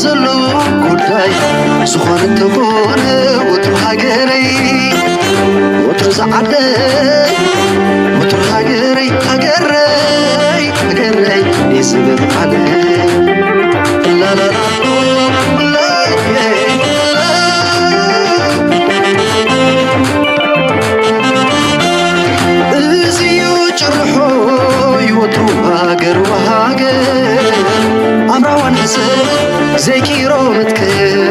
زلو كوداي سخون تكون وتر هاجري وتر زعدي وتر هاجري يسبب علي لا لا زي كيرو متكل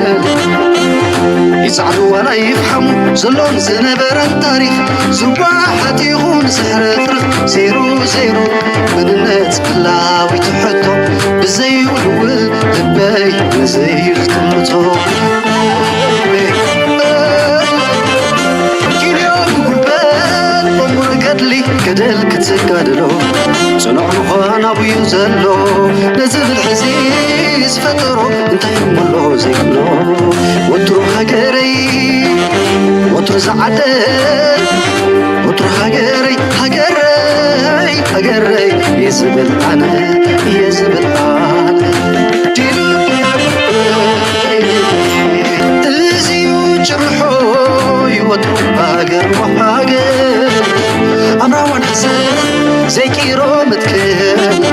يسعدوا ولا يفهموا زلون زنبرن تاريخ زواحت يغون سحر فرخ زيرو من الناس بلاوي تحطو بزي والول لباي زي يختمتو كدل كتسكادلو صنع مخان أبو زلو نزل الحزيز فترو انت يملو زيكلو وترو هاجري وترو زعدي وترو هاجري يزبل أنا تزيو جرحوي وترو هاجر أمراوان حسن زي كيرو متكل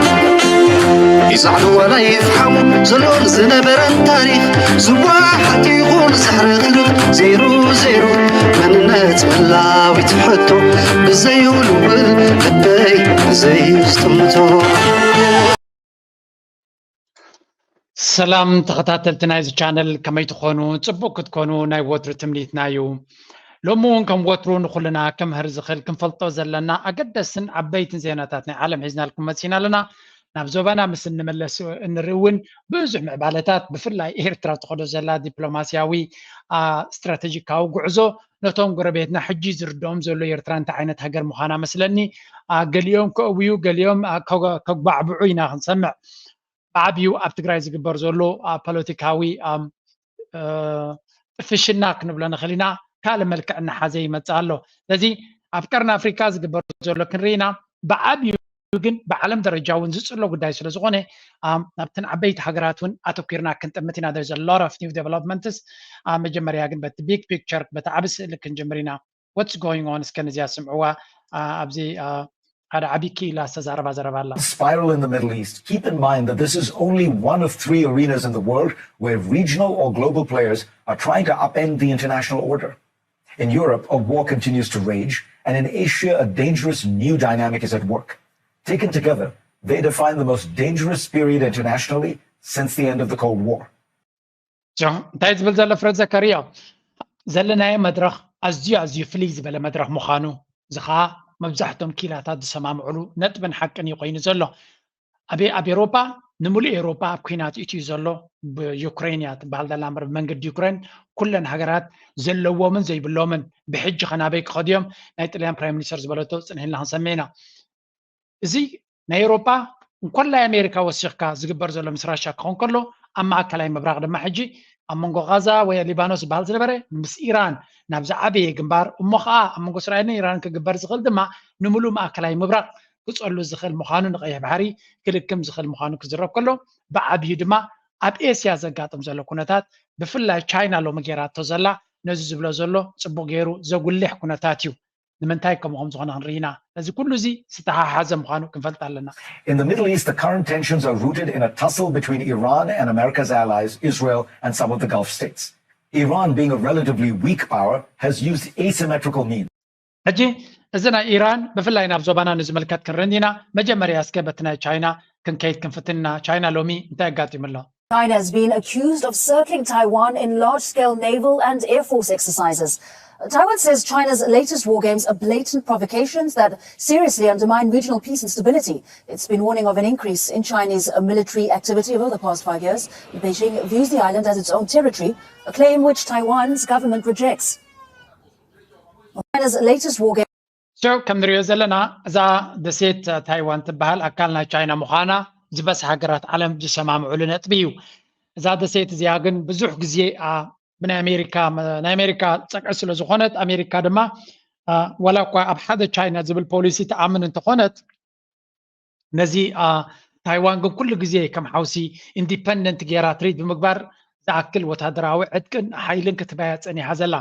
يزعلوا ولا يفهموا زلون زنبرن تاريخ زواحت يغون سحر غلق زيرو من الناس بلاوي تحطو بزي والول لباي زي يستمتو سلام تخطاتلتنا إذا channel كما يتخونوا تبوك تكونوا ناي ووتر تمليتنا يوم لومون كم وترون خلنا كم هرزخل كم فلطو زلنا أقدسن عبيتن زيناتاتنا عالم حزنا لكم مسينا لنا نابزوبانا مسن نملس نرون بزح معبالتات بفرلاي إيرترا تخدو زلا دبلوماسياوي استراتيجيكاو قعزو نتوم قربيتنا حجي زردوم زولو إيرتران تعينت هاجر مخانا مسلني قال يوم كويو قال يوم كبعبعوينا نسمع بعبيو أبتقراي زقبر زولو بوليتيكاوي فيشناك نبلنا خلينا كال ملكعنا حزي متصالو لذي أفكارنا أفريقيا زقبر زولو كنرينا بعبيو يمكن بعالم درجاون زصلو قداي سلازغونه نبتن عبيت حجراتون أتوكرنا كنت أمتنا there's a lot of new developments مجمريا جن but the big picture بتعبس لكن جمرينا what's going on سكان زي سمعوا أبزي هذا عبيكي لا سزاربا زربالا. Spiral in the Middle East. Keep in mind that this is only one of 3 arenas in the world where regional or global players are trying to upend the international order. In Europe, a war continues to rage, and in Asia, a dangerous new dynamic is at work. Taken together, they define the most dangerous period internationally since the end of the Cold War. So, تايز بلزل فرد زكريا زلنا مدرخ أزيو فليز بلا مدرخ مخانو زخا مبزحتهم كيلاتات سمام علو نتبن حقا يقين زلو أبي أوروبا نمولي أوروبا بكينات إتي زلو بيوكرينيات بالدا الأمر منقد يوكرين كلن حقرات زلو ومن زي بلومن بحج خنابيك خديوم نايت اليان برايم مينستر زبالتو سنهن لها سمينا زي نايروبا كل أمريكا والسيقا زقبر زلو مسراشا كون كله أما كلاي مبراغ دم حجي أمونغو غازا ويا ليبانوس بالزلبري مس إيران نابز عبي جنبار أمخا أمونغو إسرائيل إيران كجبار زغل دما نملو ما كلاي مبراغ كسألو زخل مخانو نقيه بحري كل كم زخل مخانو كزرب كله بعبي دما أب إسيا زقاتم زلو كونتات بفلا تشاينا لو مجرات تزلا نزز بلا زلو صبو غيرو زغلح كونتاتيو نمنتايكم هم زغنا رينا لازم كل زي ستها حزم مخانو كنفلت لنا. In the Middle East, the current tensions are rooted in a tussle between Iran and America's allies, Israel and some of the Gulf states. Iran, being a relatively weak power, has used asymmetrical means. أجي إذا إيران بفلاينا بزبانا نزملكات كرندينا مجمري أسكبتنا تشاينا كنكيد كنفتنا تشاينا لومي انتاقاتي ملا. China has been accused of circling Taiwan in large-scale naval and air force exercises. Taiwan says China's latest war games are blatant provocations that seriously undermine regional peace and stability. It's been warning of an increase in Chinese military activity over the past 5 years. Beijing views the island as its own territory, a claim which Taiwan's government rejects. China's latest war games. So, كم دريوزلنا إذا دسيت تايوان تبهل أكلنا تشاينا مخانا زبس حقرات علم جسمام علنات بيو إذا دسيت زياغن بزوح جزي من أمريكا تسكسل زخونت أمريكا دما ولا قا أبحد تشاينا زبل بوليسي تأمن انتخونت نزي ታይዋን ግን ኩሉ ግዜ ከም ሓውሲ ኢንዲፐንደንት ጌራ ትሪት ብምግባር ዝኣክል ወታደራዊ ዕጥቅን ሓይልን ክትበያ ፀኒሓ ዘላ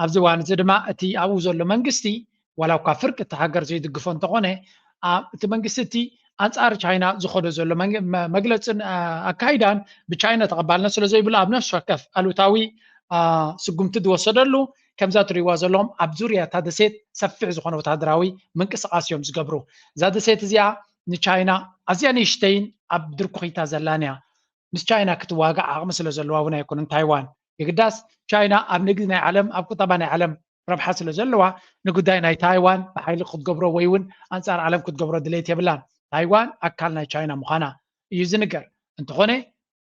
ኣብዚ እዋን እዚ ድማ እቲ ኣብኡ ዘሎ መንግስቲ ዋላ እኳ ፍርቂ እቲ ሃገር ዘይድግፎ እንተኾነ እቲ መንግስቲ እቲ ኣንጻር ቻይና ዝኸዶ ዘሎ መግለፅን ኣካይዳን ብቻይና ተቐባልነት ስለ ዘይብሉ ኣብ ነፍሲ ወከፍ ኣሉታዊ ስጉምቲ ዝወሰደሉ ከምዛ ትሪእዋ ዘለኹም ኣብ ዙርያ እታ ደሴት ሰፊሕ ዝኾነ ወታደራዊ ምንቅስቃስ እዮም ዝገብሩ እዛ ደሴት እዚኣ ንቻይና ኣዝያ ንእሽተይን ኣብ ድርኩኺታ ዘላን እያ ምስ ቻይና ክትዋጋዕ ዓቕሚ ስለ ዘለዋ እውን ኣይኮነን ታይዋን ይግዳስ ቻይና ኣብ ንግዲ ናይ ዓለም ኣብ ቁጠባ ናይ ዓለም ረብሓ ስለ ዘለዋ ንጉዳይ ናይ ታይዋን ብሓይሊ ክትገብሮ ወይ እውን ኣንጻር ዓለም ክትገብሮ ድሌት የብላን ታይዋን ኣካል ናይ ቻይና ምዃና እዩ ዝንገር እንተኾነ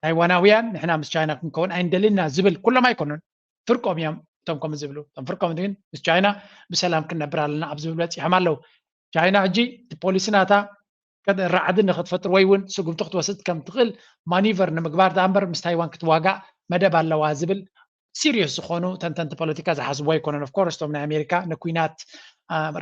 ታይዋናውያን ንሕና ምስ ቻይና ክንከውን ኣይንደሊና ዝብል ኩሎም ኣይኮኑን ፍርቆም እዮም እቶም ከምኡ ዝብሉ እቶም ፍርቆም ግን ምስ ቻይና ብሰላም ክንነብር ኣለና ኣብ ዝብል በፂሖም ኣለዉ ቻይና ሕጂ ፖሊሲ ናታ ራዕዲ ንክትፈጥር ወይ እውን ስጉምቲ ክትወስድ ከም ትኽእል ማኒቨር ንምግባር ዳ እምበር ምስ ታይዋን ክትዋጋዕ መደብ ኣለዋ ዝብል ሲሪየስ ዝኾኑ ተንተንቲ ፖለቲካ ዝሓስቡ ኣይኮነን ኦፍኮርስ እቶም ናይ ኣሜሪካ ንኩናት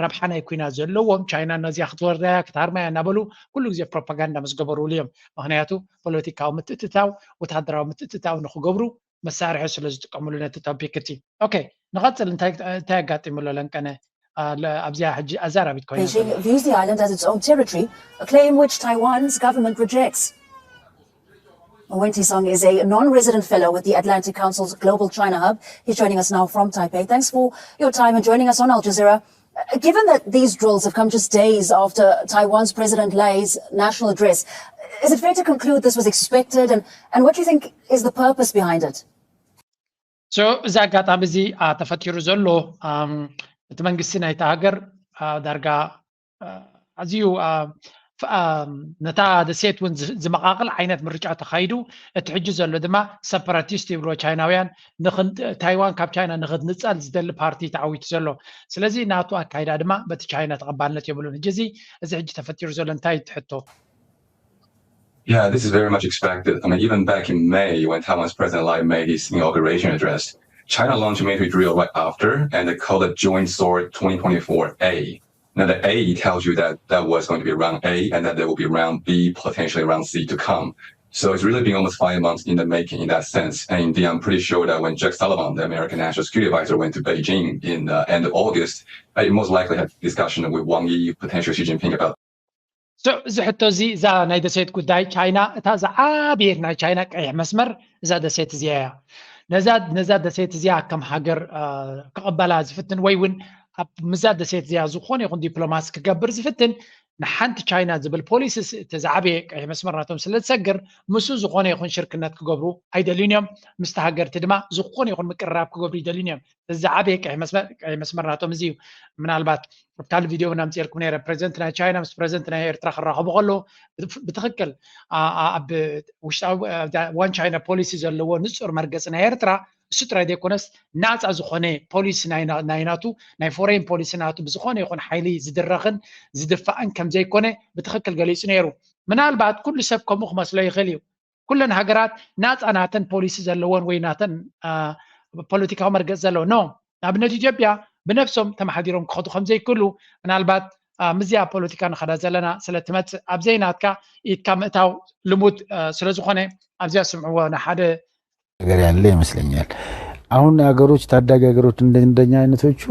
ረብሓ ናይ ኩናት ዘለዎም ቻይና ነዚያ ክትወርዳያ ክትሃርማያ እናበሉ ኩሉ ግዜ ፕሮፓጋንዳ ምስ ገበርሉ እዮም ምክንያቱ ፖለቲካዊ ምትእትታው ወታደራዊ ምትእትታው ንክገብሩ መሳርሒ ስለ ዝጥቀምሉ ነቲ ቶፒክ እቲ ኦኬ ንቐፅል እንታይ ኣጋጢሙሎ ለንቀነ ኣብዚያ ሕጂ ኣዛራቢት ኮይኑ Beijing views the island as its own territory, a claim which Taiwan's government rejects. Wen Tisong is a non-resident fellow with the Atlantic Council's Global China Hub. He's joining us now from Taipei. Thanks for your time and joining us on Al Jazeera. Given that these drills have come just days after Taiwan's President Lei's national address, is it fair to conclude this was expected? And what do you think is the purpose behind it? So, እዚ ኣጋጣሚ እዚ ተፈቲሩ ዘሎ እቲ መንግስቲ ናይቲ ሃገር ዳርጋ ኣዝዩ ነታ ደሴት እውን ዝመቃቅል ዓይነት ምርጫ ተካይዱ እቲ ሕጂ ዘሎ ድማ ሰፓራቲስት ይብሎ ቻይናውያን ታይዋን ካብ ቻይና ንክትንፀል ዝደሊ ፓርቲ ተዓዊቱ ዘሎ ስለዚ ናቱ ኣካይዳ ድማ በቲ ቻይና ተቐባልነት የብሉን ሕጂ እዚ ሕጂ ተፈቲሩ ዘሎ እንታይ ትሕቶ Yeah, this is very much expected. I mean, even back in May, when Taiwan's President Lai made his inauguration address, China launched a military drill right after, and they called it Joint Sword 2024A. Now, the A tells you that that was going to be round A, and that there will be round B, potentially round C to come. So it's really been almost 5 months in the making in that sense. And indeed, I'm pretty sure that when Jake Sullivan, the American National Security Advisor, went to Beijing in the end of August, he most likely had discussion with Wang Yi, potentially Xi Jinping about እዚ ሕቶ እዚ እዛ ናይ ደሴት ጉዳይ ቻይና እታ ዝዓብየት ናይ ቻይና ቀይሕ መስመር እዛ ደሴት እዚኣ እያ ነዛ ደሴት እዚኣ ከም ሃገር ክቕበላ ዝፍትን ወይ እውን ኣብ ምዛ ደሴት እዚኣ ዝኾነ ይኹን ዲፕሎማሲ ክገብር ዝፍትን ንሓንቲ ቻይና ዝብል ፖሊሲ እቲ ዝዓበየ ቀይሕ መስመር ናቶም ስለ ዝሰግር ምሱ ዝኾነ ይኹን ሽርክነት ክገብሩ ኣይደልዩን እዮም ምስቲ ሃገርቲ ድማ ዝኾነ ይኹን ምቅርራብ ክገብሩ ይደልዩን እዮም እዚ ዝዓበየ ቀይሕ መስመር ናቶም እዚ እዩ ምናልባት ኣብ ካልእ ቪድዮ ናምፅርኩም ነይረ ፕሬዚደንት ናይ ቻይና ምስ ፕሬዚደንት ናይ ኤርትራ ክራኸቡ ከለዉ ብትኽክል ኣብ ውሽጣዊ ዋን ቻይና ፖሊሲ ዘለዎ ንፁር መርገፂ ናይ ኤርትራ እሱ ጥራይ ዘይኮነስ ናፃ ዝኾነ ፖሊሲ ናይ ናቱ ናይ ፎሬን ፖሊሲ ናቱ ብዝኾነ ይኹን ሓይሊ ዝድረኽን ዝድፋእን ከም ዘይኮነ ብትኽክል ገሊፁ ነይሩ ምናልባት ኩሉ ሰብ ከምኡ ክመስሎ ይኽእል እዩ ኩለን ሃገራት ናፃ ናተን ፖሊሲ ዘለዎን ወይ ናተን ፖለቲካዊ መርገፂ ዘለዎ ኖ ንኣብነት ኢትዮጵያ ብነፍሶም ተመሓዲሮም ክኸዱ ከም ዘይክእሉ ምናልባት ምዝያ ፖለቲካ ንኸዳ ዘለና ስለትመፅእ ኣብ ዘይናትካ ኢትካ ምእታው ልሙድ ስለዝኾነ ኣብዚያ ስምዕዎ ንሓደ ነገር ያለ ይመስለኛል አሁን ሀገሮች ታዳጊ ሀገሮች እንደኛ አይነቶቹ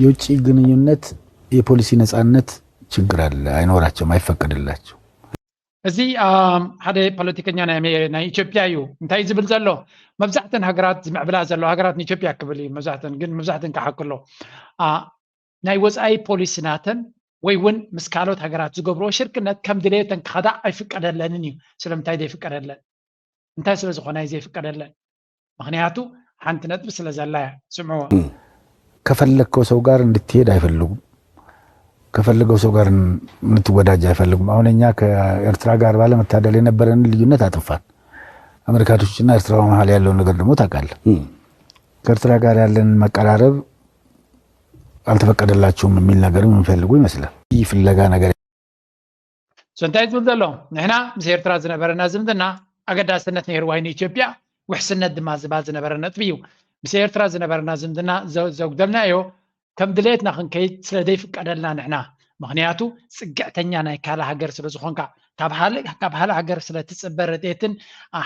የውጭ ግንኙነት የፖሊሲ ነፃነት ችግር አለ አይኖራቸውም አይፈቀድላቸው እዚ ሓደ ፖለቲከኛ ናይ ኢትዮጵያ እዩ እንታይ ዝብል ዘሎ መብዛሕተን ሃገራት ዝምዕብላ ዘሎ ሃገራት ንኢትዮጵያ ክብል እዩ መብዛሕተን ካሓክሎ ናይ ወፃኢ ፖሊሲ ናተን ወይ እውን ምስ ካልኦት ሃገራት ዝገብርዎ ሽርክነት ከም ድሌተን ክኸዳዕ ኣይፍቀደለንን እዩ ስለምንታይ ዘይፍቀደለን እንታይ ስለ ዝኾነ ዘይፍቀደለን ምክንያቱ ሓንቲ ነጥብ ስለ ዘላ ስምዕዎ ከፈለከው ሰው ጋር እንድትሄድ አይፈልጉም ከፈለገው ሰው ጋር እንድትወዳጅ አይፈልጉም አሁን እኛ ከኤርትራ ጋር ባለ መታደል የነበረን ልዩነት አጥፋን አሜሪካኖችና ኤርትራ መሃል ያለው ነገር ደግሞ ታውቃለህ ከኤርትራ ጋር ያለን መቀራረብ አልተፈቀደላቸውም የሚል ነገር የሚፈልጉ ይመስላል ይፍለጋ ነገር እንታይ ዝብል ዘሎ ንሕና ምስ ኤርትራ ዝነበረና ዝምድና ኣገዳስነት ነይሩ ዋይን ኢትዮጵያ ውሕስነት ድማ ዝባል ዝነበረ ነጥቢ እዩ ምስ ኤርትራ ዝነበረና ዝምድና ዘጉደልናዮ ከም ድሌትና ክንከይድ ስለ ዘይፍቀደልና ንሕና ምክንያቱ ጽግዕተኛ ናይ ካለ ሃገር ስለ ዝኾንካ ካብ ሃለ ሃገር ስለ ትጽበ ረድኤትን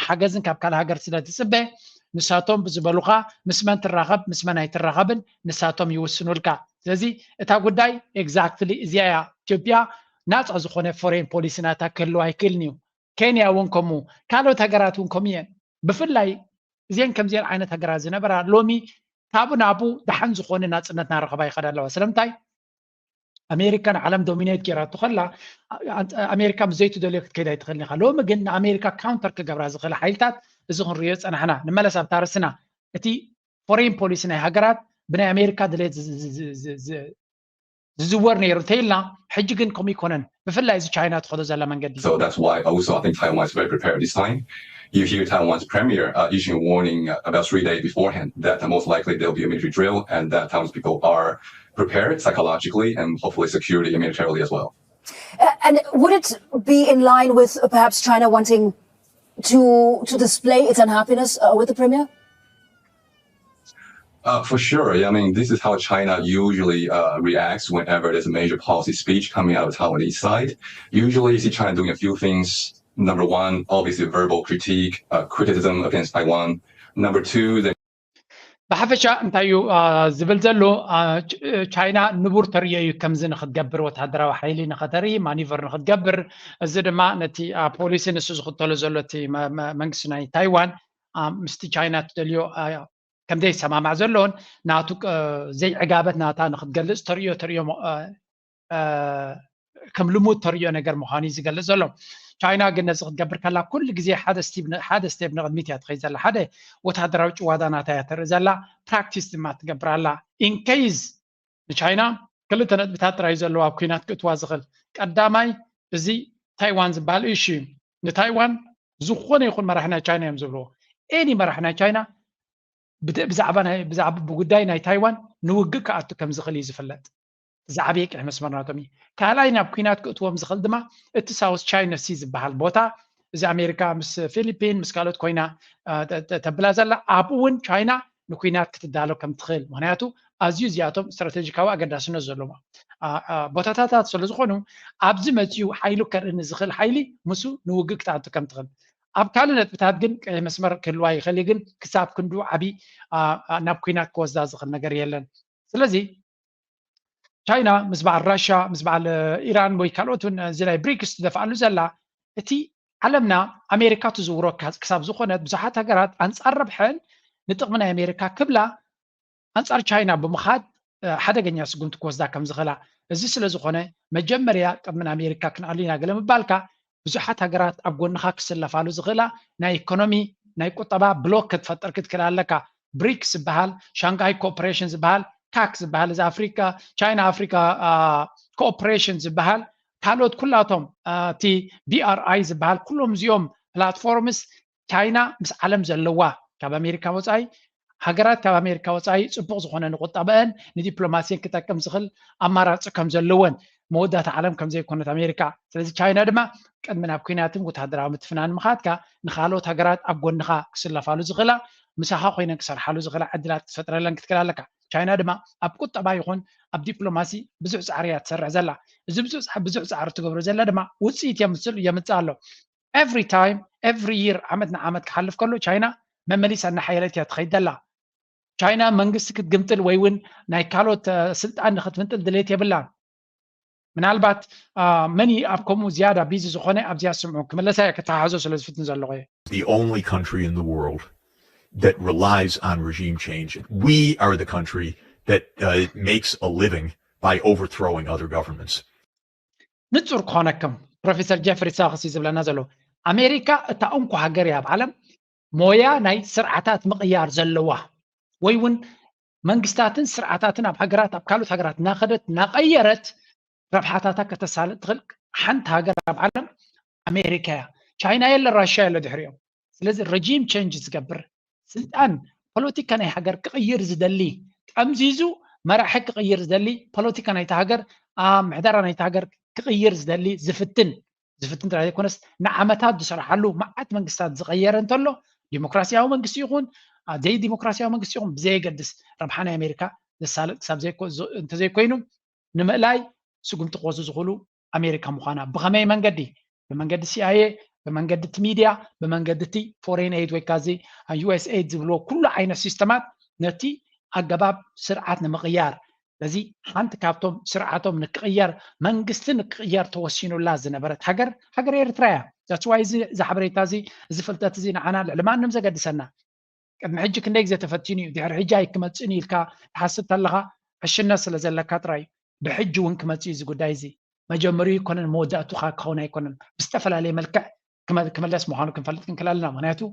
ሓገዝን ካብ ካለ ሃገር ስለ ትጽበ ንሳቶም ብዝበሉኻ ምስ መን ትራኸብ ምስ መን ኣይትራኸብን ንሳቶም ይውስኑልካ ስለዚ እታ ጉዳይ ኤግዛክትሊ እዚኣ እያ ኢትዮጵያ ናፃ ዝኾነ ፎሬን ፖሊሲ ናታ ክህልዋ ኣይክእልን እዩ ኬንያ እውን ከምኡ ካልኦት ሃገራት እውን ከምኡ እየን ብፍላይ እዚአን ከምዚአን ዓይነት ሃገራት ዝነበራ ሎሚ ካብኡ ናብኡ ድሓን ዝኾነ ናፅነት እናረኸባ ይኸዳ ኣለዋ ስለምንታይ ኣሜሪካ ንዓለም ዶሚኔት ጌራቱ ከላ ኣሜሪካ ብዘይቱ ደልዮ ክትከይድ ኣይትኽእልን ኢኻ ሎሚ ግን ንኣሜሪካ ካውንተር ክገብራ ዝኽእል ሓይልታት እዚ ክንሪኦ ፀናሕና ንመለስ ኣብ ታርስና እቲ ፎሬን ፖሊሲ ናይ ሃገራት ብናይ ኣሜሪካ ድሌት ዝዝወር ነይሩ እንተኢልና ሕጂ ግን ከምኡ ይኮነን ብፍላይ እዚ ቻይና ትኸዶ ዘላ መንገዲ So that's why also I think Taiwan is very prepared this time. You hear Taiwan's premier issuing a warning about 3 days beforehand that most likely there'll be a military drill and that Taiwan's people are prepared psychologically and hopefully securely and militarily as well. And would it be in line with perhaps China wanting to display its unhappiness with the premier? For sure. I mean, this is how China usually reacts whenever there's a major policy speech coming out of Taiwanese side. Usually you see China doing a few things. Number one, obviously verbal critique, criticism against Taiwan. Number two, they ብሓፈሻ እንታይ እዩ ዝብል ዘሎ ቻይና ንቡር ተርእዮ እዩ ከምዚ ንክትገብር ወተሃደራዊ ሓይሊ ንኸተርኢ ማኒቨር ንክትገብር እዚ ድማ ነቲ ፖሊሲ ንሱ ዝኽተሎ ዘሎ እቲ መንግስቲ ናይ ታይዋን ምስቲ ቻይና ትደልዮ ከምዘይ ሰማማዕ ዘለዎን ናቱ ዘይዕጋበት ናታ ንክትገልፅ ተርእዮ ከም ልሙድ ተርእዮ ነገር ምዃኑ ዝገልፅ ዘሎ ቻይና ግን ነዚ ክትገብር ከላ ኩሉ ግዜ ሓደ ስቴፕ ንቅድሚት እያ ትኸይድ ዘላ ሓደ ወተሃደራዊ ጭዋዳ ናታ እያ ተርኢ ዘላ ፕራክቲስ ድማ ትገብር ኣላ ኢንኬዝ ንቻይና ክልተ ነጥብታት ጥራይ ዘለዎ ኣብ ኩናት ክእትዋ ዝኽእል ቀዳማይ እዚ ታይዋን ዝበሃል እሺ ንታይዋን ዝኾነ ይኹን መራሒ ናይ ቻይና እዮም ዝብልዎ ኤኒ መራሒ ናይ ቻይና ብዛዕባ ጉዳይ ናይ ታይዋን ንውግእ ክኣቱ ከም ዝኽእል እዩ ዝፍለጥ ዝዓበየ ቅድሚ መስመርናቶም እዩ ካልኣይ ናብ ኩናት ክእትዎም ዝኽእል ድማ እቲ ሳውስ ቻይና ሲ ዝበሃል ቦታ እዚ ኣሜሪካ ምስ ፊሊፒን ምስ ካልኦት ኮይና ተብላ ዘላ ኣብኡ እውን ቻይና ንኩናት ክትዳሎ ከም ትኽእል ምክንያቱ ኣዝዩ እዚኣቶም ስትራቴጂካዊ ኣገዳስነት ዘለዎም ቦታታት ስለ ዝኾኑ ኣብዚ መፅኡ ሓይሉ ከርኢ ንዝኽእል ሓይሊ ምሱ ንውግእ ክትኣቱ ከም ትኽእል ኣብ ካልእ ነጥብታት ግን ቀይ መስመር ክህልዋ ይኽእል ግን ክሳብ ክንዱ ዓብይ ናብ ኩናት ክወስዳ ዝኽእል ነገር የለን ስለዚ ቻይና ምስ በዓል ራሻ ምስ በዓል ኢራን ወይ ካልኦትን እዚ ናይ ብሪክስ ትደፍኣሉ ዘላ እቲ ዓለምና ኣሜሪካ ትዝውሮ ክሳብ ዝኾነት ብዙሓት ሃገራት ኣንፃር ረብሐን ንጥቕሚ ናይ ኣሜሪካ ክብላ ኣንፃር ቻይና ብምኻድ ሓደገኛ ስጉምቲ ክወስዳ ከም ዝኽእላ እዚ ስለ ዝኾነ መጀመርያ ቅድሚ ንኣሜሪካ ክንኣሉ ኢና ገለ ምባልካ ብዙሓት ሃገራት ኣብ ጎንኻ ክስለፋሉ ዝኽእላ ናይ ኢኮኖሚ ናይ ቁጠባ ብሎክ ክትፈጥር ክትክእል ኣለካ ብሪክስ ዝበሃል ሻንጋይ ኮኦፐሬሽን ዝበሃል ካክ ዝበሃል እዚ ኣፍሪካ ቻይና ኣፍሪካ ኮኦፐሬሽን ዝበሃል ካልኦት ኩላቶም እቲ BRI ዝበሃል ኩሎም እዚኦም ፕላትፎርምስ ቻይና ምስ ዓለም ዘለዋ ካብ ኣሜሪካ ወፃኢ ሃገራት ካብ ኣሜሪካ ወፃኢ ፅቡቅ ዝኾነ ንቁጠበአን ንዲፕሎማሲን ክጠቅም ዝኽእል ኣማራፂ ከም ዘለወን መወዳእታ ዓለም ከም ዘይኮነት ኣሜሪካ ስለዚ ቻይና ድማ ቅድሚ ናብ ኩናትን ወተሃደራዊ ምትፍናን ምኻድካ ንካልኦት ሃገራት ኣብ ጎንኻ ክስለፋሉ ዝኽእላ ምሳኻ ኮይነን ክሰርሓሉ ዝኽእላ ዕድላት ክትፈጥረለን ክትክእል ኣለካ ቻይና ድማ ኣብ ቁጠባ ይኹን ኣብ ዲፕሎማሲ ብዙሕ ፃዕሪ እያ ትሰርሕ ዘላ እዚ ብዙሕ ፃዕሪ ትገብሮ ዘላ ድማ ውፅኢት የምፅእ ኣሎ ኤቭሪ ይር ዓመት ንዓመት ክሓልፍ ከሎ ቻይና መመሊሳ እናሓየለት እያ ትኸይድ ዘላ ቻይና መንግስቲ ክትግምጥል ወይ እውን ናይ ካልኦት ስልጣን ንክትምንጥል ድሌት የብላን ምናልባት መኒ ኣብ ከምኡ ዝያዳ ቢዚ ዝኾነ ኣብዚያ ስምዑ ክመለሳ እያ ከተሓሓዞ ስለ ዝፍትን ዘለኹ እየ The only country in the world that relies on regime change. We are the country that makes a living by overthrowing other governments. ንጹር ክኾነክም ፕሮፌሰር ጀፍሪ ሳክስ ዝብለና ዘሎ ኣሜሪካ እታ እንኳ ሃገር እያ ኣብ ዓለም ሞያ ናይ ስርዓታት ምቕያር ዘለዋ ወይ እውን መንግስታትን ስርዓታትን ኣብ ሃገራት ኣብ ካልኦት ሃገራት እናኸደት እናቐየረት ረብሓታታ ከተሳልጥ ትኽእል ሓንቲ ሃገር ኣብ ዓለም ኣሜሪካ እያ ቻይና የለ ራሽያ የለ ድሕሪኦም ስለዚ ረጂም ቼንጅ ዝገብር ስልጣን ፖለቲካ ናይ ሃገር ክቕይር ዝደሊ ጠምዚዙ መራሒ ክቕይር ዝደሊ ፖለቲካ ናይቲ ሃገር ምሕደራ ናይቲ ሃገር ክቕይር ዝደሊ ዝፍትን ጥራይ ዘይኮነስ ንዓመታት ዝሰርሓሉ መዓት መንግስታት ዝቐየረ እንተሎ ዲሞክራሲያዊ መንግስቲ ይኹን ዘይ ዲሞክራሲያዊ መንግስቲ ይኹን ብዘየገድስ ረብሓ ናይ ኣሜሪካ ዘሳልጥ ክሳብ እንተዘይኮይኑ ንምእላይ سقوم تقوزو زغلو أمريكا مخانا بغمي منجدي بمنجد CIA بمنجد ميديا بمنجد تي فورين ايد وكازي US ايد زبلو كل عين سيستمات نتي أجباب سرعتنا مغيار لذي حنت كابتم سرعتهم نقير منجستن نقير توسينو لازم نبرت حجر إريتريا that's why زي حبريتازي زي فلتات زي عنا لما نمزج قد سنة قد محج كنديك زي تفتيني دحر حجاي كما تسني لك حسيت لها عشنا سلا زلك تراي بحج وين كما تيجي قدايزي ما جمري يكون مودة خاك خونا يكون بستفل عليه ملكة كما لا اسمه حانو كنفلت كنكلالنا معناته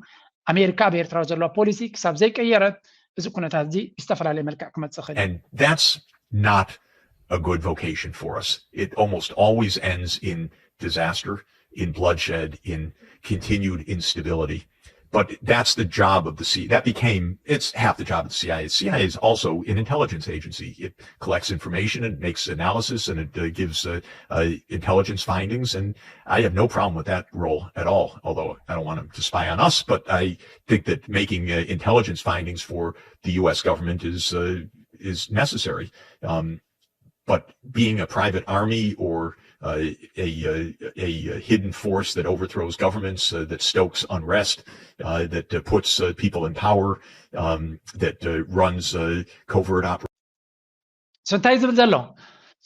أمريكا بيرتراو زلوا بوليسي كسب زي كيرت إذا كنا تازي بستفل عليه ملكة كما تسخن. And that's not a good vocation for us. It almost always ends in disaster, in bloodshed, in continued instability. But that's the job of the CIA. It's half the job of the CIA. The CIA is also an intelligence agency. It collects information and makes analysis, and it gives intelligence findings. And I have no problem with that role at all, although I don't want them to spy on us. But I think that making intelligence findings for the U.S. government is necessary. But being a private army or a hidden force that overthrows governments, that stokes unrest, that puts people in power, that runs covert operations. سنتايز بزلو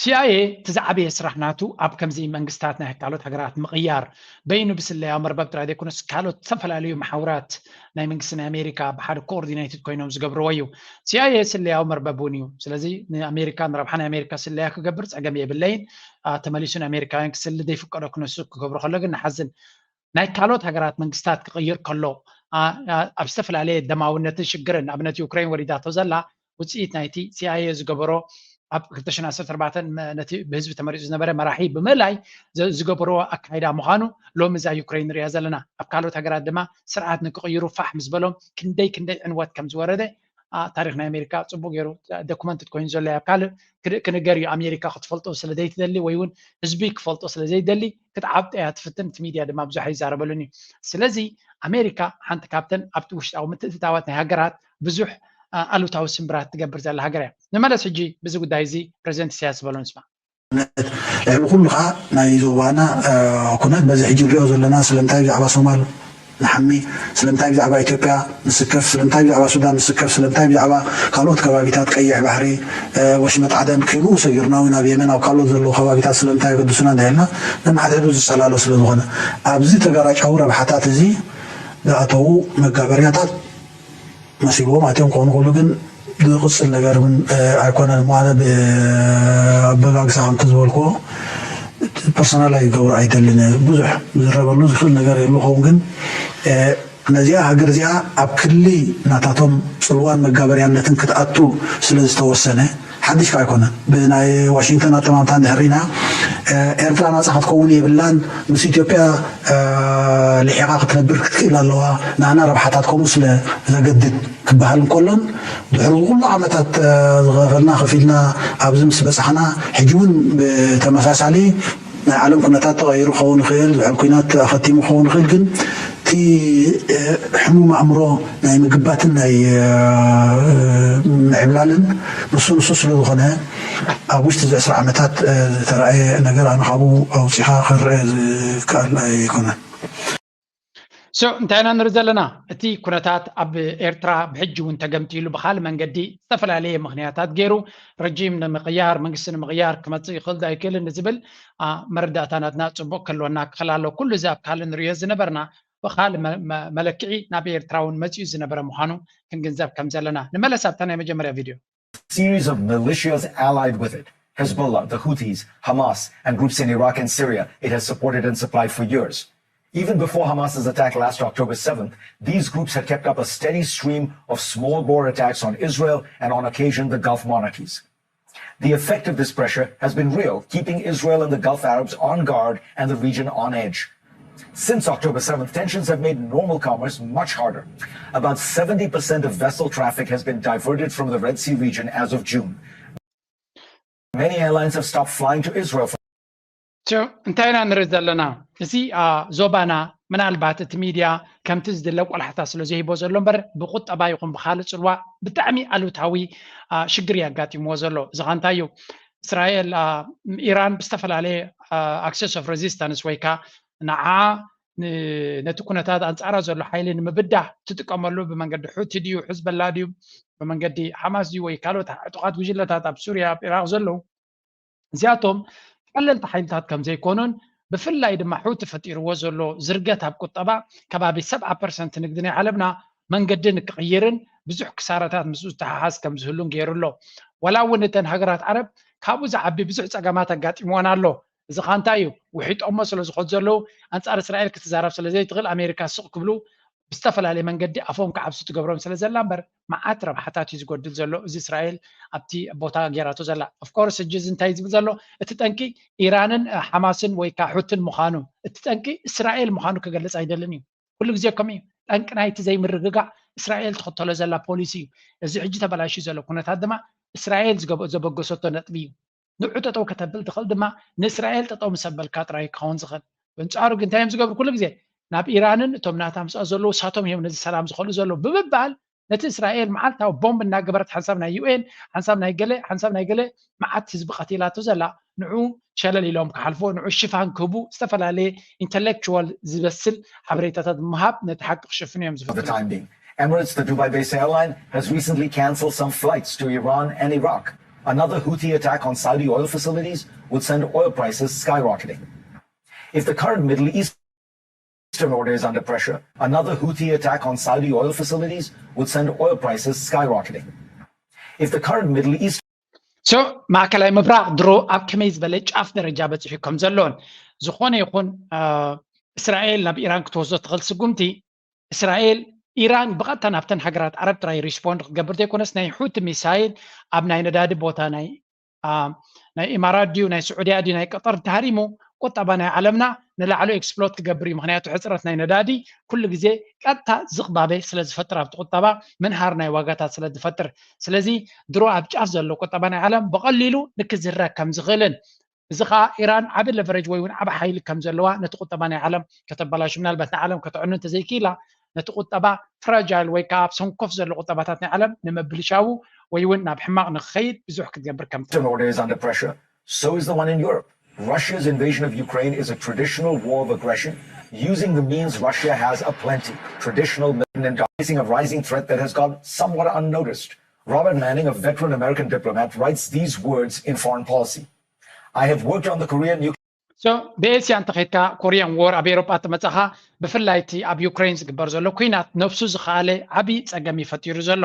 CIA تزعبي سرحناتو أب كمزي منجستاتنا هكالوت هجرات مغيار بينو بسلا مربب ترى يكون سكالوت تفل عليهم محاورات ناي منجسنا أمريكا بحال كوردينيتد كوينهم زقبرويو CIA سلا مرببونيو سلازي أمريكا نربحنا أمريكا سلا كجبرت أجمع بالليل تمليسون أمريكا ينكسل دي فكروا كنا سوق كجبرو خلقنا حزن ناي كالوت هجرات منجستات كغير كله أبستفل عليه دماؤنا تشجرن أبنات يوكرين وليدات وزلا وتسيت نايتي CIA زقبرو أب كتشنا عشرة أربعة نتي بحزب تمريز نبرة مراحي بملاي زجبروا أكيدا مخانو لو مزا يوكرين رياضة لنا أبقالو تجرا دما سرعات نقيرو فحم زبلهم كندي عنوات كم زوارده تاريخنا أمريكا صبوا جرو دوكمنت تكون زول أبقال كنجاري أمريكا خطفلتو سلدي تدلي ويون حزبيك فلتو سلدي دلي كتعبت تفتنت ميديا دما بزحي زاربلوني سلزي أمريكا حنت كابتن أبتوش أو متتاوتنا هجرات بزح قالوا تاو سمبرات تقبر زي الهجرة نماذج حجي بزوج دايزي بريزنت سياسة بالون اسمع كل خا نايزوانا كنا بزح حجي رياض لنا سلمتاي على صومال نحمي سلمتاي على إثيوبيا نسكف سلمتاي على السودان نسكف سلمتاي على كالوت كبابيتات قيح بحري وشمت عدن كيلو سيرنا ونا بيمن أو كالوت زلوا كبابيتات سلمتاي قدسنا دهنا لما حد يدوز السلالة سلمونا أبزي تجارة شعورة بحتات زي دعتو مجابريات مسيبو ما تيم كون كلهم دقص النجار من أكون المعنا ببعض ساعات تزولكو personal يقول عيد لنا بزح بزرب اللوز كل نجار يلو خونجن نزيا هجر زيا أبكلي نتاتهم سلوان مجابريان نتنكت أتو سلز توسنة حدش كايكونا بين واشنطن تمام تان هرينا إيرترا ناس حتكوني باللان مس إثيوبيا لحقاق تنبر كتير للوا نحن ربحتاتكم وصل زجدت كبهالم كلن دحرو كل عمتات غفلنا خفيلنا أبزمس بس حنا حجون بتمساس عليه عالم كنا تغيروا خون خير الكينات أختيم خون خير جن تي حموم عمره ناي مجباتنا عملالن نص للغناء أبوش تزعس عمتات ترى نجار عن خابو أو صحة خير كأن يكون سو انتهينا نرزلنا تي كونتات اب إيرترا بحج وانت قمتي له بخال من قدي استفل عليه مغنياتات غيرو رجيم مغيار منقسن مغيار كما تصي خلد ايكل نزبل مرداتنا صبو كلونا خلالو كل زاب قال نريز نبرنا وخال ملكعي نبي إيرتراون مزيز نبر مخانو كنجنزاب كم زلنا نملسات تاني مجمريا فيديو Series of militias allied with it. Hezbollah, the Houthis, Hamas, and groups in Iraq and Syria it has supported and supplied for years. Even before Hamas's attack last October 7th, these groups had kept up a steady stream of small-bore attacks on Israel and on occasion the Gulf monarchies. The effect of this pressure has been real, keeping Israel and the Gulf Arabs on guard and the region on edge. Since October 7th, tensions have made normal commerce much harder. About 70% of vessel traffic has been diverted from the Red Sea region as of June. Many airlines have stopped flying to Israel. شو انتهينا نرزلنا زي زوبانا من البات ميديا كم تزدلق ولا حتى سلو زي بوزلون بر بقط أبا يقوم بخالد سلوا بتعمي ألوتاوي شجريا قاتي موزلو زغانتايو እስራኤል ኢራን ብዝተፈላለየ عليه access of resistance ወይ ከዓ ንዓ ነቲ ኩነታት ኣንጻራ ዘሎ ሓይሊ ንምብዳሕ ትጥቀመሉ ብመንገዲ ሑቲ ድዩ ሕዝበላ ድዩ ብመንገዲ ሓማስ ድዩ ወይ ካልኦት ዕጡቓት ጉጅለታት ኣብ ሱርያ ኣብ ኢራቅ ዘለዉ እዚኣቶም ቀለልቲ ሓይልታት ከም ዘይኮኑን ብፍላይ ድማ ሑቲ ፈጢርዎ ዘሎ ዝርገት ኣብ ቁጠባ ከባቢ 70% ንግዲ ናይ ዓለምና መንገዲ ንክቕይርን ብዙሕ ክሳራታት ምስኡ ዝተሓሓዝ ከም ዝህሉን ገይሩሎ ወላ እውን እተን ሃገራት ዓረብ ካብኡ ዝዓቢ ብዙሕ ፀገማት ኣጋጢምዎን ኣሎ እዚ ኸ እንታይ እዩ ውሒጦሞ ስለ ዝኸዱ ዘለዉ ኣንጻር እስራኤል ክትዛረብ ስለ ዘይትኽእል ኣሜሪካ ስቕ ክብሉ ብዝተፈላለየ መንገዲ ኣፎም ክዓብሱ ትገብሮም ስለ ዘላ እምበር መዓት ረብሓታት እዩ ዝጎድል ዘሎ እዚ እስራኤል ኣብቲ ቦታ ጌራቶ ዘላ ኦፍኮርስ ሕጂ እዚ እንታይ ዝብል ዘሎ እቲ ጠንቂ ኢራንን ሓማስን ወይ ከዓ ሑትን ምዃኑ እቲ ጠንቂ እስራኤል ምዃኑ ክገልጽ ኣይደልን እዩ ኩሉ ግዜ ከምኡ እዩ ጠንቂ ናይቲ ዘይምርግጋዕ እስራኤል ትኽተሎ ዘላ ፖሊሲ እዩ እዚ ሕጂ ተበላሽዩ ዘሎ ኩነታት ድማ እስራኤል ዘበገሰቶ ነጥቢ እዩ ንዑ ጠጠው ከተብል ትኽእል ድማ ንእስራኤል ጠጠው ምሰበልካ ጥራይ ክኸውን ዝኽእል በንጻሩ ግን እንታይ እዮም ዝገብሩ ኩሉ ግዜ ናብ ኢራንን እቶም ናታ ምስኣ ዘለዉ ሳቶም እዮም ነዚ ሰላም ዝኸእሉ ዘሎ ብምባል ነቲ እስራኤል መዓልታዊ ቦምብ እናገበረት ሓንሳብ ናይ ዩኤን ሓንሳብ ናይ ገለ መዓት ህዝቢ ቀቲላቶ ዘላ ንዑ ሸለል ኢሎም ክሓልፎ ንዑ ሽፋን ክህቡ ዝተፈላለየ ኢንተሌክቹዋል ዝመስል ሓበሬታታት ምሃብ ነቲ ሓቂ ክሽፍኑ እዮም ዝፍትኑ Emirates, the Dubai-based airline, has recently cancelled some flights to Iran and Iraq. Another Houthi attack on Saudi oil facilities would send oil prices skyrocketing. If the current Middle Eastern order is under pressure, another Houthi attack on Saudi oil facilities would send oil prices skyrocketing. If the current Middle East ማዕከላዊ ምብራቅ ድሮ ኣብ ከመይ ዝበለ ጫፍ ደረጃ በፂሑ ከም ዘሎን ዝኾነ ይኹን እስራኤል ናብ ኢራን ክትወስዶ ትኽእል ስጉምቲ እስራኤል ኢራን ብቐጥታ ናብተን ሃገራት ዓረብ ጥራይ ሪስፖንድ ክገብር ዘይኮነስ ናይ ሑቲ ሚሳይል ኣብ ናይ ነዳዲ ቦታ ናይ ኢማራት ድዩ ናይ ስዑድያ ድዩ ናይ ቀጠር ተሃሪሙ ቁጠባ ናይ ዓለምና ንላዕሉ ኤክስፕሎት ክገብር እዩ ምክንያቱ ሕፅረት ናይ ነዳዲ ኩሉ ግዜ ቀጥታ ዝቕባበ ስለ ዝፈጥር ኣብቲ ቁጠባ ምንሃር ናይ ዋጋታት ስለ ዝፈጥር ስለዚ ድሮ ኣብ ጫፍ ዘሎ ቁጠባ ናይ ዓለም ብቐሊሉ ንክዝረግ ከም ዝኽእልን እዚ ከዓ ኢራን ዓብ ለቨሬጅ ወይ እውን ዓብ ሓይሊ ከም ዘለዋ ነቲ ቁጠባ ናይ ዓለም ከተበላሹ ምናልባት ናይ ዓለም ከተዕኑ እንተዘይክኢላ ነቲ ቁጠባ ፍራጃይል ወይ ከዓ ኣብ ሰንኮፍ ዘሎ ቁጠባታት ናይ ዓለም ንምብልሻው ወይ እውን ናብ ሕማቕ ንክኸይድ ብዙሕ ክትገብር ከም So is the one in Europe. Russia's invasion of Ukraine is a traditional war of aggression, using the means Russia has aplenty, traditional and facing a rising threat that has gone somewhat unnoticed. Robert Manning, a veteran American diplomat, writes these words in Foreign Policy. I have worked on the Korean nuclear... So, በኤስያ እንተኸይድካ ኮሪያን ዎር ኣብ ኤሮጳ እትመፅኻ ብፍላይቲ ኣብ ዩክሬን ዝግበር ዘሎ ኩናት ነብሱ ዝኸኣለ ዓብዪ ፀገም ይፈጢሩ ዘሎ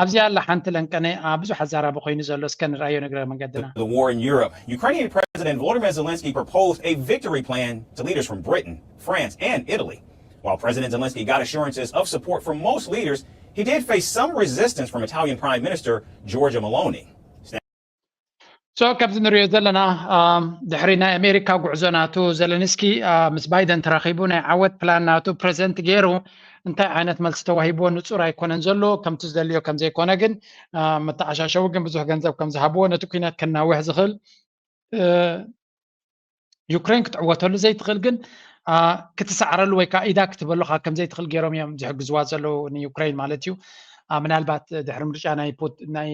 ኣብዚ ኣላ ሓንቲ ለንቀነ ብዙሕ ኣዛራቢ ኮይኑ ዘሎ እስከ ንርአዮ ነገረ መንገድና The war in Europe. Ukrainian President Volodymyr Zelensky proposed a victory plan to leaders from Britain, France, and Italy. While President Zelensky got assurances of support from most leaders, he did face some resistance from Italian Prime Minister Giorgia Meloni. So ካብዚ ንሪኦ ዘለና ድሕሪ ናይ ኣሜሪካ ጉዕዞ ናቱ ዘለንስኪ ምስ ባይደን ተራኺቡ ናይ ዓወት ፕላን ናቱ ፕሬዘንት ገይሩ እንታይ ዓይነት መልሲ ተዋሂቦ ንፁር ኣይኮነን ዘሎ ከምቲ ዝደልዮ ከም ዘይኮነ ግን መተዓሻሸው ግን ብዙሕ ገንዘብ ከም ዝሃብዎ ነቲ ኩናት ከናውሕ ዝኽእል ዩክሬን ክትዕወተሉ ዘይትኽእል ግን ክትሰዓረሉ ወይ ከዓ ኢዳ ክትበሉ ከም ዘይትኽእል ገይሮም እዮም ዝሕግዝዋ ዘለዉ ንዩክሬን ማለት እዩ ምናልባት ድሕሪ ምርጫ ናይ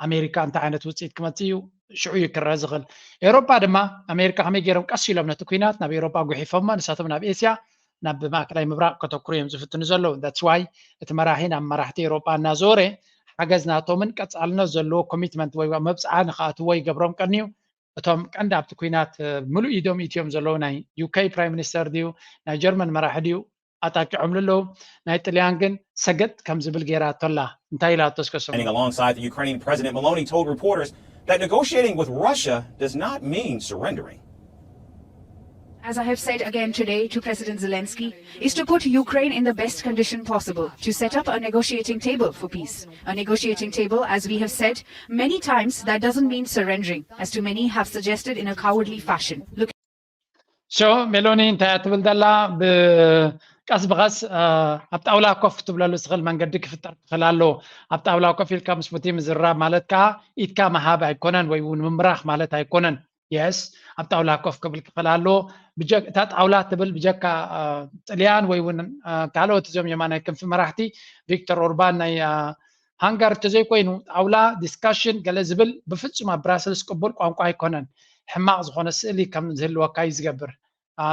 ኣሜሪካ እንታይ ዓይነት ውፅኢት ክመፅእ እዩ ሽዑ ይክረአ ዝኽእል ኤሮጳ ድማ ኣሜሪካ ከመይ ገይሮም ቀስ ኢሎም ነቲ ኩናት ናብ ኤሮጳ ጉሒፎማ ንሳቶም ናብ ኤስያ ናብ ማእከላይ ምብራቅ ከተኩሩ እዮም ዝፍትኑ ዘለዉ ዳትስ ዋይ እቲ መራሒ ናብ መራሕቲ ኤሮጳ እናዞረ ሓገዝ ናቶምን ቀፃልነት ዘለዎ ኮሚትመንት ወይ መብፅዓ ንኽኣትዎ ይገብሮም ቀኒ እዩ እቶም ቀንዲ ኣብቲ ኩናት ምሉእ ኢዶም ኢትዮም ዘለዉ ናይ ዩኬ ፕራይም ሚኒስተር ድዩ ናይ ጀርመን መራሒ ድዩ ኣጣቂዖም ዘለዉ ናይ ጣልያን ግን ሰገጥ ከም ዝብል ጌራቶላ እንታይ ኢላቶ እስከሰሙ Alongside the Ukrainian President Meloni told reporters that negotiating with Russia does not mean surrendering. As I have said again today to President Zelensky, is to put Ukraine in the best condition possible to set up a negotiating table for peace. A negotiating table, as we have said many times, that doesn't mean surrendering, as too many have suggested in a cowardly fashion. Look. So, Meloni እንታይ ትብል ዘላ ቀስ በቀስ ኣብ ጣውላ ኮፍ ትብለሉ ዝኽእል መንገዲ ክፍጠር ትኽእል ኣሎ ኣብ ጣውላ ኮፍ ኢልካ ምስ ፑቲን ምዝራብ ማለት ከዓ ኢድካ መሃብ ኣይኮነን ወይ እውን ምምራኽ ማለት ኣይኮነን የስ ኣብ ጣውላ ኮፍ ክብል ክኽእል ኣሎ እታ ጣውላ ትብል ብጀካ ጣልያን ወይ እውን ካልኦት እዞም የማናይ ክንፊ መራሕቲ ቪክተር ኦርባን ናይ ሃንጋር ተዘይ ኮይኑ ጣውላ ዲስካሽን ገለ ዝብል ብፍጹም ኣብ ብራሰልስ ቅቡል ቋንቋ ኣይኮነን ሕማቕ ዝኾነ ስእሊ ከም ዝህልወካ እዩ ዝገብር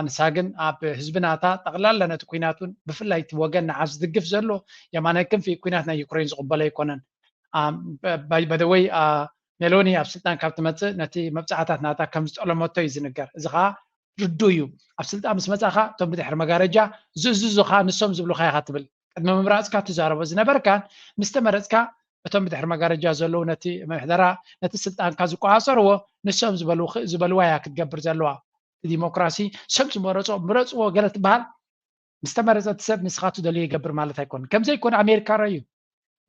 ንሳ ግን ኣብ ህዝብናታ ጠቕላላ ነቲ ኩናቱን ብፍላይ እቲ ወገን ንዓብ ዝድግፍ ዘሎ የማናይ ክንፊ ኩናት ናይ ዩክሬን ዝቕበሎ ኣይኮነን በደወይ ሜሎኒ ኣብ ስልጣን ካብ ትመፅእ ነቲ መብፃዕታት ናታ ከም ዝጠለመቶ እዩ ዝንገር እዚ ከዓ ርዱ እዩ ኣብ ስልጣን ምስ መፃኻ እቶም ብድሕሪ መጋረጃ ዝእዝዙኻ ንሶም ዝብሉካ ኢኻ ትብል ቅድሚ ምምራፅካ ትዛረቦ ዝነበርካ ምስ ተመረፅካ እቶም ብድሕሪ መጋረጃ ዘለዉ ነቲ ምሕደራ ነቲ ስልጣንካ ዝቆፃፀርዎ ንሶም ዝበልዋ እያ ክትገብር ዘለዋ ዲሞክራሲ ሰብ ምረፅዎ ገለ ትበሃል ምስ ተመረፀ እቲ ሰብ ንስኻ ትደልዮ ይገብር ማለት ኣይኮን ከምዘይኮነ ኣሜሪካ ረዩ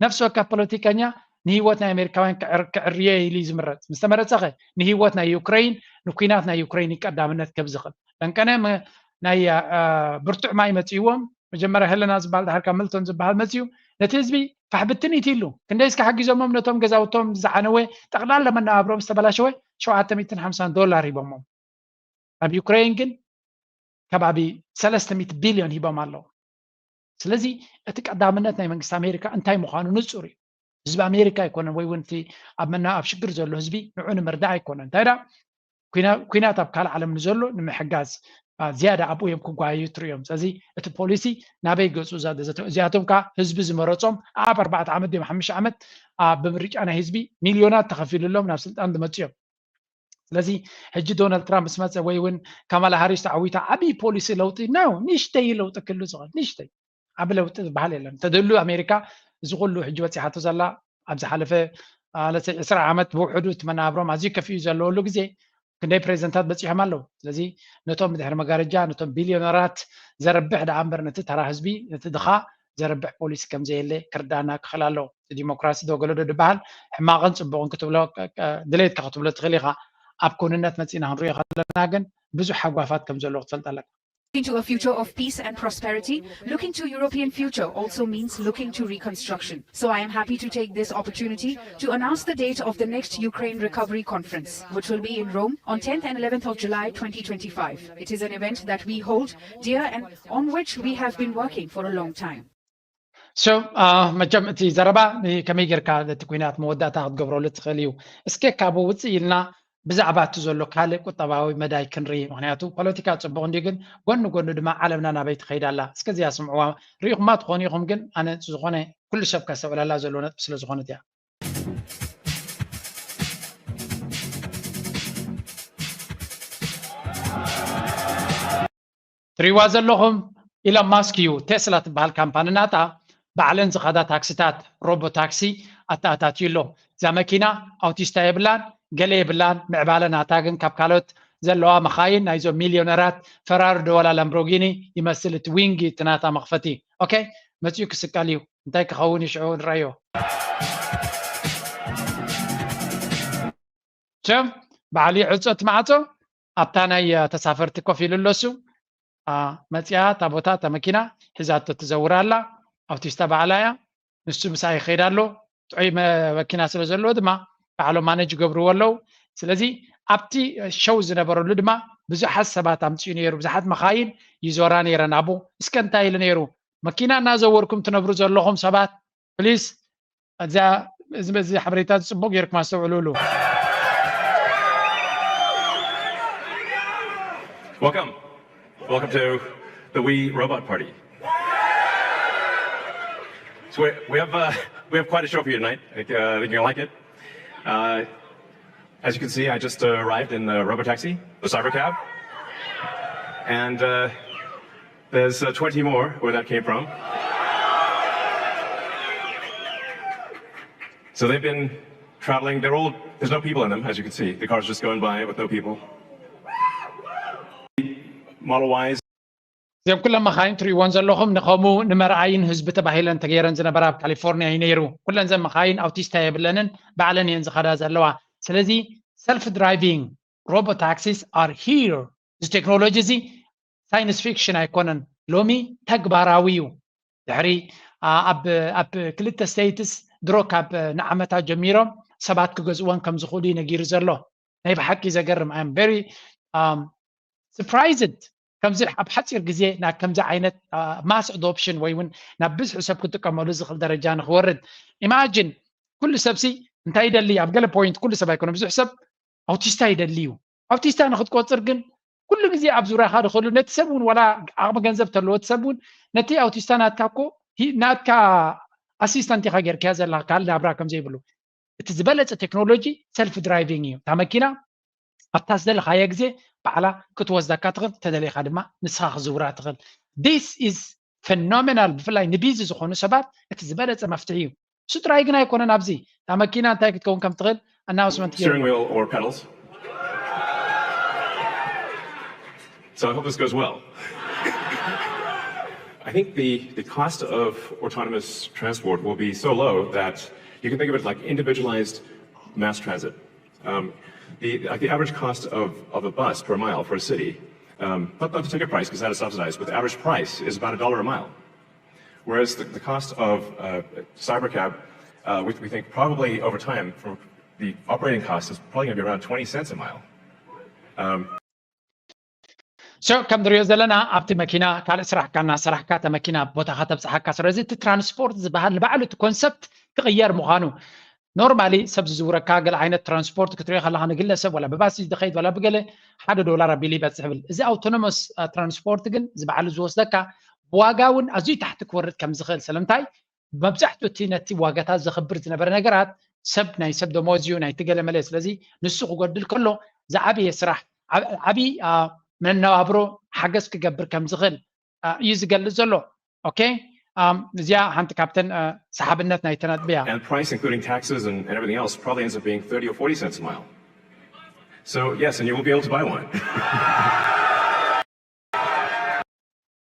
ነፍሲ ወከፍ ፖለቲከኛ ንሂወት ናይ ኣሜሪካውያን ክዕርየ ኢሉ ዝምረፅ ምስ ተመረፀኸ ንሂወት ናይ ዩክሬን ንኩናት ናይ ዩክሬን ቀዳምነት ከብ ዝኽእል ደንቀነ ናይ ብርቱዕ ማይ መፅይዎም መጀመርያ ሄለና ዝበሃል ዳሕርካ ምልቶን ዝበሃል መፅዩ ነቲ ህዝቢ ፋሕብትን ኢትሉ ክንደይስካ ሓጊዞሞም ነቶም ገዛውቶም ዝዓነወ ጠቕላላ መነባብሮም ዝተበላሸወ $750 ሂቦሞም ኣብ ዩክሬን ግን ከባቢ 300 ቢልዮን ሂቦም ኣለዉ ስለዚ እቲ ቀዳምነት ናይ መንግስቲ ኣሜሪካ እንታይ ምዃኑ ንጹር እዩ ህዝቢ ኣሜሪካ ኣይኮነን ወይ እውን እቲ ኣብ ሽግር ዘሎ ህዝቢ ንዑ ንምርዳእ ኣይኮነን እንታይ ዳ ኩናት ኣብ ካልእ ዓለም ንዘሎ ንምሕጋዝ ዝያዳ ኣብኡ እዮም ክጓዩ ትሪኦም ስለዚ እቲ ፖሊሲ ናበይ ገፁ እዚኣቶም ከዓ ህዝቢ ዝመረፆም ኣብ 4 ዓመት ድዮም 5 ዓመት ብምርጫ ናይ ህዝቢ ሚልዮናት ተኸፊሉሎም ናብ ስልጣን ዝመፁ እዮም ስለዚ ሕጂ ዶናልድ ትራምፕ ምስ መፀ ወይ እውን ካማላ ሃሪስ ተዓዊታ ዓብዪ ፖሊሲ ለውጢ ንእሽተይ ለውጢ ክህሉ ዝኽእል ንእሽተይ ዓብ ለውጢ ዝበሃል የለን ተደሉ ኣሜሪካ እዚ ኩሉ ሕጂ በፂሓቶ ዘላ ኣብ ዝሓለፈ 20 ዓመት ብውሕዱ እቲ መናብሮም ኣዝዩ ከፊኡ ዘለወሉ ግዜ ክንደይ ፕሬዚደንታት በፂሖም ኣለዉ ስለዚ ነቶም ብድሕሪ መጋረጃ ነቶም ቢልዮነራት ዘረብሕ ዳኣ እምበር ነቲ ተራ ህዝቢ ነቲ ድኻ ዘረብሕ ፖሊሲ ከም ዘየለ ክርዳእና ክኽእል ኣለዎ እቲ ዲሞክራሲ ደገለዶ ድበሃል ሕማቕን ፅቡቕን ክትብሎ ድሌትካ ክትብሎ ትኽእል ኢኻ ኣብ ኩንነት መፂና ክንሪኦ ከለና ግን ብዙሕ ሓጓፋት ከም ዘለዎ ክትፈልጥ ኣለካ Looking to a future of peace and prosperity, looking to European future also means looking to reconstruction. So I am happy to take this opportunity to announce the date of the next Ukraine Recovery Conference, which will be in Rome on 10th and 11th of July 2025. It is an event that we hold dear and on which we have been working for a long time. So, መቸም እቲ ዘረባ ከመይ ጌርካ እቲ ኩናት መወዳእታ ክትገብረሉ ትኽእል እዩ እስከ ካብኡ ውፅእ ኢልና ብዛዕባ እቲ ዘሎ ካልእ ቁጠባዊ መዳይ ክንርኢ ምክንያቱ ፖለቲካ ፅቡቅ እንዲ ግን ጎኒ ጎኒ ድማ ዓለምና ናበይ ትኸይድ ኣላ እስከዚያ ስምዕዋ ርኢኹማ ትኾኑ ኢኹም ግን ኣነ ዝኾነ ኩሉ ሰብ ከሰብዕለላ ዘሎ ነጥቢ ስለ ዝኾነት እያ ትሪእዋ ዘለኹም ኢሎን ማስክ እዩ ቴስላ ትበሃል ካምፓኒ ናታ ባዕለን ዝኸዳ ታክሲታት ሮቦ ታክሲ ኣተኣታትዩሎ እዛ መኪና ኣውቲስታ የብላን ገለ የብላን ምዕባለ ናታ ግን ካብ ካልኦት ዘለዋ መኻይን ናይዞም ሚልዮነራት ፈራሪ ደወላ ላምቦርጊኒ ይመስል እቲ ዊንጊ እቲ ናታ መኽፈቲ ኦኬ መፅኡ ክስቀል እዩ እንታይ ክኸውን ይሽዑ ንረአዮ ሸም በዓል ዕፆት ማዕፆ ኣብታ ናይ ተሳፈርቲ ኮፍ ኢሉ ኣለሱ መፅያ እታ ቦታ እታ መኪና ሒዛቶ ትዘውር ኣላ ኣውቲስታ ባዕላ እያ ንሱ ምሳ ይኸይድ ኣሎ ጥዑይ መኪና ስለ ዘለዎ ድማ ባዕሎም ማነጅ ገብርዎ ኣለዉ ስለዚ ኣብቲ ሸው ዝነበረሉ ድማ ብዙሓት ሰባት ኣምፅኡ ነይሩ ብዙሓት መኻይን ይዞራ ነይረን ኣቦ እስከ እንታይ ኢሉ ነይሩ መኪና እናዘወርኩም ትነብሩ ዘለኹም ሰባት ፕሊስ እዚ ሓበሬታ ዝፅቡቅ ጌርኩም ኣስተውዕሉሉ Welcome to the We Robot Party. So we have quite a show for you tonight. I think you're gonna like it. As you can see, I just arrived in the Robotaxi, the Cybercab, and there's 20 more where that came from. So they've been traveling. There's no people in them, as you can see. The car's just going by with no people. Model-wise. እዚኦም ኩሎም መኻይን ትሪእዎን ዘለኹም ንኸምኡ ንመርኣይን ህዝቢ ተባሂለን ተገይረን ዝነበራ ኣብ ካሊፎርኒያ እዩ ነይሩ ኩለን ዘን መኻይን ኣውቲስታ የብለንን ባዕለን እየን ዝኸዳ ዘለዋ ስለዚ ሰልፍ ድራይቪንግ ሮቦ ታክሲስ ኣር ሂር እዚ ቴክኖሎጂ እዚ ሳይንስ ፊክሽን ኣይኮነን ሎሚ ተግባራዊ እዩ ድሕሪ ኣብ ክልተ ስቴትስ ድሮ ካብ ንዓመታት ጀሚሮም ሰባት ክገዝእዎን ከም ዝኽእሉ እዩ ነጊሩ ዘሎ ናይ ብሓቂ ዘገርም ኣም ቨሪ surprised كمزي حصير غزي نا كمزي عينت ماس ادوبشن ويون نا بزح سب كتقملو زخل درجه نخورد imagine كل سبسي انت يدلي ابقل بوينت كل سب يكون بزح سب اوتيستا يدليو اوتيستا ناخذ قصر ግን كل غزي اب زورا خاد خلو نتسبون ولا عقب ገንዘብ ተلو تسبون نتي اوتيستا ناتكاكو ناتكا اسيستنت خاجر كازلا قال ابرا كمزي يبلو تزبلت تكنولوجي سيلف درايفنج يو تا ماكينه ابتاسدل خايا غزي بعلا كتوزدكا تغل تدلي خدمه نسخ زورا تغل this is phenomenal بفلاي نبيز زخونو سبات تزبلت مفتعيو ستراي غنا يكون نابزي تا ماكينه انت كتكون كم تغل announcement steering wheel or pedals. So I hope this goes well. I think the cost of autonomous transport will be so low that you can think of it like individualized mass transit. The average cost of a bus per mile for a city, not the ticket price because that is subsidized, but the average price is about $1 a mile. Whereas the cost of Cybercab, we think probably over time, for the operating cost is probably going to be around 20 cents a mile. شو كم دريو زلنا ابتي ماكينه قال اسرح كنا سرح كاتا ماكينه بوتا خطب صحكا سرزت ترانسبورت زبهال بعلو كونسبت تغير مخانو نورمالي سب زوركا قال عين ترانسبورت كتري خلاها نقول سب ولا بباسي دخيت ولا بقله $1 بيلي بتسحبل اذا اوتونوموس ترانسبورت كن زبعلو زوسدكا واغاون ازي تحت كورت كم زخل سلامتاي مبزحتو تينتي واغاتا زخبر زنبر نغرات سب ناي سب دموزيو ناي تقله ملي سلازي نسخ قدل كله زعبي يسرح عبي من نوابرو حقس كجبر كم زغل يزقل زلو اوكي زيا هانت كابتن سحابنت نايتنات بيها And price including taxes and everything else probably ends up being 30 or 40 cents a mile. So yes, and you will be able to buy one.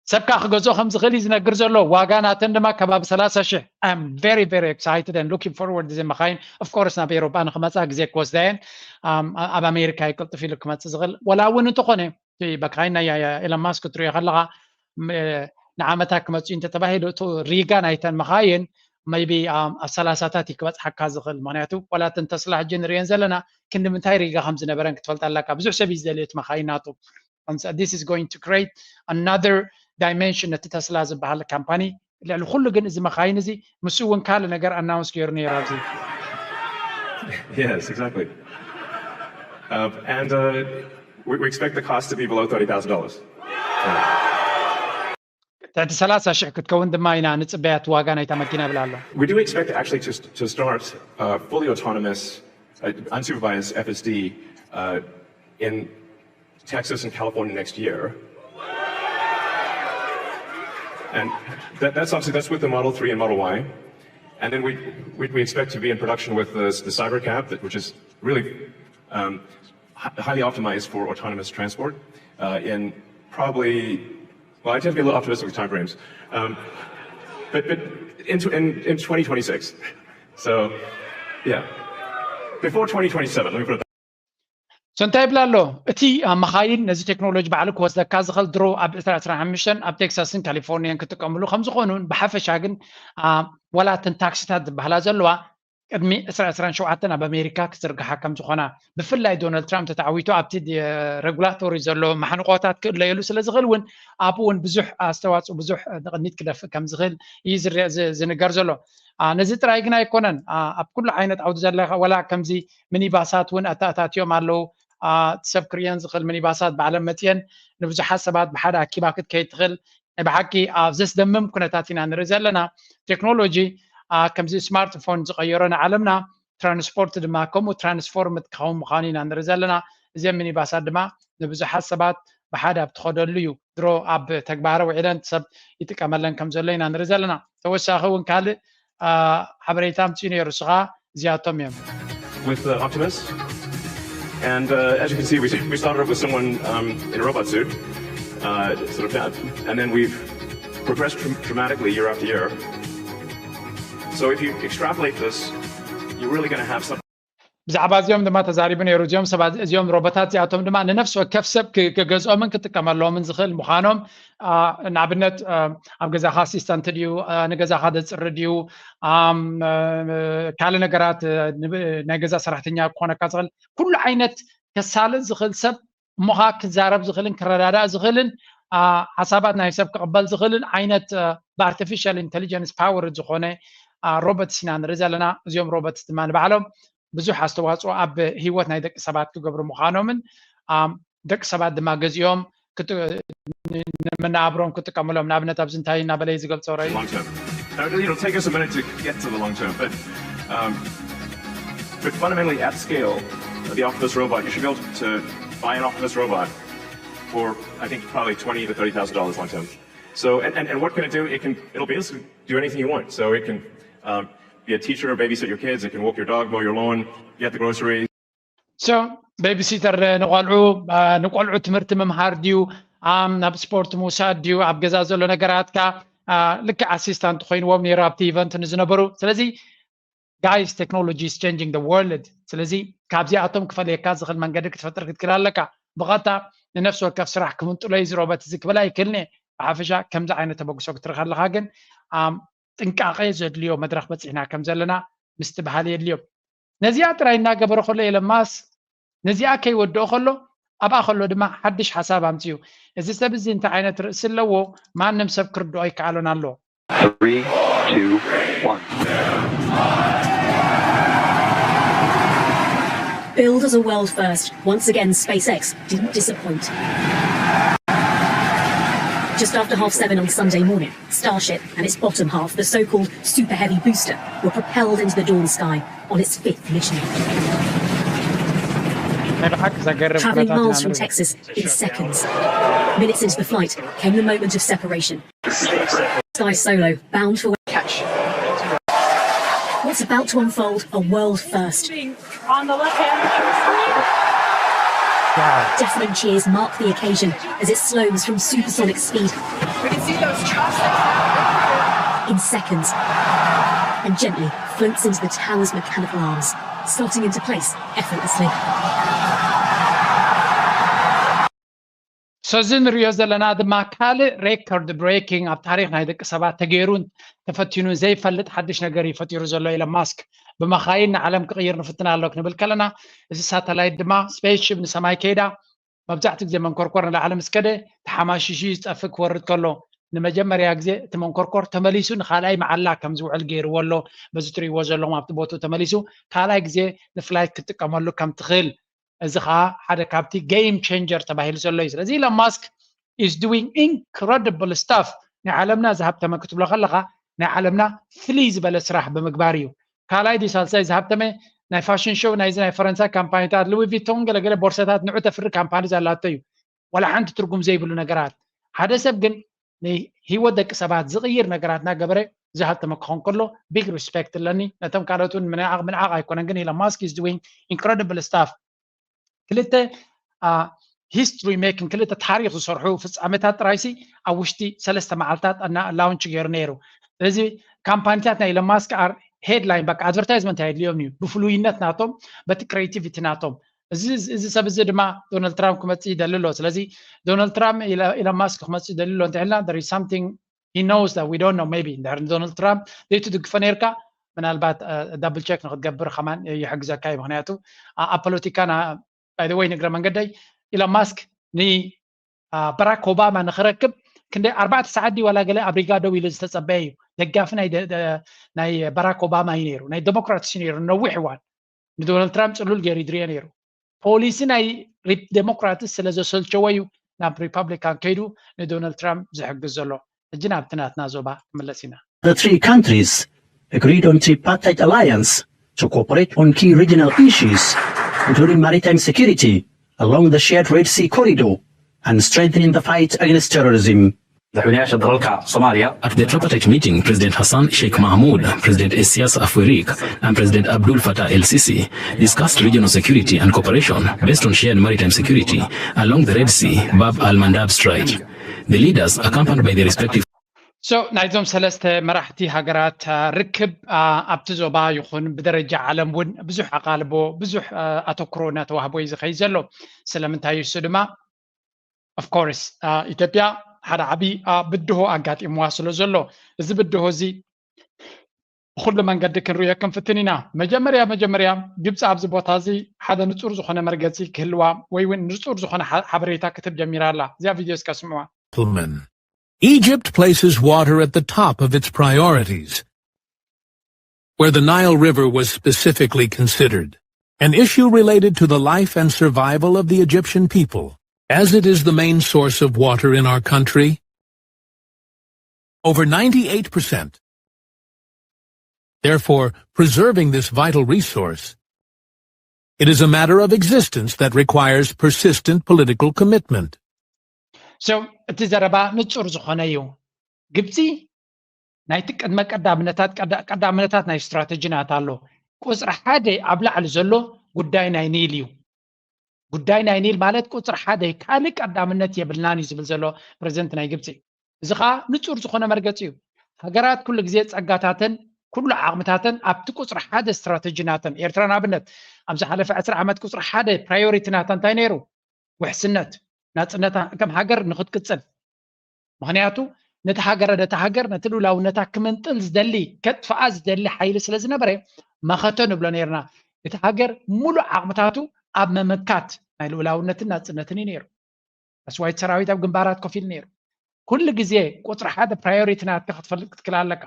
سبكا خغزو خمس غلي زنقر زلو واغانا تندما كباب 30,000 I'm very very excited and looking forward زي مخاين of course نا بيروبا نخمصا غزي كوزدين اب امريكا يقلط في لك ما تزغل ولا ون تقونه في بكاينا يا إلى ماسك تري خلها نعمتك ما انت تباهي ريغان ايتن مخاين maybe الثلاثات يكبت حق زغل معناته ولا تنتصلح جنرين زلنا كن منتاي ريغا خمس نبرن كتفلت لك بزح سبي زليت مخايناتو and this is going to create another dimension that تسلا زبال كامباني لأنه كل جن إذا مخاين زي مسوون كله نجار announce كيرني رابزي Yes, exactly. And we expect the cost to be below $30,000. تعد 3 كتكون دماينا نتصبيات واغانا يتمكينا بالله. We do expect actually to start fully autonomous, unsupervised FSD in Texas and California next year. And that's obviously that's with the Model 3 and Model Y. And then we expect to be in production with the Cybercab, which is really highly optimized for autonomous transport in probably, well, I tend to be a little optimistic with time frames, but in 2026. So, yeah, before 2027, let me put it. سنتاي بلالو اتي مخاين نزي تكنولوجي بعلك وزدكا زخل درو اب 15 اب تكساسن كاليفورنيا كتقملو خمس قانون بحفشا ግን ولا تنتاكسيታት بحلا زلوا قدمي 17 بامريكا كزرغحا كم زخنا بفلاي دونالد ترامب تتعويتو ابتي ريغولاتوري زلو محنقوتات كليلو سلازغلون ابون بزح استواصو بزح نقنيت كدف كم زغل يزر زنغر زلو نزي ترايغنا يكونن اب كل عينت عود زلها ولا كمزي مينيباسات ون اتاتاتيوم علو تسب كريان زغل مينيباسات بعلم متين نبزح حسابات بحدا كيباكت كيتغل بحكي زس دمم كنتاتينا نرزلنا تكنولوجي كمزي سمارت فون زغيرنا عالمنا ترانسبورت دما كوم ترانسفورمت كوم خانينا نرزلنا زي مينيباسات دما نبزح حسابات بحدا بتخدليو درو اب تكبار وعلن تسب يتكملن كم زلينا نرزلنا توساخون كال حبريتام تشيني رسغا زياتهم يم With Optimus, and as you can see, we started off with someone in a robot suit, sort of that, and then we've progressed dramatically year after year. So if you extrapolate this, you're really going to have something. بزعبا زيوم دما تزاريبن يروجيوم سبا زيوم روبوتات زياتهم دما نفس وكفسب كجزء من كتكملوا من زخل مخانهم نعبنت اب جزا خاص استنتديو نجزا خادص رديو كال نغرات نجزا سرحتنيا كونه كازل كل عينت كسال زخل سب مخا كزارب زخلن كردادا زخلن حساباتنا يسب قبل زغلن عينة بارتفيشال انتليجنس باور زخونه روبوت سينان رزالنا زيوم روبوت استمان بعلم بزح استواصو اب هيوت ناي دق سبات كغبر مخانومن دق سبات دما غزيوم كت من عبرهم كنت كملهم نابنة أبزنتاي نابلي زقل صوري. Long term. It'll take us a minute to get to the long term, but fundamentally at scale, the Optimus robot, you should be able to buy an Optimus robot for I think probably $20,000 to $30,000 long term. So and what can it do? It'll basically do anything you want. So it can be a teacher, babysit your kids. It can walk your dog, mow your lawn, get the groceries. So babysitter نقولعو تمرت ممهار ديو ناب سبورت موساد ديو اب غزا زلو نغرات كا لك اسيستانت خوين ومني رابتي ايفنت نزنبرو سلازي guys technology is changing the world سلازي كابزي اتوم كفليكا زخل منقدك تفطر كتكلالك بغتا لنفس وكف سراح كمنت ليز روبوت زك بلا يكلني عافشا كمز عينه تبقسو كترخل لها كن ጥንቃቄ ዘድልዮ መድረኽ በጽሕና ከም ዘለና ምስትበሃል የድልዮ ነዚያ ጥራይ እናገበሮ ከሎ ኤለማስ ነዚያ ከይወድኦ ከሎ ኣብኣ ከሎ ድማ ሓድሽ ሓሳብ ኣምፅኡ እዚ ሰብ እዚ እንታይ ዓይነት ርእሲ ኣለዎ ማንም ሰብ ክርድኦ ይከኣሎን ኣሎ 3 2 1 Billed as a world first, once again SpaceX didn't disappoint. Just after 7:30 on Sunday morning, Starship and its bottom half, the so-called Super Heavy booster, were propelled into the dawn sky on its 5th mission. Traveling miles from Texas in seconds. Minutes into the flight came the moment of separation. Sky Solo, bound for catch. What's about to unfold, a world first. On the left hand. Deafening cheers mark the occasion as it slows from supersonic speed. We can see those trucks in seconds and gently floats into the tower's mechanical arms, slotting into place effortlessly. سوزن ريو زلنا دما كالي ريكورد بريكينج اب تاريخ ناي دق سبات تغيرون تفتينون زي فلت حدش نغير يفتيرو زلو الى ماسك بمخاين عالم كغير نفتنا لوك نبل كلنا እዚ ሳተላይት ድማ ስፔስ ሽፕ ንሰማይ ከይዳ መብዛሕትኡ ግዜ መንኮርኮር ንላዕለም ስከደ ተሓማሽሽ ዝጠፍእ ክወርድ ከሎ ንመጀመርያ ግዜ እቲ መንኮርኮር ተመሊሱ ንኻልኣይ መዓላ ከም ዝውዕል ገይርዎ ኣሎ በዚ ትሪእዎ ዘለኹም ኣብቲ ቦቱ ተመሊሱ ካልኣይ ግዜ ንፍላይት ክትጥቀመሉ ከም ትኽእል እዚ ከዓ ሓደ ካብቲ ጌም ቼንጀር ተባሂሉ ዘሎ እዩ ስለዚ ኢሎን ማስክ is doing incredible stuff ናይ ዓለምና ዝሃብተመ ክትብሎ ከለኻ ናይ ዓለምና ፍልይ ዝበለ ስራሕ ብምግባር እዩ ካልኣይ ዲሳልሳይ ዝሃብተመ ናይ ፋሽን ሾው ናይ ናይ ፈረንሳይ ካምፓኒታት ሉዊ ቪቶን ገለገለ ቦርሳታት ንዑ ተፍሪ ካምፓኒ ዘላቶ እዩ ወላ ሓንቲ ትርጉም ዘይብሉ ነገራት ሓደ ሰብ ግን ንሂወት ደቂ ሰባት ዝቕይር ነገራት እናገበረ ዝሃብተመ ክኾን ከሎ ቢግ ሪስፔክት ኣለኒ ነቶም ካልኦቱን ምንዓቕ ኣይኮነን ግን ኢሎን ማስክ is doing incredible stuff ክልተ history making ክልተ ታሪክ ዝሰርሑ ፍጻመታት ጥራይሲ ኣብ ውሽጢ 3 መዓልታት ላውንች ገይሩ ነይሩ ስለዚ ካምፓኒታት ናይ ኢሎን ማስክ headline back advertisement አይደለም ነው በፍሉይነት ናቶም በት ክሬቲቪቲ ናቶም እዚ ሰብ እዚ ድማ ዶናልድ ትራምፕ ክመጽ ይደልሎ ስለዚህ ዶናልድ ትራምፕ ኢሎን ማስክ ክመጽ ይደልሎ እንተልና there is something he knows that we don't know maybe ዶናልድ ትራምፕ ለቱ ድግፈነርካ ምናልባት ዳብል ቼክ ንክትገብር ከማን ይሕግዘካ ምክንያቱ አፖለቲካና by the way ንግረ መንገደይ ኢሎን ማስክ ኒ ባራክ ኦባማ ንኽረክብ ክንደይ 4 ሰዓት ዲ ወላ ገለ አብሪጋ ደው ኢሉ ዝተጸበየ እዩ ደጋፍ ናይ ባራክ ኦባማ ይነሩ ናይ ዲሞክራትስ ይነሩ ነዊሕ ዋን ዶናልድ ትራምፕ ጽሉል ገይሩ ይድሪየ ነሩ ፖሊሲ ናይ ዲሞክራትስ ስለዘሰልቸወዩ ናብ ሪፐብሊካን ከይዱ ንዶናልድ ትራምፕ ዝሕግዝ ዘሎ እጅና ብትናትና ዞባ መለሲና The three countries agreed on tripartite alliance to cooperate on key regional issues including maritime security along the shared Red Sea corridor and strengthening the fight against terrorism. At the tripartite meeting, President Hassan Sheikh Mahmoud, President Isaias Afwerki, and President Abdul Fattah el-Sisi discussed regional security and cooperation based on shared maritime security along the Red Sea, Bab al-Mandab Strait. The leaders, accompanied by their respective So ናይዞም ሰለስተ መራሕቲ ሃገራት ርክብ ኣብቲ ዞባ ይኹን ብደረጃ ዓለም እውን ብዙሕ ኣቓልቦ ብዙሕ ኣተኩሮ እናተዋህቦ እዩ ዝኸይድ ዘሎ ስለምንታይ እሱ ድማ of course ኢትዮጵያ ሓደ ዓብይ ብድሆ ኣጋጢምዋ ስለ ዘሎ እዚ ብድሆ እዚ ብኩሉ መንገዲ ክንሪኦ ክንፍትን ኢና መጀመርያ ግብፂ ኣብዚ ቦታ እዚ ሓደ ንጹር ዝኾነ መርገፂ ክህልዋ ወይ እውን ንጹር ዝኾነ ሓበሬታ ክትብ ጀሚራ ኣላ እዚኣ ቪድዮ እስከ ስምዑዋ Egypt places water at the top of its priorities, where the Nile River was specifically considered, an issue related to the life and survival of the Egyptian people, as it is the main source of water in our country. Over 98%. Therefore, preserving this vital resource, it is a matter of existence that requires persistent political commitment. So, እቲ ዘረባ ንጹር ዝኾነ እዩ ግብፂ ናይቲ ቅድመ ቀዳምነታት ናይ ስትራቴጂናት ኣሎ ቁጽሪ 1 ኣብ ላዕሊ ዘሎ ጉዳይ ናይ ኒል እዩ ጉዳይ ናይ ኒል ማለት ቁጽሪ 1 ካልእ ቀዳምነት የብልናን ዝብል ዘሎ ፕሬዝደንት ናይ ግብፂ እዚ ኸኣ ንጹር ዝኾነ መርገፂ እዩ ሃገራት ኩሉ ግዜ ጸጋታትን ኩሉ ዓቕምታትን ኣብቲ ቁጽሪ 1 ስትራቴጂናትን ኤርትራ ንኣብነት ኣብ ዝሓለፈ 10 ዓመት ቁጽሪ 1 ፕራዮሪቲናት እንታይ ነይሩ ውሕስነት ናጽነታ ከም ሃገር ንኽትቅጽል ምኽንያቱ ነቲ ሃገር ነቲ ልኡላውነታ ክምንጥል ዝደሊ ከጥፍኣ ዝደሊ ሓይሊ ስለ ዝነበረ መኸተ ንብሎ ነርና እቲ ሃገር ሙሉእ ዓቕምታቱ ኣብ መመካት ናይ ልኡላውነትን ናጽነትን እዩ ነይሩ ኣስዋይት ሰራዊት ኣብ ግንባራት ኮፍ ኢሉ ነይሩ ኩሉ ግዜ ቁጽሪ 1 ፕራዮሪቲናትካ ክትክል ኣለካ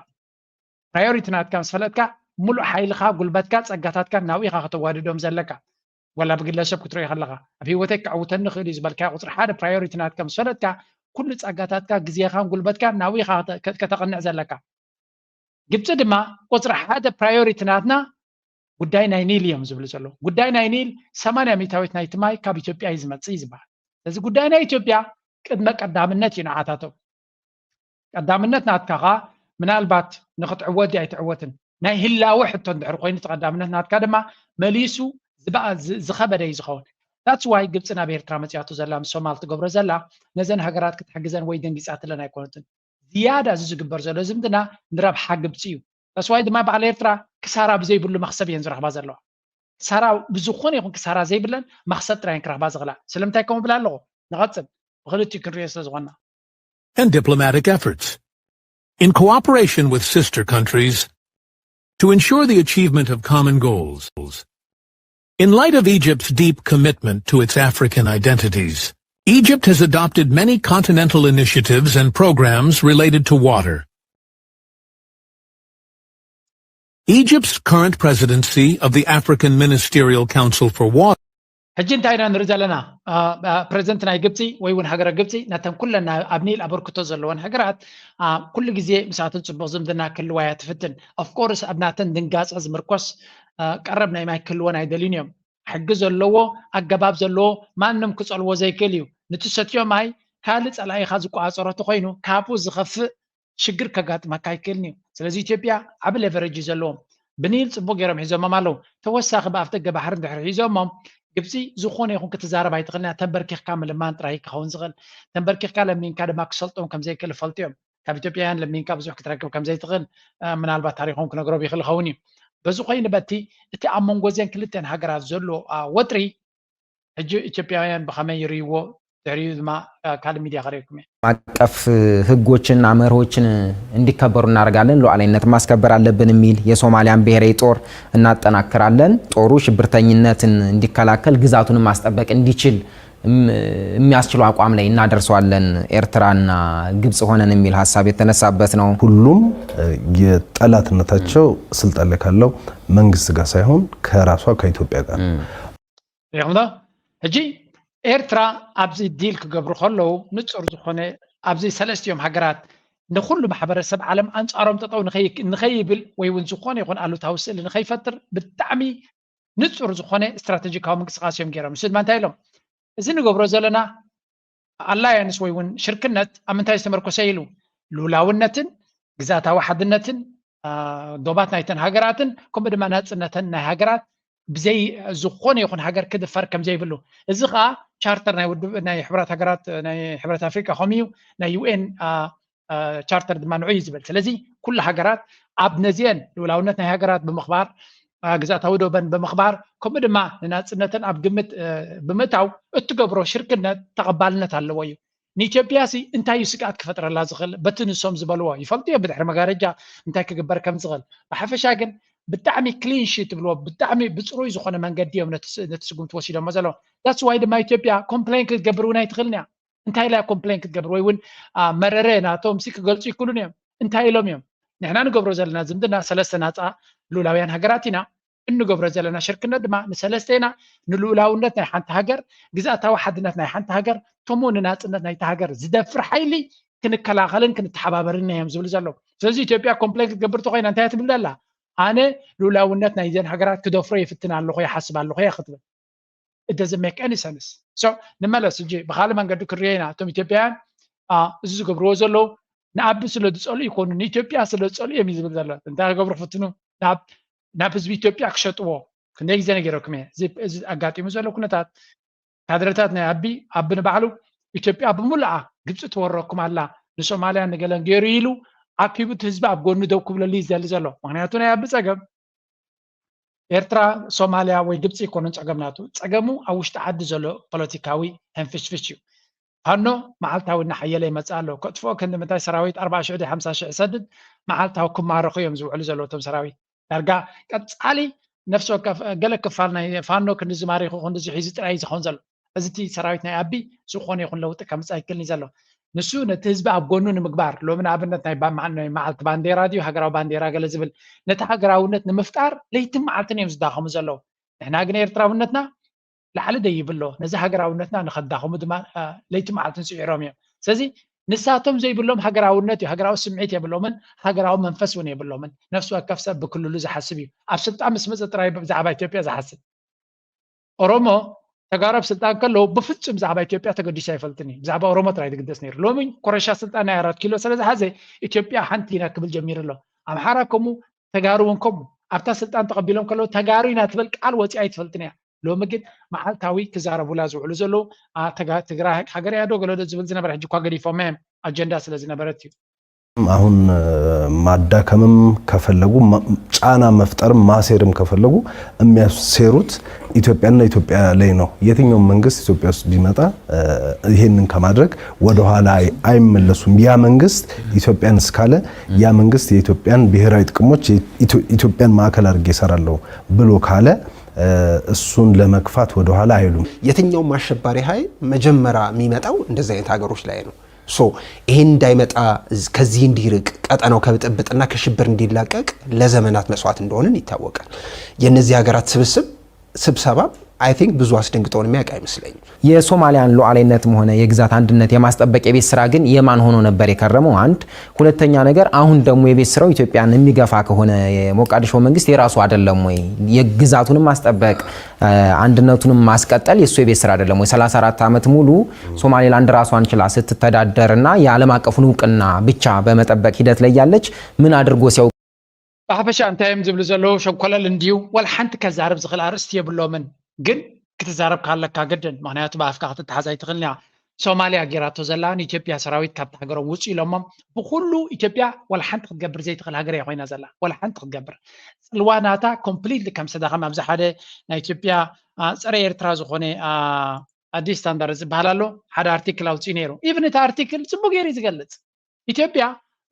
ፕራዮሪቲናትካ ምስ ፈለጥካ ሙሉእ ሓይልኻ ጉልበትካ ጸጋታትካ ናብኢኻ ከተዋድዶም ዘለካ ولا بقلاشب كتري خلقها في وتك أو تنخل يزبل كا قصر حدا برايوريتينات كم سفلت كا كل تساقاتات كا جزية خام قلبت كا ناوي خا كتقنع زلكا جبت دما قصر حدا برايوريتيناتنا قداي ناينيل يوم زبل سلو قداي ناينيل 8 ميتاويت نايت ماي كاب إثيوبيا يزمت سيزبا لذا قداي نا إثيوبيا قدمك قدامنت ينعاتاتو قدامنت ناتكا من البات نخط عواد يا تعوتن ناي هلا واحد تندعر قوين تقدامنت ناتكا دما مليسو زبا زخبره يزخون that's why ግብጽና በኤርትራ መጽያቱ ዘላ ሶማል ትገብሮ ዘላ ነዘን ሃገራት ክትሕግዘን ወይ ደንጊጻት ለና ይኮነትን ዝያዳ ዝግበር ዘሎ ዝምድና ንረብሓ ግብጽ እዩ that's why ድማ በዓል ኤርትራ ክሳራ ብዘይብሉ መክሰብ የን ዝረኽባ ዘለዋ ክሳራ ብዝኾነ ይኹን ክሳራ ዘይብለን መክሰብ ጥራይን ክረኽባ ዝኽላ ስለምንታይ ከምኡ ብላ ኣለኹ ንቐጽል ብኽልቲኡ ክንሪኦ ስለ ዝኾና and diplomatic efforts in cooperation with sister countries to ensure the achievement of common goals. In light of Egypt's deep commitment to its African identities, Egypt has adopted many continental initiatives and programs related to water. Egypt's current presidency of the African Ministerial Council for Water ሕጂ እንታይ ኢና ንርኢ ዘለና ፕሬዝደንት ናይ ግብፂ ወይ እውን ሃገረ ግብፂ ነተን ኩለና ኣብ ኒል ኣበርክቶ ዘለወን ሃገራት ኩሉ ግዜ ምሳትን ጽቡቕ ዝምድና ክልዋያ ትፍትን ኦፍኮርስ ኣብ ናተን ድንጋፀ ዝምርኮስ ቀረብ ናይ ማይ ክልወን ኣይደልዩን እዮም ሕጊ ዘለዎ ኣገባብ ዘለዎ ማንም ክጸልዎ ዘይክእል እዩ ንትሰትዮ ማይ ካልእ ጸላኢኻ ዝቋፀረቱ ኮይኑ ካብኡ ዝኸፍእ ሽግር ከጋጥመካ ኣይክእልን እዩ ስለዚ ኢትዮጵያ ዓብ ሌቨሬጅ ዘለዎም ብኒል ጽቡቕ ገይሮም ሒዞሞም ኣለዉ ተወሳኺ ብኣፍቲ ገባሕር እንድሕሪ ሒዞሞም ግብፂ ዝኾነ ይኹን ክትዛረብ ኣይትኽእልና ተንበርኪኽካ ምልማን ጥራይ ክኸውን ዝኽእል ተንበርኪኽካ ለሚንካ ድማ ክሰልጦም ከም ዘይክእል ፈልጥዮም ካብ ኢትዮጵያውያን ለሚንካ ብዙሕ ክትረክብ ከም ዘይትኽእል ምናልባት ታሪኾም ክነግሮም ይኽእል ይኸውን እዩ በዚ ኮይኑ በቲ እቲ ኣብ መንጎ እዘን ክልተን ሃገራት ዘሎ ወጥሪ ሕጂ ኢትዮጵያውያን ብኸመይ ይርይዎ ድሕሪኡ ድማ ካልእ ሚድያ ቀሪብኩም እየ አቀፍ ህጎችና መርሆችን እንዲከበሩ እናደርጋለን ሉዓላዊነት ማስከበር አለብን የሚል የሶማሊያን ብሔራዊ ጦር እናጠናክራለን ጦሩ ሽብርተኝነትን እንዲከላከል ግዛቱን ማስጠበቅ እንዲችል የሚያስችሉ አቋም ላይ እናደርሰዋለን ኤርትራና ግብጽ ሆነን የሚል ሐሳብ የተነሳበት ነው ሁሉም የጠላትነታቸው ስልጣን ላይ ካለው መንግስት ጋር ሳይሆን ከራሷ ከኢትዮጵያ ጋር ይሁንዳ እጂ ኤርትራ ኣብዚ ዲል ክገብሩ ከለው ንጹር ዝኾነ ኣብዚ ሰለስቲዮም ሃገራት ንኹሉ ማሕበረሰብ ዓለም አንጻሮም ተጠው ንኸይብል ወይ እውን ዝኾነ ይኹን ኣሉታዊ ስእሊ ንኸይፈጥር ብጣዕሚ ንጹር ዝኾነ ስትራቴጂካዊ ምንቅስቃስ እዮም ገይሮም ንሱ ድማ እንታይ ኢሎም እዚ ንገብሮ ዘለና ኣላያንስ ወይ እውን ሽርክነት ኣብ ምንታይ ዝተመርኮሰ ኢሉ ልኡላውነትን ግዛታዊ ሓድነትን ዶባት ናይተን ሃገራትን ከምኡ ድማ ናጽነትን ናይ ሃገራት بزي زخون يكون حجر كده فرق كم زي بلو الزقة شارتر ناي حبرات حجرات ناي حبرات أفريقيا خميو ناي UN شارتر منوعي زبل سلزي كل حجرات أبنزين لو نتنا حجرات بمخبار جزات هودو بمخبار كم دما الناس نتن أب جمت بمتعو اتجبروا شركة تقبلنا تعلويو نيجي بياسي انت يسقط كفترة لازغل بتنسوم زبلوا يفلتي بدحر مجارجة انت كجبر كم زغل بحفشاجن بالتعمي كلين شيت بلو بالتعمي بصروي زخونه منقديهم نتسقم توسيله مازالو that's why the Ethiopia complain كتجبرونا يتغلنا እንታይ ላ ኮምፕሌን ክትገብር ወይ እውን መረረናቶም ሲ ክገልጹ ይክእሉን እዮም እንታይ ኢሎም እዮም ንሕና ንገብሮ ዘለና ዝምድና ሰለስተ ናፃ ሉላውያን ሃገራት ኢና እንገብሮ ዘለና ሽርክነት ድማ ንሰለስተ ኢና ንሉላውነት ናይ ሓንቲ ሃገር ግዛእታዊ ሓድነት ናይ ሓንቲ ሃገር ከምኡ ንናፅነት ናይቲ ሃገር ዝደፍር ሓይሊ ክንከላኸልን ክንተሓባበርን እዮም ዝብል ዘሎ ስለዚ ኢትዮጵያ ኮምፕሌን ክትገብር ተኮይና እንታይ ትብል ዘላ ኣነ ሉላውነት ናይ ዘን ሃገራት ክደፍሮ ይፍትን ኣለኹ ይሓስብ ኣለኹ ክትብል it doesn't make any sense so ንመለስ እንጂ ብካልእ መንገዲ ክርየና እቶም ኢትዮጵያውያን እዚ ዝገብርዎ ዘለዉ ንኣቢ ስለ ዝፀልኡ ይኮኑ ንኢትዮጵያ ስለ ዝፀልኡ እዮም ዝብል ዘሎ እንታይ ገብሩ ፍትኑ ናብ ህዝቢ ኢትዮጵያ ክሸጥዎ ክንደይ ግዜ ነገረኩም እየ እዚ ኣጋጢሙ ዘሎ ኩነታት ካድረታት ናይ ኣቢ ንባዕሉ ኢትዮጵያ ብምሉኣ ግብፂ ትወረኩም ኣላ ንሶማልያ ንገለን ገይሩ ኢሉ ኣኪቡ እቲ ህዝቢ ኣብ ጎኑ ደው ክብለሉ ይዘሊ ዘሎ ምክንያቱ ናይ ኣቢ ፀገም ኤርትራ ሶማልያ ወይ ግብፂ ይኮኑን ፀገምናቱ ፀገሙ ኣብ ውሽጢ ዓዲ ዘሎ ፖለቲካዊ ሕንፍሽፍሽ እዩ ሃኖ መዓልታዊ እናሓየለ ይመፅእ ኣሎ ከጥፍኦ ክንዲ ምንታይ ሰራዊት 40,000 50,000 ሰድድ መዓልታዊ ክማረኹ እዮም ዝውዕሉ ዘለዉ እቶም ሰራዊት ዳርጋ ቀፃሊ ነፍሲ ወከፍ ገለ ክፋል ናይ ፋኖ ክንዲ ዝማሪኹ ክንዲ ዝሒዙ ጥራይ ዝኸውን ዘሎ እዚ እቲ ሰራዊት ናይ ኣቢ ዝኾነ ይኹን ለውጢ ከምፃ ይክልኒ ዘሎ ንሱ ነቲ ህዝቢ ኣብ ጎኑ ንምግባር ሎሚ ንኣብነት ናይ መዓልቲ ባንዴራ ድዩ ሃገራዊ ባንዴራ ገለ ዝብል ነቲ ሃገራውነት ንምፍጣር ለይትን መዓልትን እዮም ዝዳኸሙ ዘለዉ ንሕና ግን ኤርትራውነትና ላዕሊ ደይብሎ ነዚ ሃገራውነትና ንኸዳኸሙ ድማ ለይትን መዓልትን ስዒሮም እዮም ስለዚ ንሳቶም ዘይብሎም ሃገራውነት እዩ ሃገራዊ ስምዒት የብሎምን ሃገራዊ መንፈስ እውን የብሎምን ነፍሲ ወከፍ ሰብ ብክልሉ ዝሓስብ እዩ ኣብ ስልጣን ምስ መፀ ጥራይ ብዛዕባ ኢትዮጵያ ዝሓስብ ኦሮሞ ተጋረብ ስልጣን ከለዉ ብፍጹም ብዛዕባ ኢትዮጵያ ተገዲሱ ኣይፈልጥን እዩ ብዛዕባ ኦሮሞ ጥራይ ዝግደስ ነይሩ ሎሚ ኮረሻ ስልጣን ናይ 4 ኪሎ ስለ ዝሓዘ ኢትዮጵያ ሓንቲ ኢና ክብል ጀሚሩ ኣሎ ኣምሓራ ከምኡ ተጋሩ እውን ከምኡ ኣብታ ስልጣን ተቐቢሎም ከለዉ ተጋሩ ኢና ትብል ቃል ወፂኣ ኣይትፈልጥን እያ ሎሚ ግን መዓልታዊ ክዛረቡላ ዝውዕሉ ዘለዉ ትግራይ ሃገር እያ ዶ ገለዶ ዝብል ዝነበረ ሕጂ እኳ ገዲፎም ኣጀንዳ ስለ ዝነበረት እዩ አሁን ማዳከምም ከፈለጉ ጫና መፍጠርም ማሴርም ከፈለጉ የሚያሴሩት ኢትዮጵያና ኢትዮጵያ ላይ ነው። የትኛው መንግስት ኢትዮጵያ ውስጥ ቢመጣ ይሄንን ከማድረግ ወደ ኋላ አይመለሱም። ያ መንግስት ኢትዮጵያን እስካለ ያ መንግስት የኢትዮጵያን ብሔራዊ ጥቅሞች ኢትዮጵያን ማዕከል አድርጌ እሰራለሁ ብሎ ካለ እሱን ለመክፋት ወደ ኋላ አይሉም። የትኛው አሸባሪ ኃይል መጀመሪያ የሚመጣው እንደዚህ አይነት ሀገሮች ላይ ነው። ሶ ይሄን እንዳይመጣ ከዚህ እንዲርቅ ቀጠናው ከብጥብጥና ከሽብር እንዲላቀቅ ለዘመናት መስዋዕት እንደሆነን ይታወቃል። የነዚህ ሀገራት ስብሰባ አይ ቲንክ ብዙ አስደንግጦን የሚያውቅ አይመስለኝም። የሶማሊያን ሉዓላዊነትም ሆነ የግዛት አንድነት የማስጠበቅ የቤት ስራ ግን የማን ሆኖ ነበር የከረመው? አንድ ሁለተኛ ነገር አሁን ደግሞ የቤት ስራው ኢትዮጵያን የሚገፋ ከሆነ የሞቃዲሾ መንግስት የራሱ አይደለም ወይ? የግዛቱንም ማስጠበቅ አንድነቱንም ማስቀጠል የሱ የቤት ስራ አይደለም ወይ? 34 ዓመት ሙሉ ሶማሊላንድ ራሷን ችላ ስትተዳደርና የዓለም አቀፉን እውቅና ብቻ በመጠበቅ ሂደት ላይ ያለች ምን አድርጎ ሲያው ባሕበሻ እንታይም ዝብል ዘለዎ ሸንኮለል እንዲሁ ወላ ሓንቲ ከዛርብ ዝኽእል ኣርእስቲ የብሎምን ግን ክትዛረብ ካለካ ገድን ምክንያቱ ብኣፍካ ክትተሓዝ ኣይትኽእልኒ እያ ሶማልያ ጌራቶ ዘላ ንኢትዮጵያ ሰራዊት ካብቲ ሃገሮም ውፅኡ ኢሎሞም ብኩሉ ኢትዮጵያ ወላ ሓንቲ ክትገብር ዘይትኽእል ሃገር እያ ኮይና ዘላ ወላ ሓንቲ ክትገብር ፅልዋናታ ኮምፕሊትሊ ከም ሰዳኸም ኣብዚ ሓደ ናይ ኢትዮጵያ ፀረ ኤርትራ ዝኾነ ኣዲስ ስታንዳርድ ዝበሃል ኣሎ ሓደ ኣርቲክል ኣውፅኡ ነይሩ ኢቨን እቲ ኣርቲክል ፅቡቅ ገይሩ ዝገልፅ ኢትዮጵያ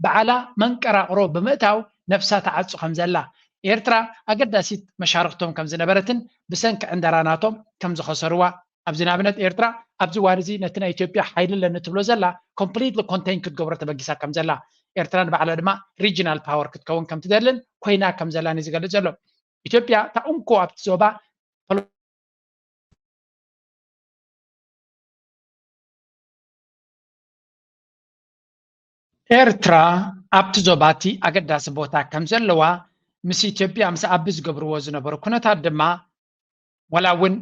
በዓላ መንቀራቅሮ ብምእታው ነፍሳ ተዓፁ ከም ዘላ ኤርትራ ኣገዳሲት መሻርክቶም ከም ዝነበረትን ብሰንኪ ዕንደራናቶም ከም ዝኸሰርዋ ኣብዚ ንኣብነት ኤርትራ ኣብዚ እዋን እዚ ነቲ ናይ ኢትዮጵያ ሓይሊ ለኒ ትብሎ ዘላ ኮምፕሊትሊ ኮንቴይን ክትገብሮ ተበጊሳ ከም ዘላ ኤርትራ ንባዕላ ድማ ሪጅናል ፓወር ክትከውን ከም ትደልን ኮይና ከም ዘላ እዩ ዝገልፅ ዘሎ ኢትዮጵያ ታኡንኮ ኣብቲ ዞባ ኤርትራ ኣብቲ ዞባቲ ኣገዳሲ ቦታ ከም ዘለዋ ምስ ኢትዮጵያ ምስ ኣቢ ዝገብርዎ ዝነበሩ ኩነታት ድማ ወላ እውን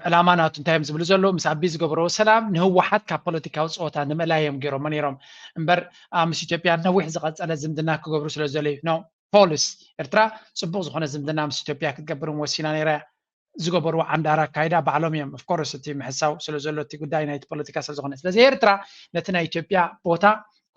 ዕላማ ናቱ እንታይ እዮም ዝብሉ ዘሎ ምስ ኣቢ ዝገብርዎ ሰላም ንህወሓት ካብ ፖለቲካዊ ፀወታ ንምእላዮም ገይሮሞ ነይሮም እምበር ምስ ኢትዮጵያ ነዊሕ ዝቐፀለ ዝምድና ክገብሩ ስለ ዘለዩ ነው ፖሊስ ኤርትራ ፅቡቅ ዝኾነ ዝምድና ምስ ኢትዮጵያ ክትገብርን ወሲና ነይራ ዝገበርዎ ዓንዳራ ኣካይዳ ባዕሎም እዮም ኦፍኮርስ እቲ ምሕሳው ስለ ዘሎ እቲ ጉዳይ ናይቲ ፖለቲካ ስለ ዝኾነ ስለዚ ኤርትራ ነቲ ናይ ኢትዮጵያ ቦታ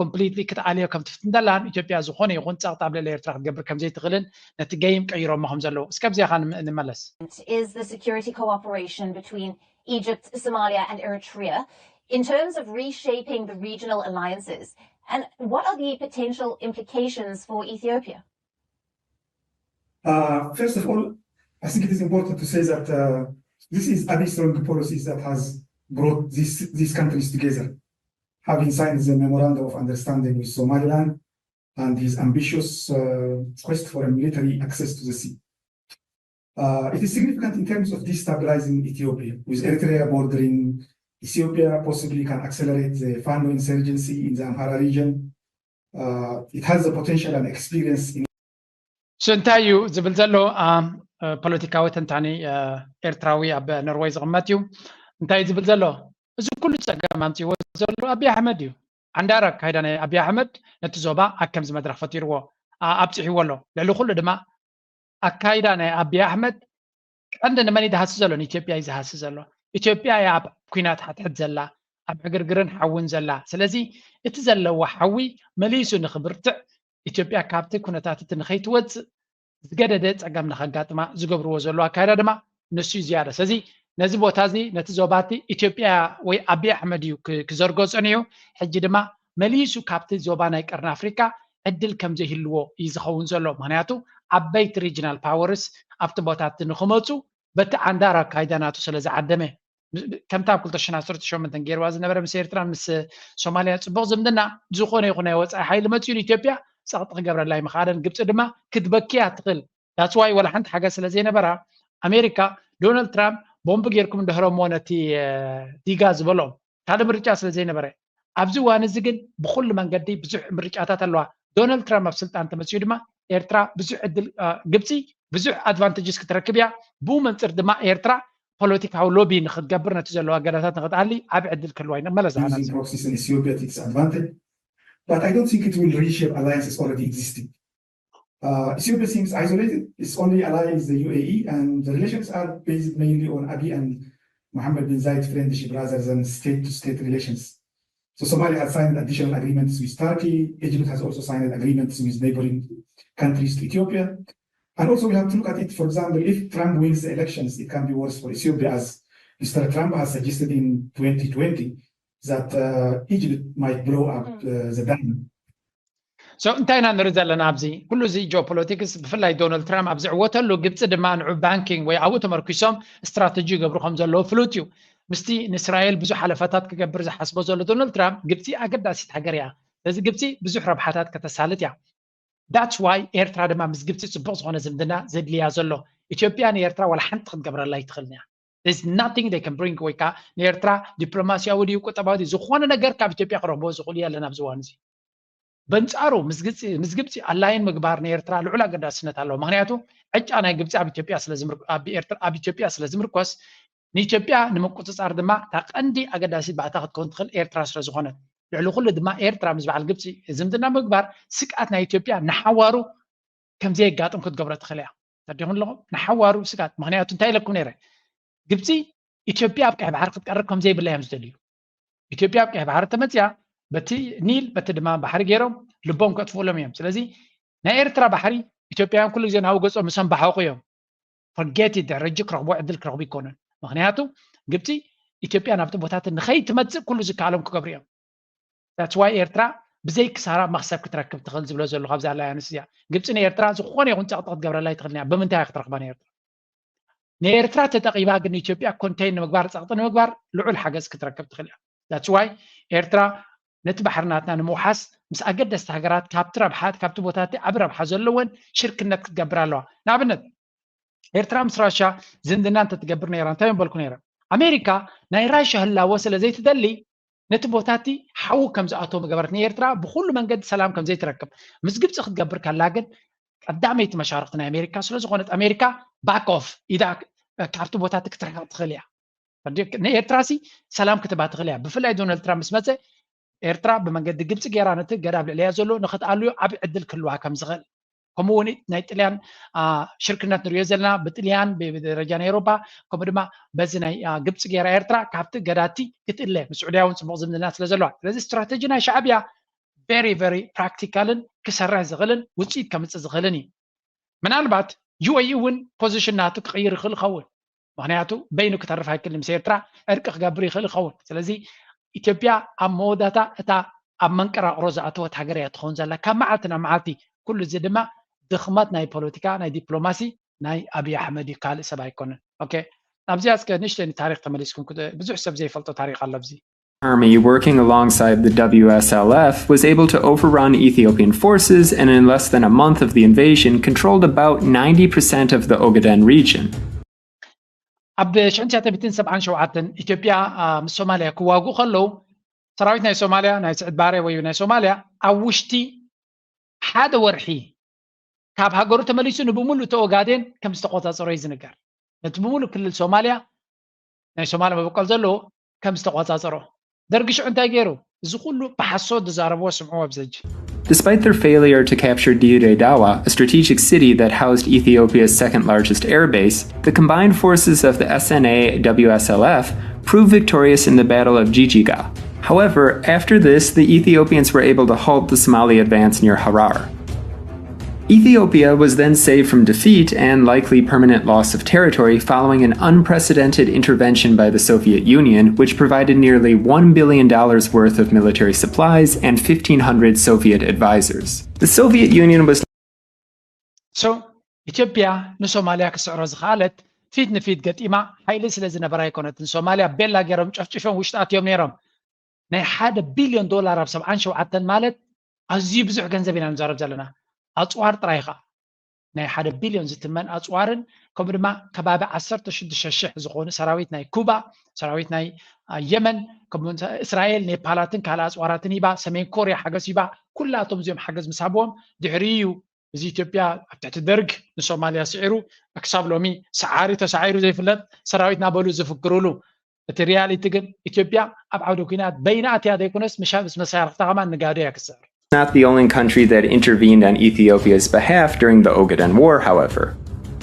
completely كتعاليه كم تفتندلان إثيوبيا زخونة يكون تقطع بلا إيرترا تجبر كم زي تغلن نتجيم كيرو مهم زلو اسكاب زي خان نملس is the security cooperation between Egypt, Somalia and Eritrea in terms of reshaping the regional alliances and what are the potential implications for Ethiopia? First of all, I think it is important to say that this is a strong policies that has brought these countries together. having signed the memorandum of understanding with Somaliland and his ambitious quest for a military access to the sea. It is significant in terms of destabilizing Ethiopia. With Eritrea bordering Ethiopia, possibly can accelerate the Fano insurgency in the Amhara region. It has the potential and experience in سنتايو زبل زلو بوليتيكاوي تنتاني إرتراوي أب نرويج زغماتيو انتاي زبل زلو إذا كل تسقى مانتي وزلو أبي أحمد يو عندارك هيدا أبي أحمد نتزوبا أكم زمدرخ فتيرو أبتحي ولو لألو كل دما أكايدا أبي أحمد عندنا ماني ده هسزلو إثيوبيا إذا هسزلو إثيوبيا يا أب كوينات حتحد زلا أب عقرقرن حون زلا سلازي اتزلو وحوي مليسو نخبرتع ኢትዮጵያ ካብቲ ኩነታት ንኸይትወፅእ ዝገደደ ፀገም ንኸጋጥማ ዝገብርዎ ዘሎ ኣካይዳ ድማ ንሱ ዝያደ ስለዚ ነዚ ቦታ እዚ ነቲ ዞባቲ ኢትዮጵያ ወይ ኣብይ ኣሕመድ እዩ ክዘርጎ ፀኒሑ ሕጂ ድማ መሊሱ ካብቲ ዞባ ናይ ቀርኒ ኣፍሪካ ዕድል ከም ዘይህልዎ እዩ ዝኸውን ዘሎ ምክንያቱ ዓበይቲ ሪጅናል ፓወርስ ኣብቲ ቦታቲ ንክመፁ በቲ ዓንዳር ኣካይዳ ናቱ ስለ ዝዓደመ ከምታ ኣብ 2018 ገይርዋ ዝነበረ ምስ ኤርትራን ምስ ሶማልያ ፅቡቅ ዝምድና ዝኾነ ይኹን ናይ ወፃኢ ሓይሊ መፅኡ ኢትዮጵያ سقط قبر الله مخادن قبت دما كتبكيها تقل that's why ولا حنت حاجه سلا زي نبره امريكا دونالد ترامب بومب غيركم دهرو مونتي دي غاز بلوم هذا مرجع سلا زي نبره ابزو وان زغن بكل منقدي بزح مرجعات الله دونالد ترامب بسلطان تمسيو دما ኤርትራ ብዙሕ ዕድል ግብፂ ብዙሕ ኣድቫንቴጅስ ክትረክብ እያ ብኡ መንፅር ድማ ኤርትራ ፖለቲካዊ ሎቢ ንክትገብር ነቲ ዘለዋ ገዳታት ንክትዓሊ ዓብ ዕድል ክህልዋ ይመለስ But I don't think it will reshape alliances already existing. Ethiopia seems isolated. Its only ally is the UAE, and the relations are based mainly on Abiy and Mohammed bin Zayed friendship rather than state-to-state relations. So Somalia has signed additional agreements with Turkey. Egypt has also signed agreements with neighboring countries to Ethiopia. And also we have to look at it, for example, if Trump wins the elections, it can be worse for Ethiopia, as Mr. Trump has suggested in 2020. that Egypt might blow up the dam. So انتهينا نرد لنا ابزي كل زي جيوبوليتكس بفلاي دونالد ترامب ابزع وتلو جبت دما نعو بانكينج وي او تمركزهم استراتيجي قبرهم زلو فلوتيو مستي ان اسرائيل بزح حلفاتات كقبر زح حسبو زلو دونالد ترامب جبتي اقداسيت حقريا لازم جبتي بزح ربحاتات كتسالت يا that's why ايرترا دما مس جبتي صبغ زونه زمدنا زد ليا زلو اثيوبيا ايرترا ولا حنت قبر الله يدخلنا there's nothing they can bring ويكا نيرترا دبلوماسيا وديو كتبادي زخونه ነገር ካብ ኢትዮጵያ ቅረቦ ዝኽእል ያለና ብዝዋን እዚ በንጻሩ ምስግብፂ ኣላይን ምግባር ነኤርትራ ልዑል ኣገዳስነት ኣለዎ ምክንያቱ ዕጫ ናይ ግብፂ ኣብ ኢትዮጵያ ስለ ዝምርኮስ ንኢትዮጵያ ንምቁፅፃር ድማ እታ ቀንዲ ኣገዳሲት ባእታ ክትከውን ትኽእል ኤርትራ ስለ ዝኾነት ልዕሊ ኩሉ ድማ ኤርትራ ምስ በዓል ግብፂ ዝምድና ምግባር ስቃት ናይ ኢትዮጵያ ንሓዋሩ ከምዘየጋጥም ክትገብሮ ትኽእል እያ ተዲኹም ኣለኹም ንሓዋሩ ስቃት ምክንያቱ እንታይ ኢለኩም ነይረ ግብፂ ኢትዮጵያ ኣብ ቀይ ባሕር ክትቀርብ ከም ዘይብላ እዮም ዝደልዩ ኢትዮጵያ ኣብ ቀይ ባሕር ተመፅያ በቲ ኒል በቲ ድማ ባሕሪ ገይሮም ልቦም ከጥፍሎም እዮም ስለዚ ናይ ኤርትራ ባሕሪ ኢትዮጵያውያን ኩሉ ግዜ ናብ ገጾም ምሰም ባሓቑ እዮም ፈርጌት ድሕረጂ ክረኽቦ ዕድል ክረኽቡ ይኮነን ምክንያቱ ግብፂ ኢትዮጵያ ናብቲ ቦታት ንኸይትመፅእ ኩሉ ዝከኣሎም ክገብሩ እዮም that's why ኤርትራ ብዘይ ክሳራ መክሰብ ክትረክብ ትኽእል ዝብሎ ዘሎ ካብዚ ኣላያንስ እያ ግብፂ ንኤርትራ ዝኾነ ይኹን ፀቕጥቕ ትገብረላ ይትኽእል እያ ብምንታይ ክትረኽባ ንኤርትራ ንኤርትራ ተጠቂባ ግን ኢትዮጵያ ኮንቴይን ንምግባር ፀቕጢ ንምግባር ልዑል ሓገዝ ክትረክብ ትኽእል እያ that's why ኤርትራ ነቲ ባሕርናትና ንምውሓስ ምስ ኣገደስቲ ሃገራት ካብቲ ረብሓት ካብቲ ቦታት ዓብ ረብሓ ዘለወን ሽርክነት ክትገብር ኣለዋ ንኣብነት ኤርትራ ምስ ራሻ ዝምድና እንተትገብር ነይራ እንታይ በልኩ ነይረ ኣሜሪካ ናይ ራሻ ህላወ ስለ ዘይትደሊ ነቲ ቦታቲ ሓዉ ከም ዝኣተው መገበረት ንኤርትራ ብኩሉ መንገዲ ሰላም ከም ዘይትረክብ ምስ ግብፂ ክትገብር ከላ ግን ቀዳመይቲ መሻርክቲ ናይ ኣሜሪካ ስለ ዝኾነት ኣሜሪካ ባክ ኦፍ ኢዳ ካብቲ ቦታት ክትረሕቕ ትኽእል እያ ንኤርትራ ሲ ሰላም ክትባ ትኽእል እያ ብፍላይ ዶናልድ ትራምፕ ምስ መፀ ኤርትራ ብመንገዲ ግብፂ ገይራ ነቲ ገዳብ ልዕልያ ዘሎ ንኽትኣልዮ ዓብ ዕድል ክህልዋ ከም ዝኽእል ከምኡ እውን ናይ ጥልያን ሽርክነት ንሪኦ ዘለና ብጥልያን ብደረጃ ናይ ኤውሮፓ ከምኡ ድማ በዚ ናይ ግብፂ ገይራ ኤርትራ ካብቲ ገዳቲ ክትእለ ምስ ዑድያ እውን ፅቡቅ ዝምድና ስለ ዘለዋ ስለዚ ስትራቴጂ ናይ ሻዕብያ ቨሪ ቨሪ ፕራክቲካልን ክሰርሕ ዝኽእልን ውፅኢት ከምፅእ ዝኽእልን እዩ ምናልባት ዩኤኢ እውን ፖዚሽን ናቱ ክቕይር ይኽእል ይኸውን ምክንያቱ በይኑ ክተርፍ ኣይክእል ምስ ኤርትራ ዕርቂ ክገብር ይኽእል ይኸውን ስለዚ ኢትዮጵያ ኣብ መወዳእታ እታ ኣብ መንቀራቕሮ ዝኣተወት ሃገር እያ ትኸውን ዘላ ካብ መዓልቲ ናብ መዓልቲ ኩሉ እዚ ድማ ድኽመት ናይ ፖለቲካ ናይ ዲፕሎማሲ ናይ ኣብይ ኣሕመድ እዩ ካልእ ሰብ ኣይኮነን ኦኬ ናብዚኣ እስከ ንእሽተይ ታሪክ ተመሊስኩም ብዙሕ ሰብ ዘይፈልጦ ታሪክ ኣሎ ኣብዚ Army working alongside the WSLF was able to overrun Ethiopian forces and in less than a month of the invasion controlled about 90% of the Ogaden region. ኣብ 1977 ኢትዮጵያ ምስ ሶማልያ ክዋግኡ ከለዉ ሰራዊት ናይ ሶማልያ ናይ ስዕድ ባርያ ወይ ናይ ሶማልያ ኣብ ውሽጢ ሓደ ወርሒ ካብ ሃገሩ ተመሊሱ ንብሙሉእ ተኦጋዴን ከም ዝተቆፃፀሮ እዩ ዝንገር ነቲ ብሙሉእ ክልል ሶማልያ ናይ ሶማልያ መበቆል ዘለዎ ከም ዝተቆፃፀሮ ደርጊ ሽዑ እንታይ ገይሩ እዚ ኩሉ ብሓሶት ዝዛረብዎ ስምዕዎ ኣብዘጅ Despite their failure to capture Dire Dawa, a strategic city that housed Ethiopia's second largest airbase, the combined forces of the SNA-WSLF proved victorious in the Battle of Jijiga. However, after this, the Ethiopians were able to halt the Somali advance near Harar. Ethiopia was then saved from defeat and likely permanent loss of territory following an unprecedented intervention by the Soviet Union, which provided nearly $1 billion worth of military supplies and 1,500 Soviet advisors. The Soviet Union was... So, Ethiopia ንሶማልያ ክስዕሮ ዝኻለት ፊት ንፊት ገጢማ ሓይሊ ስለ ዝነበራ ይኮነትን ሶማልያ ቤላ ገይሮም ጨፍጭፎም ውሽጢ ኣትዮም ነይሮም ናይ $1 ቢልዮን ኣብ 77 ማለት ኣዝዩ ብዙሕ ገንዘብ ኢና ንዛረብ ዘለና ኣጽዋር ጥራይኻ ናይ 1 ቢልዮን ዝትመን ኣጽዋርን ከምኡ ድማ ከባቢ 16,000 ዝኾኑ ሰራዊት ናይ ኩባ ሰራዊት ናይ የመን ከምኡ እስራኤል ኔፓላትን ካልእ ኣጽዋራትን ሂባ ሰሜን ኮርያ ሓገዝ ሂባ ኩላቶም እዚኦም ሓገዝ ምሳብዎም ድሕሪኡ እዚ ኢትዮጵያ ኣብ ትሕቲ ደርግ ንሶማልያ ስዒሩ ክሳብ ሎሚ ሰዓሪ ተሳዒሩ ዘይፍለጥ ሰራዊት ናበሉ ዝፍክሩሉ እቲ ሪያሊቲ ግን ኢትዮጵያ ኣብ ዓውደ ኩናት በይናት ያ ዘይኮነስ ምስ መሳርሕታ ከማ ንጋዶ ያ ክስዕር not the only country that intervened on Ethiopia's behalf during the Ogaden War, however.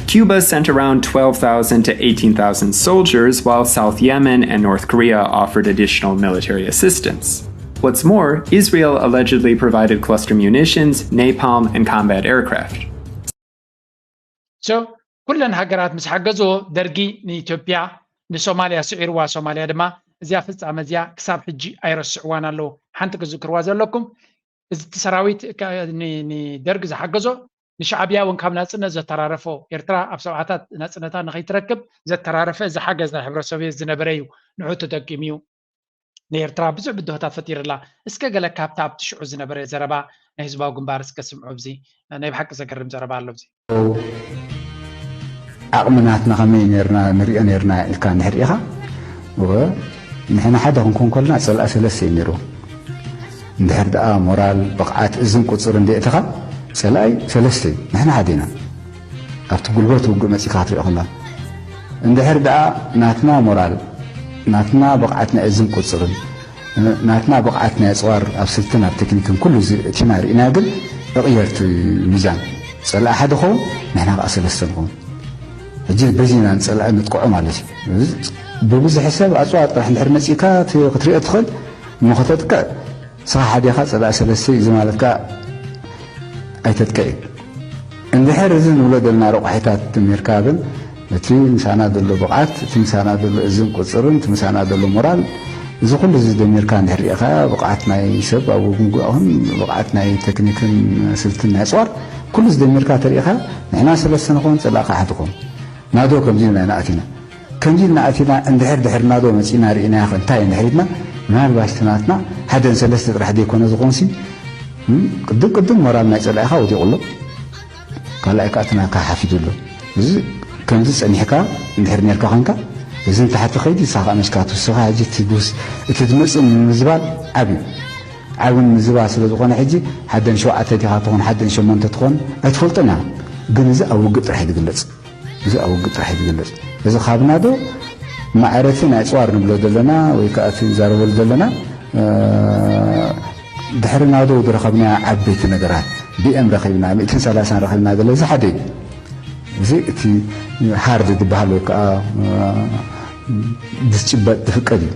Cuba sent around 12,000 to 18,000 soldiers, while South Yemen and North Korea offered additional military assistance. What's more, Israel allegedly provided cluster munitions, napalm, and combat aircraft. So, ኩለን ሃገራት ምስ ሓገዞ ደርጊ ንኢትዮጵያ ንሶማልያ ስዒርዋ ሶማልያ ድማ እዚያ ፍጻመ እዚያ ክሳብ ሕጂ ኣይረስዕዋን ኣለዉ ሓንቲ ክዝክርዋ ዘለኩም እዚ ሰራዊት ንደርግ ዝሓገዞ ንሻዕብያ እውን ካብ ናጽነት ዘተራረፈ ኤርትራ ኣብ ሰብዓታት ናጽነታ ንኸይትረክብ ዘተራረፈ ዝሓገዝ ናይ ሕብረተሰብ ዝነበረ እዩ ንዑ ተጠቂሙ እዩ ንኤርትራ ብዙሕ ብድሆታት ፈጢርላ እስከ ገለ ካብታ ኣብቲ ሽዑ ዝነበረ ዘረባ ናይ ህዝባዊ ግንባር እስከ ስምዑ ብዚ ናይ ብሓቂ ዘገርም ዘረባ ኣሎ ብዚ ዓቕምናትና ከመይ ነርና ንሪኦ ነርና ኢልካ እንድሕር ኢኻ ንሕና ሓደ ክንኮን ከለና ፀልአ ሰለስተ እዩ ነይሩ እንድሕር ደኣ ሞራል ብቕዓት እዝን ቁፅር እንዴእትኻ ፀላኣይ ሰለስተ እዩ ንሕና ሓደ ኢና ኣብቲ ጉልበት ውግእ መፂካ ክትሪኦ ከላ እንድሕር ደኣ ናትና ሞራል ናትና ብቕዓት ናይ እዝን ቁፅርን ናትና ብቕዓት ናይ ኣፅዋር ኣብ ስልትን ኣብ ቴክኒክን ኩሉ እቲና ርኢና ግን እቕየርቲ ሚዛን ፀላእ ሓደ ኸውን ንሕና ከዓ ሰለስተ ንኸውን ሕጂ በዚና ንፀላእ ንጥቅዖ ማለት እዩ ብብዙሕ ሰብ ኣፅዋር ጥራሕ እንድሕር መፂካ ክትሪኦ ትኽእል ንኸተጥቅዕ ስኻ ሓዲኻ ፀላእ ሰለስተ እዚ ማለት ከዓ ኣይተጥቅዕ እዩ እንድሕር እዚ ንብሎ ዘለና ረቑሒታት ሜርካ ግን እቲ ምሳና ዘሎ ብቕዓት እቲ ምሳና ዘሎ እዝን ቁፅርን እቲ ምሳና ዘሎ ሞራል እዚ ኩሉ እዚ ደሚርካ እንድሕር ሪኢኻ ብቕዓት ናይ ሰብ ኣብ ግንጉኣኹን ብቕዓት ናይ ቴክኒክን ስልትን ናይ ኣፅዋር ኩሉ ዝደሚርካ ተሪኢኻ ንሕና ሰለስተ ንኾን ፀላእካ ሓደ ኾን ናዶ ከምዚ ኢልና ንኣቲና ከምዚ ኢልና ኣቲና እንድሕር ድሕር ናዶ መፂና ርኢና ኸ እንታይ እንድሕር ኢልና ምናልባሽ ትናትና ሓደን ሰለስተ ጥራሕ ዘይኮነ ዝኾንሲ ቅድም ሞራል ናይ ፀላኢኻ ወዲቑሎ ካልኣይ ከዓ ትናካ ሓፊዱሎ እዚ ከምዚ ፀኒሕካ እንድሕር ነርካ ኮንካ እዚ እንታሕቲ ኸይዲ ንስኻ ከዓ መስካ ትውስኻ ሕጂ እቲ ዝመፅእ ምዝባል ዓብዩ ዓብን ምዝባል ስለ ዝኾነ ሕጂ ሓደን 7 ዲኻ ትኾን ሓደን 8 ትኾን ኣይትፈልጦን ኢኻ ግን እዚ ኣብ ውግእ ጥራሕ ይግለፅ እዚ ኣብ ውግእ ጥራሕ ይግለፅ እዚ ካብና ዶ ማዕረቲ ናይ ኣፅዋር ንብሎ ዘለና ወይ ከዓ እቲ ንዛረበሉ ዘለና ድሕሪ ናዶ ዝረኸብና ዓበይቲ ነገራት ቢኤም ረኺብና 130 ረኺብና ዘሎ እዚ ሓደ እዩ እዚ እቲ ሃርድ ዝበሃል ወይ ከዓ ዝጭበጥ ዝፍቀድ እዩ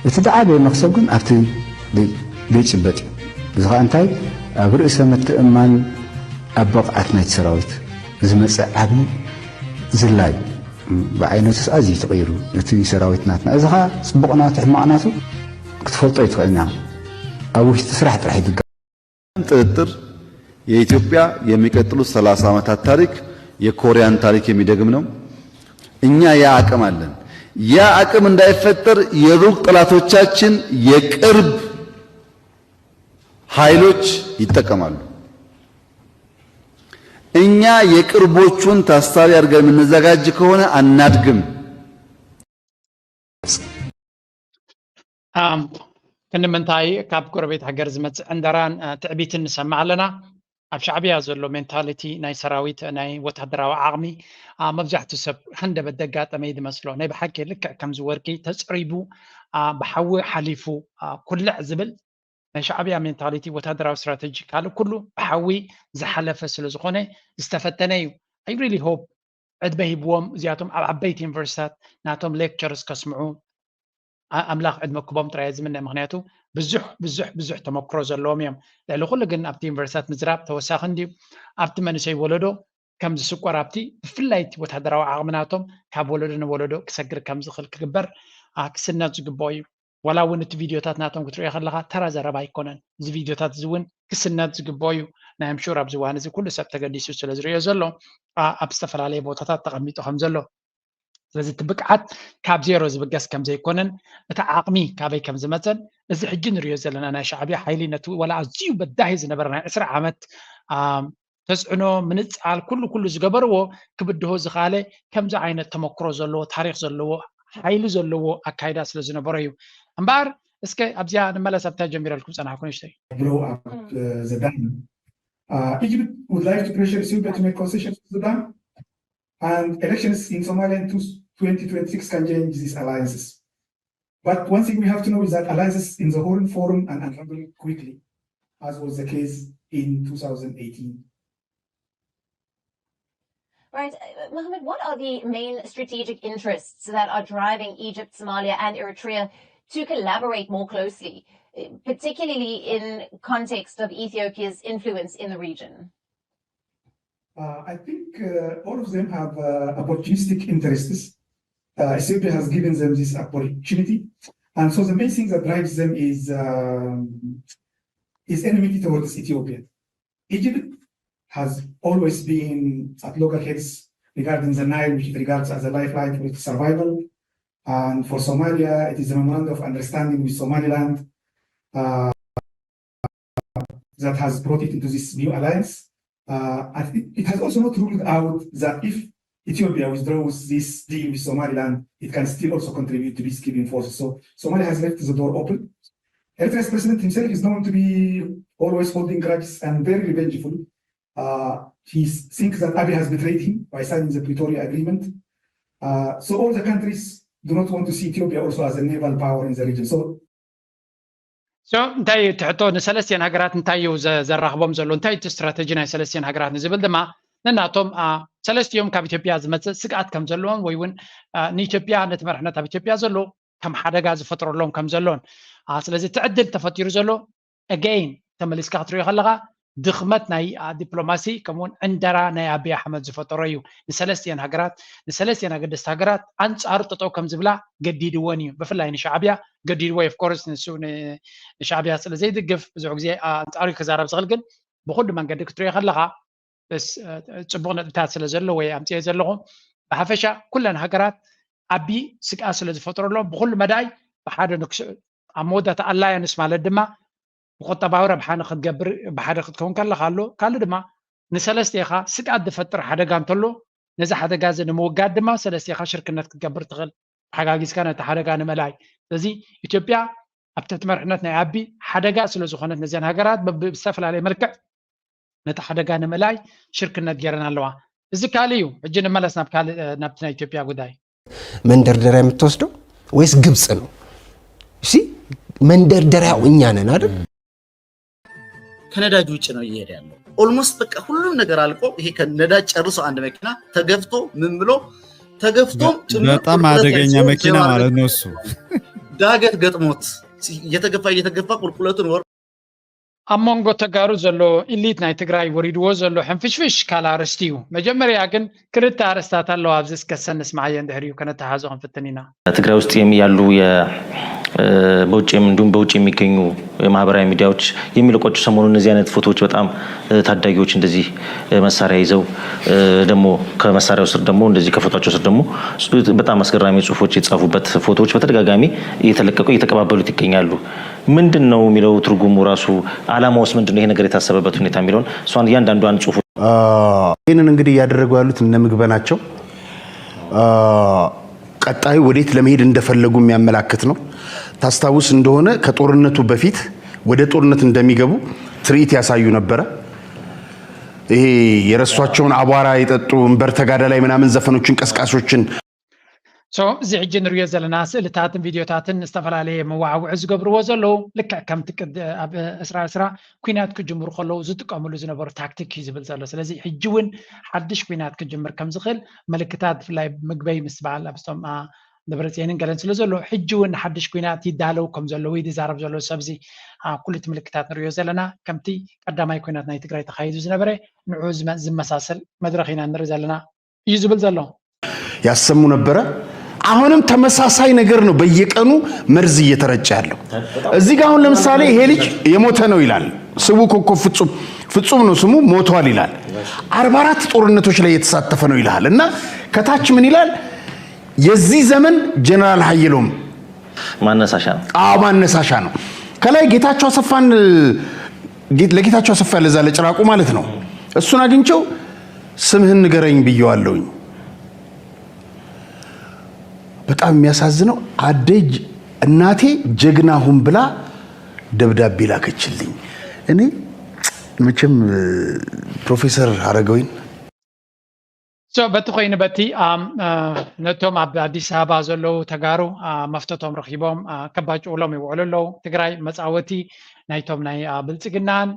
እቲ ዝዓበየ መክሰብ ግን ኣብቲ ዘይጭበጥ እዩ እዚ ከዓ እንታይ ኣብ ርእሰ ምትእምማን ኣብ ብቕዓት ናይቲ ሰራዊት ዝመፅእ ዓብዪ ዝላይ ብዓይነቱ ኣዝዩ ተቐይሩ እቲ ሰራዊት ናትና እዚ ከዓ ፅቡቕናቱ ሕማቕናቱ ክትፈልጦ ይትኽእልና ኣብ ውሽጢ ስራሕ ጥራሕ ይድጋ ጥርጥር የኢትዮጵያ የሚቀጥሉት 30 ዓመታት ታሪክ የኮሪያን ታሪክ የሚደግም ነው። እኛ ያ አቅም አለን። ያ አቅም እንዳይፈጠር የሩቅ ጠላቶቻችን የቅርብ ኃይሎች ይጠቀማሉ። እኛ የቅርቦቹን ታሳቢ አድርገን የምንዘጋጅ ከሆነ አናድግም። ክንምንታይ ካብ ጎረቤት ሃገር ዝመጽእ እንደራን ትዕቢትን ንሰምዕ ኣለና ኣብ ሻዕብያ ዘሎ ሜንታሊቲ ናይ ሰራዊት ናይ ወታደራዊ ዓቕሚ መብዛሕትኡ ሰብ ህንደበት ደጋጠመይ ዝመስሎ ናይ ብሓቂ ልክዕ ከምዚ ወርቂ ተፅሪቡ ብሓዊ ሓሊፉ ኩልዕ ዝብል ናይ ሻዕብያ ሜንታሊቲ ወታደራዊ ስትራቴጂ ካልእ ኩሉ ብሓዊ ዝሓለፈ ስለ ዝኾነ ዝተፈተነ እዩ ኣይ ሪሊ ሆፕ ዕድመ ሂብዎም እዚኣቶም ኣብ ዓበይቲ ዩኒቨርሲታት ናቶም ሌክቸርስ ከስምዑ ኣምላኽ ዕድመ ክቦም ጥራይ ዝምነ ምክንያቱ ብዙሕ ተመክሮ ዘለዎም እዮም ልዕሊ ኩሉ ግን ኣብቲ ዩኒቨርሲታት ምዝራብ ተወሳኺ እንድዩ ኣብቲ መንእሰይ ወለዶ ከም ዝስቆር ኣብቲ ብፍላይ እቲ ወታደራዊ ዓቕምናቶም ካብ ወለዶ ንወለዶ ክሰግር ከም ዝኽእል ክግበር ክስነት ዝግብኦ እዩ ወላ እውን እቲ ቪድዮታት ናቶም ክትሪኦ ከለካ ተራ ዘረባ ኣይኮነን እዚ ቪድዮታት እዚ እውን ክስነት ዝግብኦ እዩ ናይ ምሹር ኣብዚ እዋን እዚ ኩሉ ሰብ ተገዲሱ ስለ ዝሪኦ ዘሎ ኣብ ዝተፈላለየ ቦታታት ተቐሚጡ ከም ዘሎ ስለዚ እቲ ብቅዓት ካብ ዜሮ ዝብገስ ከም ዘይኮነን እቲ ዓቕሚ ካበይ ከም ዝመፀን እዚ ሕጂ ንሪኦ ዘለና ናይ ሻዕብያ ሓይሊ ነቲ ወላ ኣዝዩ በዳሂ ዝነበረ ናይ 20 ዓመት ተፅዕኖ ምንፃል ኩሉ ዝገበርዎ ክብድሆ ዝኻለ ከምዚ ዓይነት ተመክሮ ዘለዎ ታሪክ ዘለዎ ሓይሊ ዘለዎ ኣካይዳ ስለ ዝነበረ እዩ እምበር እስከ ኣብዚኣ ንመለስ ኣብታ ጀሚረልኩም ፀናሕኩም ንሽተይ Egypt would like to pressure Ethiopia to make concessions to Sudan, and elections in Somalia in 2026 can change these alliances. But one thing we have to know is that alliances in the Horn Forum and unravel quickly, as was the case in 2018. Right. Mohammed, what are the main strategic interests that are driving Egypt, Somalia, and Eritrea to collaborate more closely, particularly in context of Ethiopia's influence in the region? I think all of them have opportunistic interests. Ethiopia has given them this opportunity. And so the main thing that drives them is enmity towards Ethiopia. Egypt has always been at loggerheads regarding the Nile, which it regards as a lifeline for its survival. And for Somalia, it is a memorandum of understanding with Somaliland that has brought it into this new alliance. It has also not ruled out that if Ethiopia withdraws this deal with Somaliland, it can still also contribute to peacekeeping forces. So Somalia has left the door open. Eritrea's president himself is known to be always holding grudges and very revengeful. He thinks that Abiy has betrayed him by signing the Pretoria Agreement. So all the countries do not want to see Ethiopia also as a naval power in the region. So እንታይ ትሕቶ ንሰለስቲን ሃገራት እንታይ እዩ ዘራኽቦም ዘሎ እንታይ እቲ ስትራቴጂ ናይ ሰለስቲን ሃገራት ንዝብል ድማ ነናቶም ሰለስቲኦም ካብ ኢትዮጵያ ዝመፅእ ስግኣት ከም ዘለዎም ወይ እውን ንኢትዮጵያ ነቲ መርሕነት ኣብ ኢትዮጵያ ዘሎ ከም ሓደጋ ዝፈጥረሎም ከም ዘሎን ስለዚ እቲ ዕድል ተፈጢሩ ዘሎ ኣገይን ተመሊስካ ክትሪኦ ከለካ ድኽመት ናይ ዲፕሎማሲ ከምኡውን ዕንደራ ናይ ኣብይ ኣሕመድ ዝፈጠሮ እዩ ንሰለስቲን ሃገራት ንሰለስቲን ኣገደስቲ ሃገራት ኣንፃሩ ጠጠው ከም ዝብላ ገዲድዎን እዩ ብፍላይ ንሻዕብያ ገዲድዎ ኦፍኮርስ ንሱ ንሻዕብያ ስለ ዘይድግፍ ብዙሕ ግዜ ኣንፃሩ ክዛረብ ዝኽእል ግን ብኩሉ መንገዲ ክትሪኦ ከለካ ፅቡቕ ነጥብታት ስለ ዘሎ ወይ ኣምፅኦ ዘለኹ ብሓፈሻ ኩለን ሃገራት ዓብይ ስግኣት ስለ ዝፈጥረሎም ብኩሉ መዳይ ብሓደ ኣብ መወዳእታ ኣላያንስ ማለት ድማ ብቁጠባዊ ረብሓ ንክትገብር ብሓደ ክትከውን ከለካ ኣሎ ካልእ ድማ ንሰለስቲኻ ስግኣት ዝፈጥር ሓደጋ እንተሎ ነዚ ሓደጋ እዚ ንምውጋድ ድማ ሰለስቲኻ ሽርክነት ክትገብር ትኽእል ሓጋጊዝካ ነቲ ሓደጋ ንምላይ ስለዚ ኢትዮጵያ ኣብ ትሕቲ መርሕነት ናይ ዓቢ ሓደጋ ስለ ዝኾነት ነዚያን ሃገራት ብዝተፈላለየ መልክዕ ነቲ ሓደጋ ንምላይ ሽርክነት ገይረን ኣለዋ እዚ ካልእ እዩ ሕጂ ንመለስ ናብቲ ናይ ኢትዮጵያ ጉዳይ መንደርደሪያ የምትወስደው ወይስ ግብፅ ነው እሺ መንደርደሪያው እኛ ነን አይደል ከነዳጅ ውጭ ነው እየሄደ ያለው ኦልሞስት በቃ ሁሉም ነገር አልቆ ይሄ ከነዳጅ ጨርሶ አንድ መኪና ተገፍቶ ምን ብሎ ተገፍቶ በጣም አደገኛ መኪና ማለት ነው እሱ ዳገት ገጥሞት እየተገፋ ቁልቁለቱን ወር أمونغو تجارو زلو إليت ناي تجراي وريدو زلو حنفشفش كلا رستيو مجمري أكن كرت أرستات الله أبزس كسن اسمعي اندهريو كانت هازوهم في التنينة تجراي وستيم يالو يا بوجي من دون بوجي ميكينو ማህበራዊ ሚዲያዎች የሚለቆቹ ሰሞኑን እነዚህ አይነት ፎቶዎች በጣም ታዳጊዎች እንደዚህ መሳሪያ ይዘው ደሞ ከመሳሪያው ስር ደሞ እንደዚህ ከፎቶቸው ስር ደሞ በጣም አስገራሚ ጽሁፎች የተጻፉበት ፎቶዎች በተደጋጋሚ እየተለቀቁ እየተቀባበሉት ይገኛሉ። ምንድነው የሚለው ትርጉሙ ራሱ አላማውስ ምንድነው ይሄ ነገር የታሰበበት ሁኔታ የሚለውን እሷን እያንዳንዷን ጽሁፍ ይሄንን እንግዲህ ያደረጉ ያሉት እነ ምግበናቸው ቀጣይ ወዴት ለመሄድ እንደፈለጉ የሚያመላክት ነው። ታስታውስ እንደሆነ ከጦርነቱ በፊት ወደ ጦርነት እንደሚገቡ ትርኢት ያሳዩ ነበር። ይሄ የረሷቸውን አቧራ የጠጡ እንበር ተጋዳ ላይ ምናምን ዘፈኖችን ቀስቃሾችን So زي حجن رياض الناس اللي تاتن فيديوهاتن استفلا عليه مواعوع زقبروا زلو لك كم تقد اسرع كوينات كجمر خلو زتقاملو زنبر تاكتيك يزبل زلو سلازي حجون حدش كوينات كجمر كم زخل ملكتات في لاي مقبي مسبع لابستم دبرتين قالن سلازلو حجون حدش كوينات يدالو كم زلو يدي زارب زلو سبزي كل ملكتات رياض لنا كمتي قداماي كوينات ناي تقراي تخايدو زنبره نعوز زمساسل مدرخينا نرزلنا يزبل زلو ያሰሙ ነበር። አሁንም ተመሳሳይ ነገር ነው በየቀኑ መርዝ እየተረጨ ያለው። እዚህ ጋር አሁን ለምሳሌ ይሄ ልጅ የሞተ ነው ይላል። ስሙ ኮኮብ ፍጹም ነው ስሙ ሞቷል ይላል። 44 ጦርነቶች ላይ የተሳተፈ ነው ይላል እና ከታች ምን ይላል? የዚህ ዘመን ጀነራል ኃይሎም ማነሳሻ ነው። ማነሳሻ ነው። ከላይ ጌታቸው አሰፋን ለጌታቸው አሰፋ ለዛ ለጭራቁ ማለት ነው። እሱን አግኝቸው ስምህን ንገረኝ ብየዋለሁኝ። በጣም የሚያሳዝነው አደጅ እናቴ ጀግና ሁን ብላ ደብዳቤ ላከችልኝ። እኔ መቼም ፕሮፌሰር አረጋዊን በትኾይን በቲ ነቶም ኣብ አዲስ አበባ ዘለው ተጋሩ መፍተቶም ረኺቦም ከባጭ ውሎም ይውዕሉለው ትግራይ መፃወቲ ናይቶም ናይ ብልጽግናን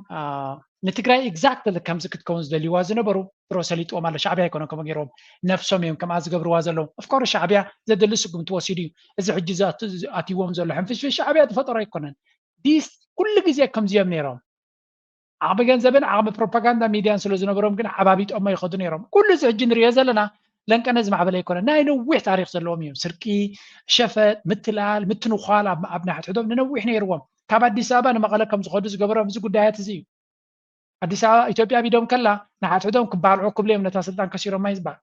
ንትግራይ ኤግዛክትሊ ከምዚ ክትከውን ዝደልይዋ ዝነበሩ ፕሮሰሊጦም ኣለ ሻዕብያ ይኮነ ከምኡ ገይሮም ነፍሶም እዮም ከምኣ ዝገብርዋ ዘለው ኣፍኮር ሻዕብያ ዘደሊ ስጉም ትወሲዱ እዩ እዚ ሕጂ ኣትይዎም ዘሎ ሕንፍሽፍሽ ሻዕብያ ዝፈጠሮ ኣይኮነን ዲስ ኩሉ ግዜ ከምዚኦም ነይሮም ዓቕሚ ገንዘብን ዓቕሚ ፕሮፓጋንዳ ሚድያን ስለ ዝነበሮም ግን ዓባቢጦሞ ይኸዱ ነይሮም ኩሉ እዚ ሕጂ ንሪኦ ዘለና ለንቀነ ዝማዕበለ ኣይኮነን ናይ ነዊሕ ታሪክ ዘለዎም እዮም ስርቂ ሸፈጥ ምትላል ምትንኳል ኣብ ናይ ሕድሕዶም ንነዊሕ ነይርዎም ካብ አዲስ አበባ ንመቐለ ከም ዝኸዱ ዝገበሮም እዚ ጉዳያት እዚ እዩ አዲስ አበባ ኢትዮጵያ ቢዶም ከላ ንሓትሕዶም ክባልዑ ክብሎም ነታ ስልጣን ከሲሮም ይዝባል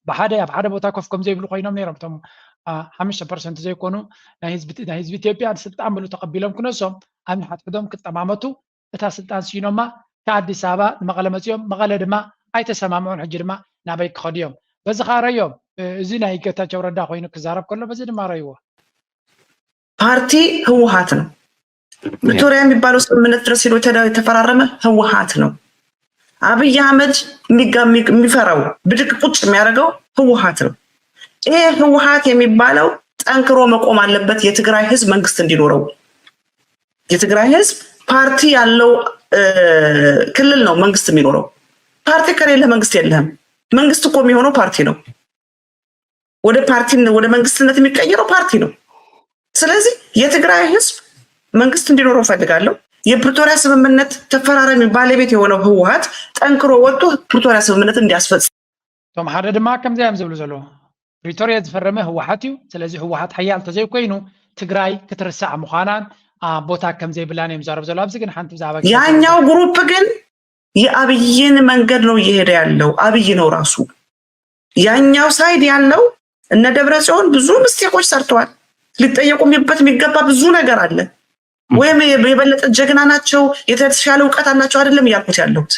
ብሓደ ኣብ ሓደ ቦታ ኮፍ ከም ዘይብሉ ኮይኖም ነይሮም እቶም 5% ዘይኮኑ ናይ ህዝቢ ኢትዮጵያ ስልጣን ብሉ ተቐቢሎም ክነሶም ኣብ ንሓትሕዶም ክጠማመቱ እታ ስልጣን ሲኖማ ከአዲስ አበባ ንመቐለ መፅኦም መቐለ ድማ ኣይተሰማምዑን ሕጂ ድማ ናበይ ክኸዱ እዮም በዚ ኸ ረዮም እዚ ናይ ጌታቸው ረዳ ኮይኑ ክዛረብ ከሎ በዚ ድማ ረይዎ ፓርቲ ህወሓት ነው። ፕሪቶሪያ የሚባለው ስምምነት ድረስ ሄዶ የተፈራረመ ህወሓት ነው። አብይ አህመድ የሚፈራው ብድቅ ቁጭ የሚያደርገው ህወሓት ነው። ይሄ ህወሓት የሚባለው ጠንክሮ መቆም አለበት። የትግራይ ህዝብ መንግስት እንዲኖረው የትግራይ ህዝብ ፓርቲ ያለው ክልል ነው መንግስት የሚኖረው። ፓርቲ ከሌለ መንግስት የለህም። መንግስት እኮ የሚሆነው ፓርቲ ነው። ወደ መንግስትነት የሚቀየረው ፓርቲ ነው። ስለዚህ የትግራይ ህዝብ መንግስት እንዲኖረው ፈልጋለሁ። የፕሪቶሪያ ስምምነት ተፈራራሚ ባለቤት የሆነው ህወሓት ጠንክሮ ወጥቶ ፕሪቶሪያ ስምምነት እንዲያስፈጽም ቶም ሓደ ድማ ከምዚኦም ዝብሉ ዘሎ ፕሪቶሪያ ዝፈረመ ህወሓት እዩ። ስለዚህ ህወሓት ሓያል ተዘይኮይኑ ትግራይ ክትርሳዕ ምዃናን ቦታ ከምዘይብላን እዮም ዛረብ ዘሎ ኣብዚ ግን ሓንቲ ብዛዕባ ያኛው ግሩፕ ግን የአብይን መንገድ ነው እየሄደ ያለው። አብይ ነው ራሱ። ያኛው ሳይድ ያለው እነ ደብረጽዮን ብዙ ምስቴኮች ሰርተዋል። ሊጠየቁበት የሚገባ ብዙ ነገር አለ። ወይም የበለጠ ጀግና ናቸው የተሻለ እውቀት አላቸው አይደለም እያልኩት ያለሁት።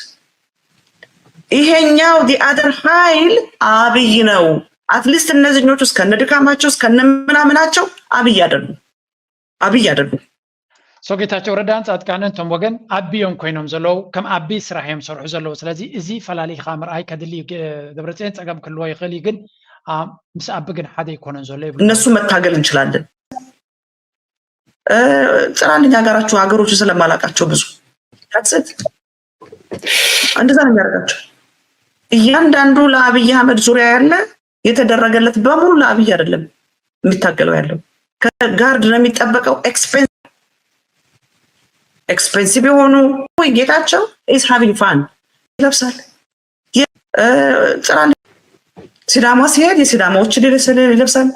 ይሄኛው አደር ኃይል አብይ ነው። አትሊስት እነዚህኞቹ እስከነድካማቸው እስከነምናምናቸው አብይ አይደሉም። ጌታቸው ረዳን ጻድቃንን ቶም ወገን አብዮም ኮይኖም ዘለው ከም አቢ ስራሕዮም ሰርሑ ዘለው ስለዚህ እዚ ፈላሊኻ ምርኣይ ከድሊ ደብረጽዮን ፀገም ክልዎ ይኽእል ግን ምስ አብ ግን ሓደ ይኮነን ዘሎ ይብሉ እነሱ መታገል እንችላለን። ጽራልኝ ሀገሮቹ ስለማላቃቸው ብዙ ታጽት እንደዛ ነው የሚያደርጋቸው። እያንዳንዱ ለአብይ አህመድ ዙሪያ ያለ የተደረገለት በሙሉ ለአብይ አይደለም የሚታገለው ያለው ከጋርድ ነው የሚጠበቀው ኤክስፔንስ ኤክስፔንሲቭ የሆኑ ወይ ጌታቸው ኢዝ ሃቪንግ ፋን ይለብሳል። ጽራል ሲዳማ ሲሄድ የሲዳማዎች ይለብሳል።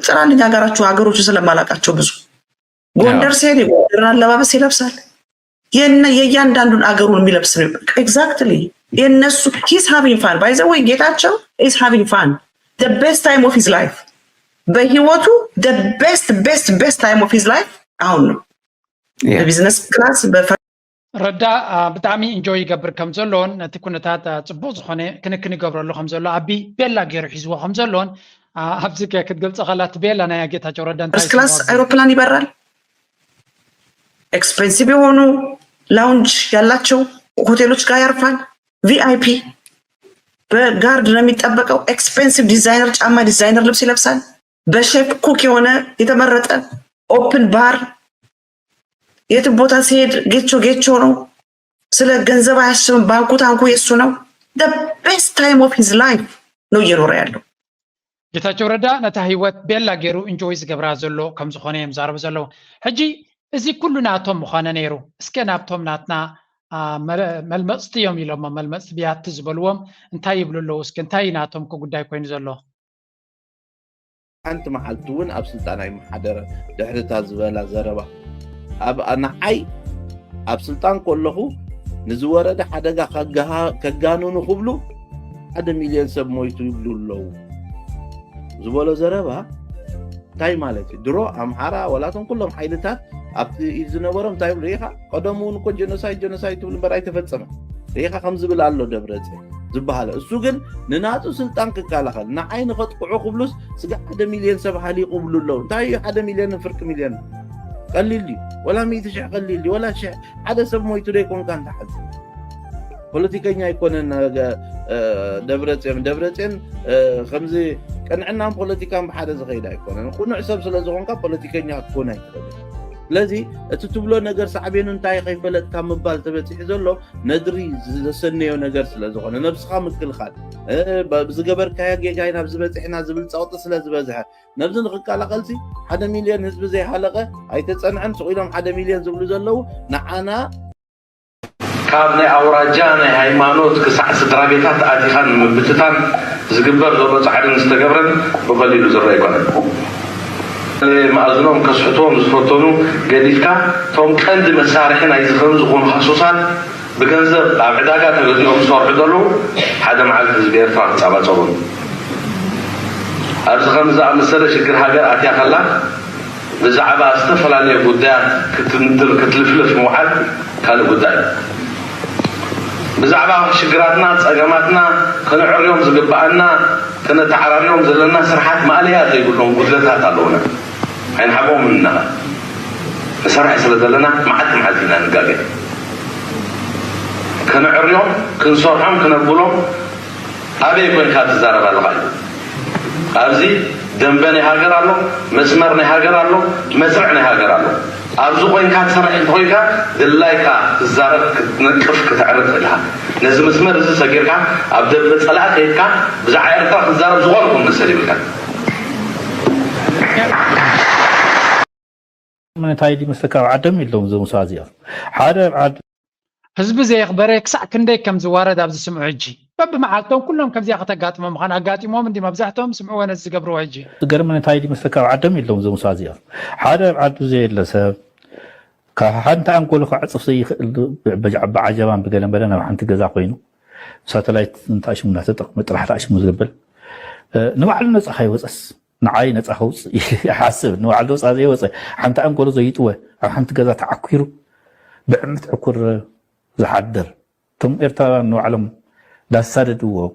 ጽራልኝ ሀገሮቹ ስለማላቃቸው ብዙ ጎንደር ሲሄድ የጎንደርን አለባበስ ይለብሳል። የእያንዳንዱን አገሩን የሚለብስ ነው። ኤግዛክትሊ የእነሱ ሂስ ሃቪንግ ፋን ባይ ዘ ወይ ጌታቸው ኢዝ ሃቪንግ ፋን the best time of his life በህይወቱ the best time of his life አሁን ነው። በቢዝነስ ክላስ ረዳ ብጣዕሚ ኢንጆይ ይገብር ከም ዘሎን ነቲ ኩነታት ጽቡቅ ዝኾነ ክንክን ይገብረሉ ከም ዘሎ ኣቢ ቤላ ገይሩ ሒዝዎ ከም ዘሎን ኣብዚ ክትገልጽ ኸላት ቤላ ናይ ጌታቸው ረዳ ፈርስት ክላስ አይሮፕላን ይበራል። ኤክስፔንሲቭ የሆኑ ላውንጅ ያላቸው ሆቴሎች ጋር ያርፋል። ቪአይፒ በጋርድ ነው የሚጠበቀው። ኤክስፔንሲቭ ዲዛይነር ጫማ፣ ዲዛይነር ልብስ ይለብሳል። በሼፍ ኩክ የሆነ የተመረጠ ኦፕን ባር የትም ቦታ ሲሄድ ጌቾ ነው። ስለ ገንዘብ አያስብም። ባንኩ ታንኩ የሱ ነው። the best time of his life ነው እየኖረ ያለው ጌታቸው ረዳ። ነታ ህይወት ቤላ ገይሩ ኢንጆይ ዝገብራ ዘሎ ከም ዝኾነ የምዛረብ ዘሎ ሕጂ እዚ ኩሉ ናቶም ምዃነ ነይሩ እስከ ናብቶም ናትና መልመፅቲ እዮም ኢሎም መልመፅቲ ብያቲ ዝበልዎም እንታይ ይብሉ ኣለዉ? እስከ እንታይ ናቶም ጉዳይ ኮይኑ ዘሎ ሓንቲ መዓልቲ እውን ኣብ ስልጣን ኣይመሓደረ ድሕሪታ ዝበላ ዘረባ ኣብ ንዓይ ኣብ ስልጣን ከለኹ ንዝወረደ ሓደጋ ከጋንኑ ክብሉ 1 ሚልዮን ሰብ ሞይቱ ይብሉ ኣለዉ ዝበሎ ዘረባ እንታይ ማለት እዩ? ድሮ ኣምሓራ ወላቶም ኩሎም ሓይልታት ኣብቲ ዝነበሮም እንታይ ይብሉ ኢኻ ቀደም እውን እኮ ጀኖሳይድ ትብል እምበር ኣይተፈፀመን ኢኻ ከም ዝብል ኣሎ ደብረፅዮን ዝበሃለ እሱ ግን ንናቱ ስልጣን ክከላኸል ንዓይ ንኸጥቅዑ ክብሉስ ስጋ 1 ሚልዮን ሰብ ሃሊቑ ብሉ ኣለዉ። እንታይ እዩ 1 ሚልዮን ፍርቂ ሚልዮን ቀሊል ድዩ? ወላ 100,000 ቀሊል ድዩ? ወላ ሓደ ሰብ ሞይቱ ዶ ይኮንካ እንተሓዝ ፖለቲከኛ ኣይኮነን ደብረፅዮን ከምዚ ቅንዕናን ፖለቲካን ብሓደ ዝኸይድ ኣይኮነን። ቁኑዕ ሰብ ስለ ዝኾንካ ፖለቲከኛ ክኮን ኣይትኽእልን። ስለዚ እቲ ትብሎ ነገር ሳዕቤኑ እንታይ ከይፈለጥካ ምባል ተበፂሑ ዘሎ ነድሪ ዘሰነዮ ነገር ስለ ዝኾነ ነብስኻ ምክልኻል ብዝገበርካያ ጌጋይ ናብ ዝበፅሕና ዝብል ፀቕጢ ስለ ዝበዝሐ ነብዚ ንኽከላኸልሲ 1 ሚልዮን ህዝቢ ዘይሃለቐ ኣይተፀንዐን ስቕ ኢሎም 1 ሚልዮን ዝብሉ ዘለዉ ንዓና ካብ ናይ ኣውራጃ ናይ ሃይማኖት ክሳዕ ስድራ ቤታት ኣቲኻን ምብትታን ዝግበር ዘሎ ፃዕርን ዝተገብረን ብቐሊሉ ዝረአ ኣይኮነን። ማእዝኖም ከስሕቶም ዝፈተኑ ገዲፍካ ቶም ቀንዲ መሳርሒ ናይ ዝኸም ዝኾኑ ሓሶሳት ብገንዘብ ኣብ ዕዳጋ ተገዚኦም ዝሰርሑ ዘለዉ ሓደ መዓልቲ ህዝቢ ኤርትራ ክፃባፀቡን ኣብዚ ከምዚ ዝኣመሰለ ሽግር ሃገር ኣትያ ከላ ብዛዕባ ዝተፈላለየ ጉዳያት ክትልፍልፍ ምውዓል ካልእ ጉዳይ ብዛዕባ ሽግራትና ፀገማትና ክንዕርዮም ዝግባአና ክነተዓራርዮም ዘለና ስራሓት ማእለያ ዘይብሎም ጉድለታት ኣለውና ኣይንሓቆም እና ንሰርሒ ስለ ዘለና መዓልቲ ኢና ንጋገር ክንዕርዮም ክንሰርሖም ክነብሎም ኣበይ ኮንካ ትዛረብ ኣለኻ እዩ ኣብዚ ደንበ ናይ ሃገር ኣሎ መስመር ናይ ሃገር ኣሎ መስርዕ ናይ ሃገር ኣሎ ኣብዚ ኮንካ ትሰርሕ እንተኮይንካ ድላይካ ትዛረብ ክትነቅፍ ክትዕርፍ ኢልካ ነዚ መስመር እዚ ሰጊርካ ኣብ ደበ ፀላእ ከይድካ ብዛዕባ ኤርትራ ክትዛረብ ዝኾንኩም መሰል ይብልካ منتاي دي مستكاو عدم يلوم زو مسازيا حدا عد ህዝቢ ዘይኽበረ ክሳዕ ክንደይ ከም ዝዋረድ ኣብዚ ስምዑ ሕጂ በብመዓልቶም ኩሎም ከምዚኣ ከተጋጥሞ ምዃን ኣጋጢሞም እንዲ መብዛሕትኦም ስምዑ ወነ ዝገብርዎ ሕጂ ገርም منتاي دي مستكاو عدم يلوم زو مسازيا حدا عد زي لسب كحنت انقول خعصف زي بعجبان بقلم بلنا حنت جزا خوينو ساتلايت انتاش من تطق مطرح تاش مزبل نوعل نصحي وصس نعاي نصحوص يحاسب نوعل وص زي وص حنت انقول زي يطوه حنت جزا تعكيرو بعمت عكر زحدر ثم ارتبا نوعلم داسددو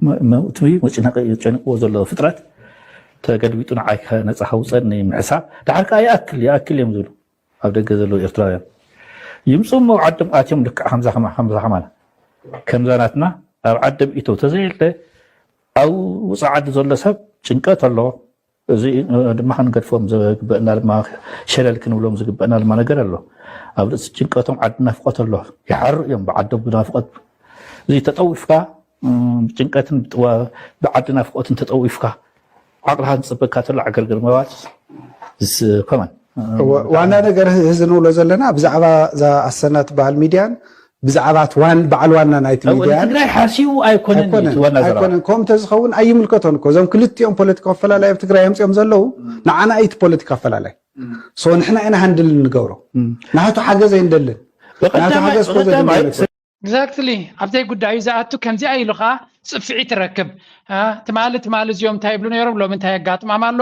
موتوي وጭنقو زلو فطرات تقدبيتو نعاي نصحوصن محساب دحرك ياكل يمزلو ኣብ ደገ ዘለዉ ኤርትራውያን ይምፁም መውዓዶም ኣትዮም ልክዕ ሓምዛ ኸማና ከምዛናትና ኣብ ዓደም ኢቶ ተዘየለ ኣብ ውፃእ ዓዲ ዘሎ ሰብ ጭንቀት ኣለዎ እዚ ድማ ክንገድፎም ዝግበአና ድማ ሸለል ክንብሎም ዝግበአና ድማ ነገር ኣሎ ኣብ ርእሲ ጭንቀቶም ዓዲ ናፍቆት ኣሎ ይሓር እዮም ብዓዶም ብናፍቆት እዚ ተጠዊፍካ ጭንቀትን ብዓዲ ናፍቆትን ተጠዊፍካ ዓቕልካ ንፅበካ ተሎ ዓገርግር መዋት ከመን وانا ነገር ህዝብ ነው ለዘለና ብዛዕባ ዛ አሰናት ባህል ሚዲያን ብዛዕባት በዓል ዋና ናይት ሚዲያን ትግራይ ሓሲቡ ኣይኮነን ከም ተዝኸውን ኣይምልከቶን እኮ እዞም ክልቲኦም ፖለቲካ ኣፈላላይ ኣብ ትግራይ ኣምፅኦም ዘለው ንዓና ኣይቲ ፖለቲካ ኣፈላላይ ሶ ንሕና ኢና ሃንድል ንገብሮ ናቱ ሓገዝ ኣይንደልን ናቱ ሓገዝ ኮ ኤግዛክትሊ ኣብዘይ ጉዳዩ ዝኣቱ ከምዚ ኢሉ ከዓ ፅፍዒ ትረክብ ትማሊ እዚኦም እንታይ ይብሉ ነይሮም ሎሚ እንታይ የጋጥማም ኣሎ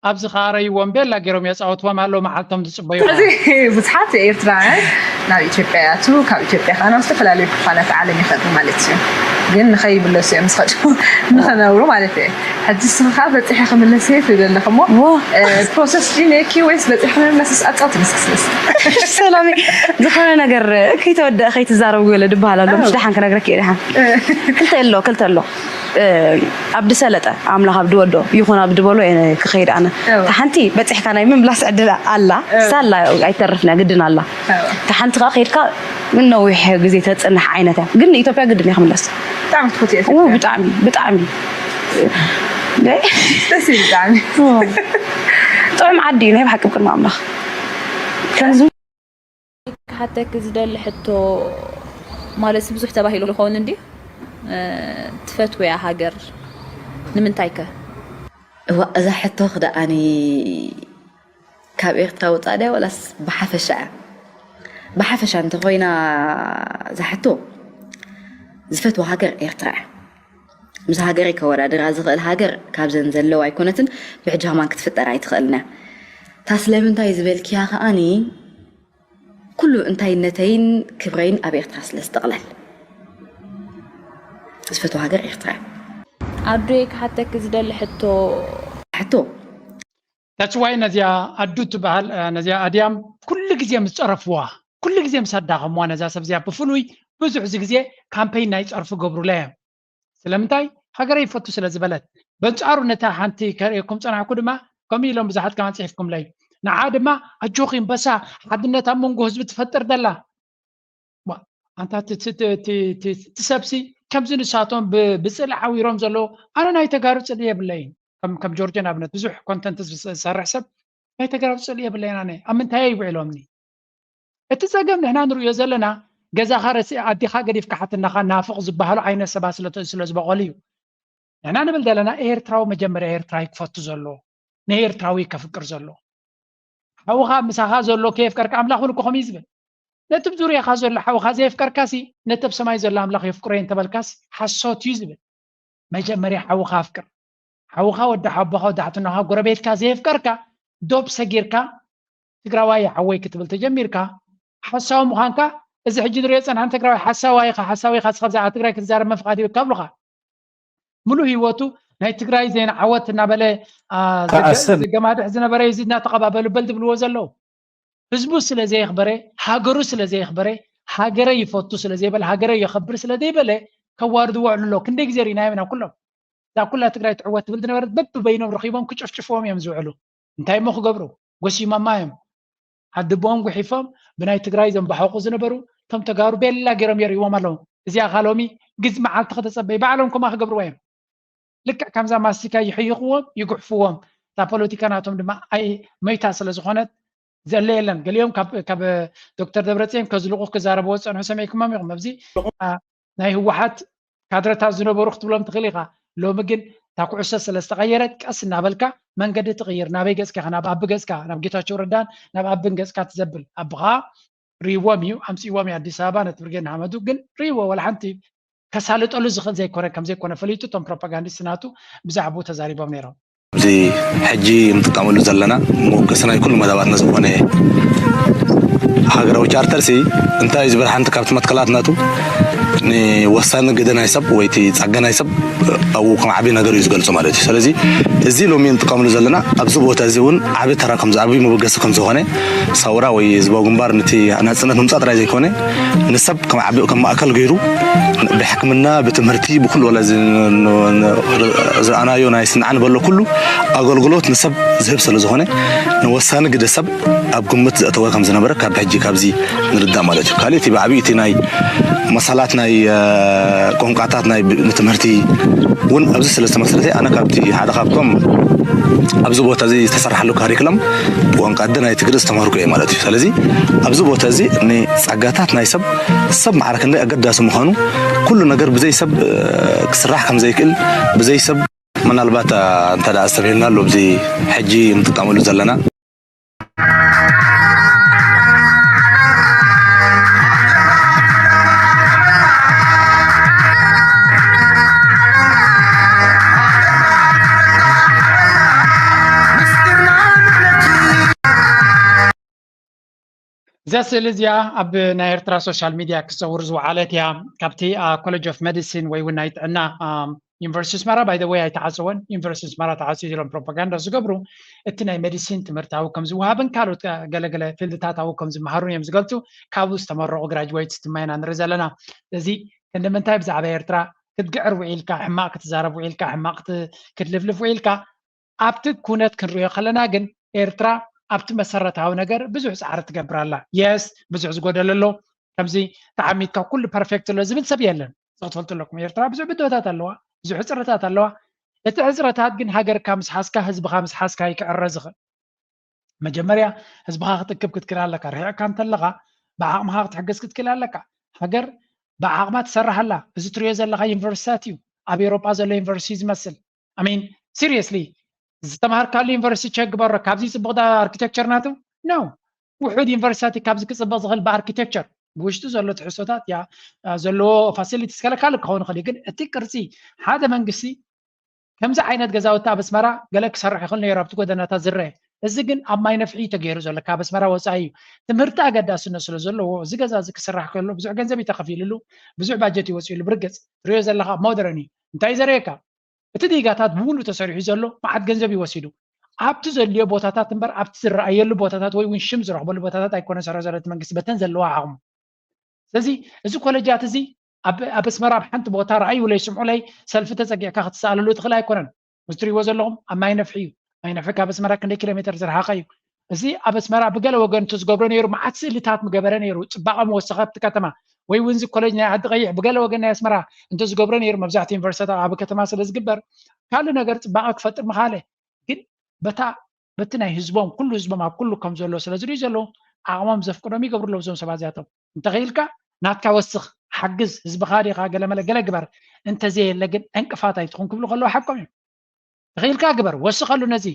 ኣብዚ ከዓ ረይዎም ቤላ ገይሮም የፃወትዎም ኣሎ መዓልቶም ዝፅበዩ ብዙሓት ኤርትራውያን ናብ ኢትዮጵያ ያቱ ካብ ኢትዮጵያ ከዓ ናብ ዝተፈላለዩ ክፋላት ዓለም ይኸዱ ማለት እዩ ግን ንኸይምለሱ እዮም ዝኸዱ ንኽነብሩ ማለት እዩ ሕጂ ንስኻ በፂሐ ክምለስ እየ ትብል ኣለኹሞ ፕሮሰስ ጂኔኪ ወይስ በፂሐ ክምለስስ ኣጫውቲ ንስክስለስ ሰላሚ ዝኾነ ነገር ከይተወድአ ከይትዛረብ ገለ ድበሃል ኣሎ ምሽ ድሓን ክነግረክ እየ ድሓን ክልተ ኣሎ ኣብዲ ሰለጠ ኣምላኽ ኣብዲ ወዶ ይኹን ኣብዲ በሎ ክኸይድ ኣነ ሓንቲ በፂሕካ ናይ ምምላስ ዕድል ኣላ ሳላ ኣይተርፍና ግድን ኣላ ሓንቲ ከዓ ከይድካ ምን ነዊሕ ግዜ ተፅንሕ ዓይነት እያ ግን ኢትዮጵያ ግድን እያ ክምለስ ብጣዕሚ ትፈትየ ብጣዕሚ ደስ ይብል ብጣዕሚ ጥዑም ዓዲ እዩ ናይ ብሓቂ ቅድሚ ኣምላኽ ከንዚ ሓተክ ዝደሊ ሕቶ ማለት ብዙሕ ተባሂሉ ይኸውን እንዲ تفتوى هاجر نمن تايكا إذا حتى خدأني كابير تراوت عليه ولا بحفشة أنت خوينا زحتو زفتوى هاجر إيرترا مش هاجر يكورا درازق الهاجر كابزن زلوا يكونتن بعجها ما كتفتر يدخلنا تسلم انتي زبالك يا أني كله انتي نتين كبرين أبير تراسل استقلال زفتو هاجر إيرترا عبدك حتى كزدل حتو That's why نزيا أدو تبعال نزيا أديام كل جزية متصرفوا كل جزية مصدقهم وانا زي سبزيا بفلوي بزح جزية كامبين نايت عرفوا قبروا لهم سلامتاي هاجر يفتو سلازبلت بنتعرو نتا حنتي كريكم صنع كدما كميلهم بزحت كمان صحفكم لي نعاد ما أجوخين بسا حدنا تامون جوز بتفتر دلا أنت تسبسي كم زين ساعتهم بسلع ويرم زلو أنا ناي تجارب سلية بالليل كم جورجين أبنت بزح كونتنت صار حسب ناي تجارب سلية بالليل أنا أمن تاي وعلومني اتزاجم هنا نروح يزلنا جزا خارس عدي خاجر يفكحت النخا نافق زبهلو عين السباس لتسلز بقوليو يعني أنا بلدلنا إير تراو مجمر إير ترايك فتو زلو نير تراوي كفكر زلو هو خا مساها زلو كيف كرك أملاخ ونكو خميس بن نتب زوري خازر لحو خازي يفكر كاسي نتب سماي زل أملاخ يفكرين تبالكاس حصوت يزبن مجمري حو خافكر حو خا ودع حبها ودعتنا ها قربيت كازي يفكركا دوب سجيركا تقراواي حوي كتبل تجميركا حساو مخانكا إذا حجي دريس أنا تقراواي حساواي خاص خبزة تقراي كتزار مفقادي بكابلها ملو هيوتو ناي تقراي زين عوتنا بلا جماعة حزنا برا يزيدنا تقابل بلد بالوزلو حزبو سلازي يخبره هاجرو سلازي يخبره هاجره يفوتو سلازي بل هاجره يخبر سلازي بلا كواردو وعلو كندق زيري نايمنا كلهم دا كلها تقراي تعوت بلدنا برد بب بينهم رخيبهم كشفشفوهم يمزوعلو انتاي مخ قبرو قسي مايم عدبوهم وحيفهم بناي تقراي زن بحقوق زنبرو تم تقارو بلا جرم يريوم لهم زي خالومي جز معال تختصبي بعلهم كما قبرو وين لك كم زمان ماسكا يحيقوهم يقحفوهم تا بوليتيكاناتهم دما اي ميتا سلازخونت زليلن قال يوم كاب دكتور دبرتين كزلقو كزاربو صنع سمعكم ما مبزي ناي هو حد كادرتا زنبرو خت بلهم تخليقه لو مجن تاكو عسس لستغيرت قسنا بلكا من قد تغير نابي قسكا انا اب قسكا انا بجيتاچو ردان ناب ابن قسكا تزبل ابغا ريواميو امسي وامي اديس ابا نتبرجن حمدو جن ريو ولا حنتي كسالطلو زخن زي كره كم زي كونه فليتو تم بروباغانديست ناتو بزعبو تزاريبهم نيرو زي حجي نتقاملو زلنا موقسنا كل مداباتنا زخونه هاغراو چارترسي انت يزبر حنت كابت متكلات ناتو ني وسان غدنا يسب ويتي صغنا يسب او كم عبي ነገር ይዝገልጹ ማለት እዩ ስለዚህ እዚ ሎሚ እንጥቀምሉ ዘለና ኣብዚ ቦታ እዚ እውን ዓቢ ተራከም ዛዕቢ መበገስ ከም ዝኾነ ሳውራ ወይ ዝባው ግንባር ነቲ ናጽነት ምምጻእ ጥራይ ዘይኮነ ንሰብ ከም ዓቢ ከም ማእከል ገይሩ ብሕክምና ብትምህርቲ ብኩሉ ወላ ዝኣናዮ ናይ ስንዓን በሎ ኩሉ ኣገልግሎት ንሰብ ዝህብ ስለ ዝኾነ ንወሳኒ ግደ ሰብ ኣብ ግምት ዘእተወ ከም ዝነበረ ካብ ሕጂ ካብዚ ንርዳእ ማለት እዩ ካልእ እቲ ብዓቢ እቲ ናይ መሳላት ናይ ናይ ቋንቋታት ናይ ትምህርቲ ውን ኣብዚ ሰለስተ መሰረተ ኣነ ካብቲ ሓደ ካብቶም ኣብዚ ቦታ እዚ ዝተሰርሐሉ ካሪክለም ቋንቋ ናይ ትግሪ ዝተማርኩ እየ ማለት እዩ ስለዚ ኣብዚ ቦታ እዚ ንፀጋታት ናይ ሰብ ማዕረክ እንደ ኣገዳሲ ምዃኑ ኩሉ ነገር ብዘይ ሰብ ክስራሕ ከም ዘይክእል ብዘይ ሰብ ምናልባት እንተ ዳ ሰብልና ኣሎ ብዚ ሕጂ እንጥቀመሉ ዘለና زاسل زيا أب نايرترا سوشيال ميديا كصور زوالات يا كابتي كولج اوف ميديسين ويونايت أنا يونيفرسيتي سمارا باي ذا واي تعزون يونيفرسيتي سمارا تعزي لهم بروباغندا زقبرو اتناي ميديسين تمرتاو كم زوهابن كاروت قلقله فيلد تاتاو كم زمهارون يم زقلتو كابو استمروا جراجويت تماين نرزلنا لذي عندما انتهي بزعبا يرترا كتقعر وعيلكا حماق تزارب وعيلكا حماق كتلفلف وعيلكا ابت كونت كنريو خلنا جن يرترا ኣብቲ መሰረታዊ ነገር ብዙሕ ፃዕሪ ትገብር ኣላ የስ ብዙሕ ዝጎደለሎ ከምዚ ተዓሚትካ ኩሉ ፐርፌክት ኣሎ ዝብል ሰብ የለን ክትፈልጡ ኣለኩም ኤርትራ ብዙሕ ብድሆታት ኣለዋ ብዙሕ ሕፅረታት ኣለዋ እቲ ሕፅረታት ግን ሃገርካ ምስ ሓስካ ህዝብካ ምስ ሓስካ ይክዕረ ዝኽእል መጀመርያ ህዝብካ ክትክብ ክትክእል ኣለካ ርሒቕካ እንተለኻ ብዓቕምካ ክትሕገዝ ክትክእል ኣለካ ሃገር ብዓቕማ ትሰርሓላ እዚ ትሪኦ ዘለካ ዩኒቨርሲታት እዩ ኣብ ኤሮጳ ዘሎ ዩኒቨርሲቲ ዝመስል ኣሚን ሲሪየስሊ ዝተማሃርካሉ ዩኒቨርሲቲ ቸግበሮ ካብዚ ፅቡቅ ኣርኪቴክቸር ናቱ ኖ ውሑድ ዩኒቨርሲቲ ካብዚ ክፅበቅ ዝኽእል ብኣርኪቴክቸር ብውሽጡ ዘሎ ትሕሶታት ያ ዘለዎ ፋሲሊቲስ ከለካል ክኸውን ይኽእል ግን እቲ ቅርፂ ሓደ መንግስቲ ከምዚ ዓይነት ገዛውቲ ኣብ ኣስመራ ገለ ክሰርሕ ይኽእል ነይሩ ኣብቲ ጎደናታት ዝረአ እዚ ግን ኣብ ማይ ነፍዒ ተገይሩ ዘሎ ካብ ኣስመራ ወፃኢ እዩ ትምህርቲ ኣገዳስነት ስለ ዘለዎ እዚ ገዛ እዚ ክስራሕ ከሎ ብዙሕ ገንዘብ ተኸፊሉሉ ብዙሕ ባጀት ይወፅኡሉ ብርግፅ ትሪኦ ዘለካ ሞደርን እዩ እንታይ ዘርእየካ እቲ ዲጋታት ብሙሉ ተሰሪሑ ዘሎ ማዓት ገንዘብ ይወሲዱ ኣብቲ ዘልዮ ቦታታት እምበር ኣብቲ ዝረኣየሉ ቦታታት ወይ እውን ሽም ዝረኽበሉ ቦታታት ኣይኮነ ሰረዘረት መንግስቲ በተን ዘለዋ ዓቕሙ ስለዚ እዚ ኮሌጃት እዚ ኣብ ኣስመራ ኣብ ሓንቲ ቦታ ረኣዩ ወይ ስምዑ ላይ ሰልፊ ተፀጊዕካ ክትሰኣለሉ ትኽእል ኣይኮነን እዚ ትሪእዎ ዘለኹም ኣብ ማይ ነፍሒ እዩ ማይ ነፍሒ ካብ ኣስመራ ክንደይ ኪሎ ሜትር ዝረሓቐ እዩ እዚ ኣብ ኣስመራ ብገለ ወገን ዝገብሮ ነይሩ ማዓት ስእልታት ምገበረ ነይሩ ፅባቐ መወሰኸ ኣብቲ ከተማ ወይ እውን ኮሌጅ ናይ ዓዲ ቀይሕ ብገለ ወገን ናይ ኣስመራ እንተ ዝገብሮ ነይሩ መብዛሕትኡ ዩኒቨርሲቲታት ኣብ ከተማ ስለ ዝግበር ካልእ ነገር ፅባቐ ክፈጥር ምኻለ ግን በቲ ናይ ህዝቦም ኩሉ ህዝቦም ኣብ ኩሉ ከም ዘሎ ስለ ዝርዩ ዘለዉ ዓቕሞም ዘፍቅዶም ይገብሩ ኣለዉ እዞም ሰባት እዚኣቶም እንተኽኢልካ ናትካ ወስኽ ሓግዝ ህዝብኻ ዲኻ ገለመለ ገለ ግበር እንተዘየለ ግን ዕንቅፋት ኣይትኹን ክብሉ ከለዉ ሓቆም እዩ ተኽኢልካ ግበር ወስኸሉ ነዚ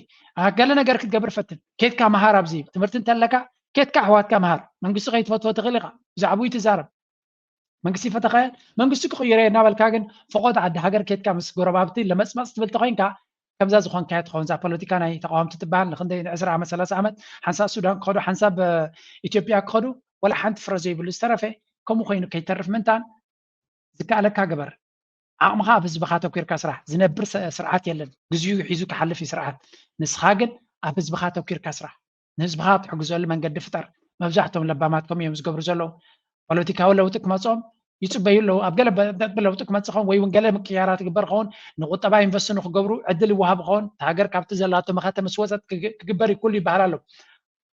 ገለ ነገር ክትገብር ፈትን ኬትካ መሃር ኣብዚ ትምህርቲ እንተለካ ኬትካ ኣሕዋትካ መሃር መንግስቲ ከይትፈትዎ ትኽእል ኢኻ ብዛዕባ ትዛረብ መንግስቲ ፈተኸ መንግስቲ ክቕይረ እናበልካ ግን ፈቆት ዓዲ ሃገር ኬትካ ምስ ጎረባብቲ ለመፅመፅ ትብል ተኮይንካ ከምዛ ዝኾንካ ትኸውን ዛ ፖለቲካ ናይ ተቃዋምቲ ትበሃል ንክንደይ 20 ዓመት 30 ዓመት ሓንሳብ ሱዳን ክኸዱ ሓንሳብ ኢትዮጵያ ክኸዱ ወላ ሓንቲ ፍረ ዘይብሉ ዝተረፈ ከምኡ ኮይኑ ከይተርፍ ምንታን ዝከኣለካ ግበር ዓቕምኻ ኣብ ህዝብኻ ተኪርካ ስራሕ ዝነብር ስርዓት የለን ግዜኡ ሒዙ ክሓልፍ እዩ ስርዓት ንስኻ ግን ኣብ ህዝብኻ ተኪርካ ስራሕ ንህዝብኻ ትሕግዘሉ መንገዲ ፍጠር መብዛሕትኦም ለባማትኩም እዮም ዝገብሩ ዘለዉ ፖለቲካዊ ለውጢ ክመፅኦም ይፅበዩ ኣለዉ ኣብ ገለ ለውጢ ክመፅእ ኸውን ወይ እውን ገለ ምቅያራት ክግበር ኸውን ንቁጠባ ኢንቨስቲ ንክገብሩ ዕድል ይወሃብ ኸውን ሃገር ካብቲ ዘላቶ መኸተ ምስ ወፀት ክግበር ይኩሉ ይበሃል ኣሎ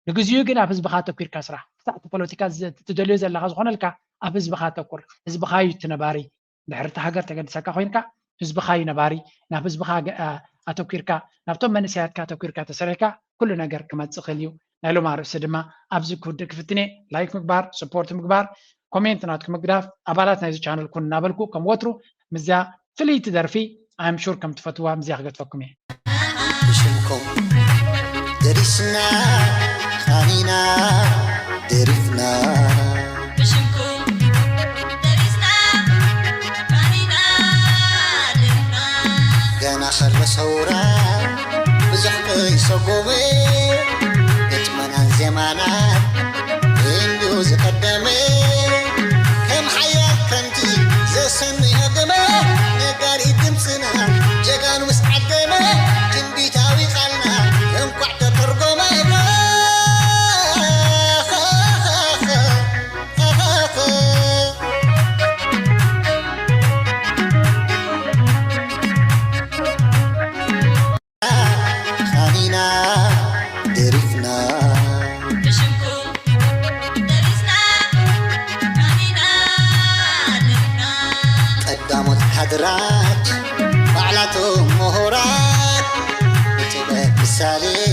ንግዚኡ ግን ኣብ ህዝብኻ ተኪርካ ስራሕ ክሳዕቲ ፖለቲካ ትደልዮ ዘለካ ዝኾነልካ ኣብ ህዝብኻ ተኩር ህዝብኻ እዩ ትነባሪ ድሕሪ እቲ ሃገር ተገዲሰካ ኮይንካ ህዝብኻ እዩ ነባሪ ናብ ህዝብኻ ኣተኪርካ ናብቶም መንእሰያትካ ተኪርካ ተሰሪሕካ ኩሉ ነገር ክመፅእ ክእል እዩ ናይ ሎማ ርእሲ ድማ ኣብዚ ክውድእ ክፍትነ ላይክ ምግባር ሰፖርት ምግባር ኮሜንት ናትኩም ምግዳፍ ኣባላት ናይዚ ቻነል ኩን እናበልኩ ከም ወትሩ ምዝያ ፍልይቲ ደርፊ ኣም ሹር ከም ትፈትዋ ምዝያ ክገድፈኩም እየ ብሽምኩም ደሪስና ኻኒና ደሪፍና ብሽምኩም ደሪስና ኻኒና ደሪፍና ገና ኸለሰውራ ብዙሕ ይሰጎበ ገጥመናን ዜማናት እንዲሁ ዝቀደመ ከም ሓያል ክረምቲ ዘሰንዮ ገመ ነጋሪት ድምፅና ጀጋኑ ምስ ዓደመ ትንቢታዊ ቃልና እንኳዕ ተተርጎመ ኻኒና حضرات بعلاتهم مهورات وتبقى مثالي